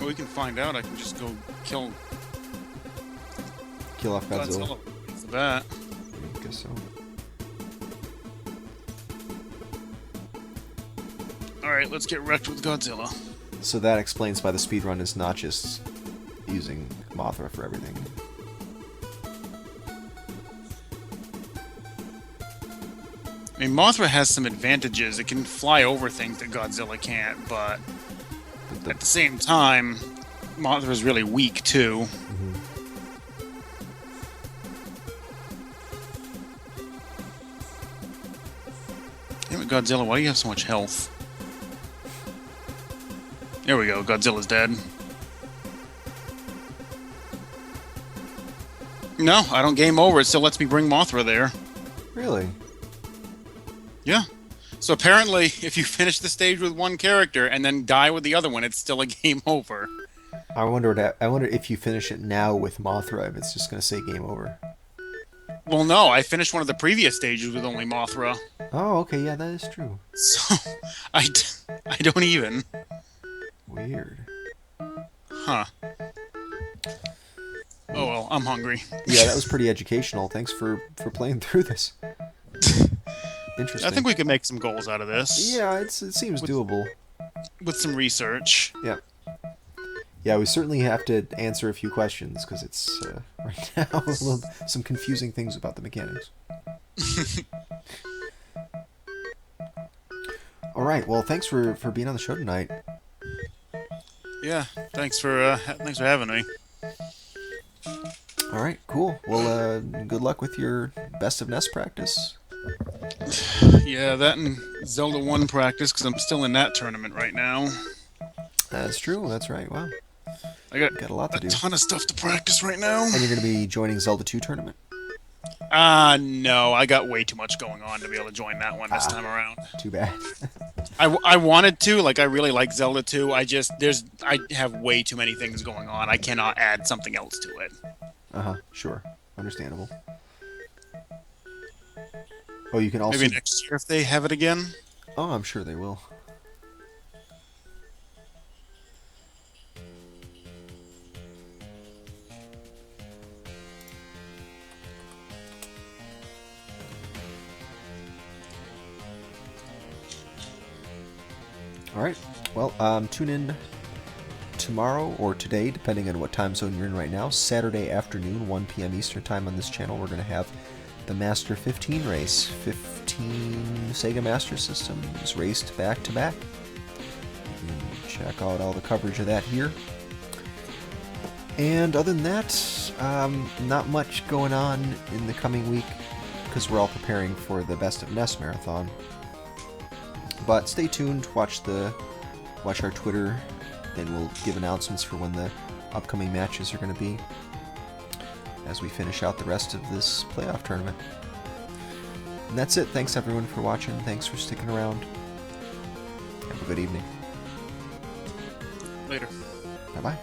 Well, we can find out. I can just go kill off Godzilla. That's the bat. I guess so. Alright, let's get wrecked with Godzilla. So that explains why the speedrun is not just using Mothra for everything. I mean, Mothra has some advantages. It can fly over things that Godzilla can't, but at the same time, Mothra's really weak, too. Mm-hmm. Damn it, Godzilla, why do you have so much health? There we go, Godzilla's dead. No, I don't game over. It still lets me bring Mothra there. Really? Yeah. So apparently, if you finish the stage with one character and then die with the other one, it's still a game over. I wonder if you finish it now with Mothra, if it's just going to say game over. Well, no, I finished one of the previous stages with only Mothra. Oh, okay, yeah, that is true. So, I don't even. Weird. Huh. Oh well, I'm hungry. Yeah, that was pretty educational. Thanks for playing through this. Interesting. I think we could make some goals out of this. Yeah, it seems doable. With some research. Yeah. Yeah, we certainly have to answer a few questions, because it's, right now, some confusing things about the mechanics. Alright, well, thanks for being on the show tonight. Yeah, thanks for having me. Alright, cool. Well, good luck with your Best of NES practice. Yeah, that and Zelda 1 practice, because I'm still in that tournament right now. That's true, that's right, wow. I got a lot to do. A ton of stuff to practice right now. And you're going to be joining Zelda 2 tournament? No, I got way too much going on to be able to join that one this time around. Too bad. I wanted to, like, I really like Zelda 2. I have way too many things going on. I cannot add something else to it. Uh-huh, sure. Understandable. Oh, you can also... Maybe next year if they have it again? Oh, I'm sure they will. Alright, well, tune in tomorrow or today, depending on what time zone you're in right now. Saturday afternoon, 1 p.m. Eastern Time on this channel, we're going to have the Master 15 race. 15 Sega Master Systems raced back-to-back. You can check out all the coverage of that here. And other than that, not much going on in the coming week, because we're all preparing for the Best of NES Marathon. But stay tuned, watch our Twitter, and we'll give announcements for when the upcoming matches are going to be as we finish out the rest of this playoff tournament. And that's it. Thanks everyone for watching. Thanks for sticking around. Have a good evening. Later. Bye-bye.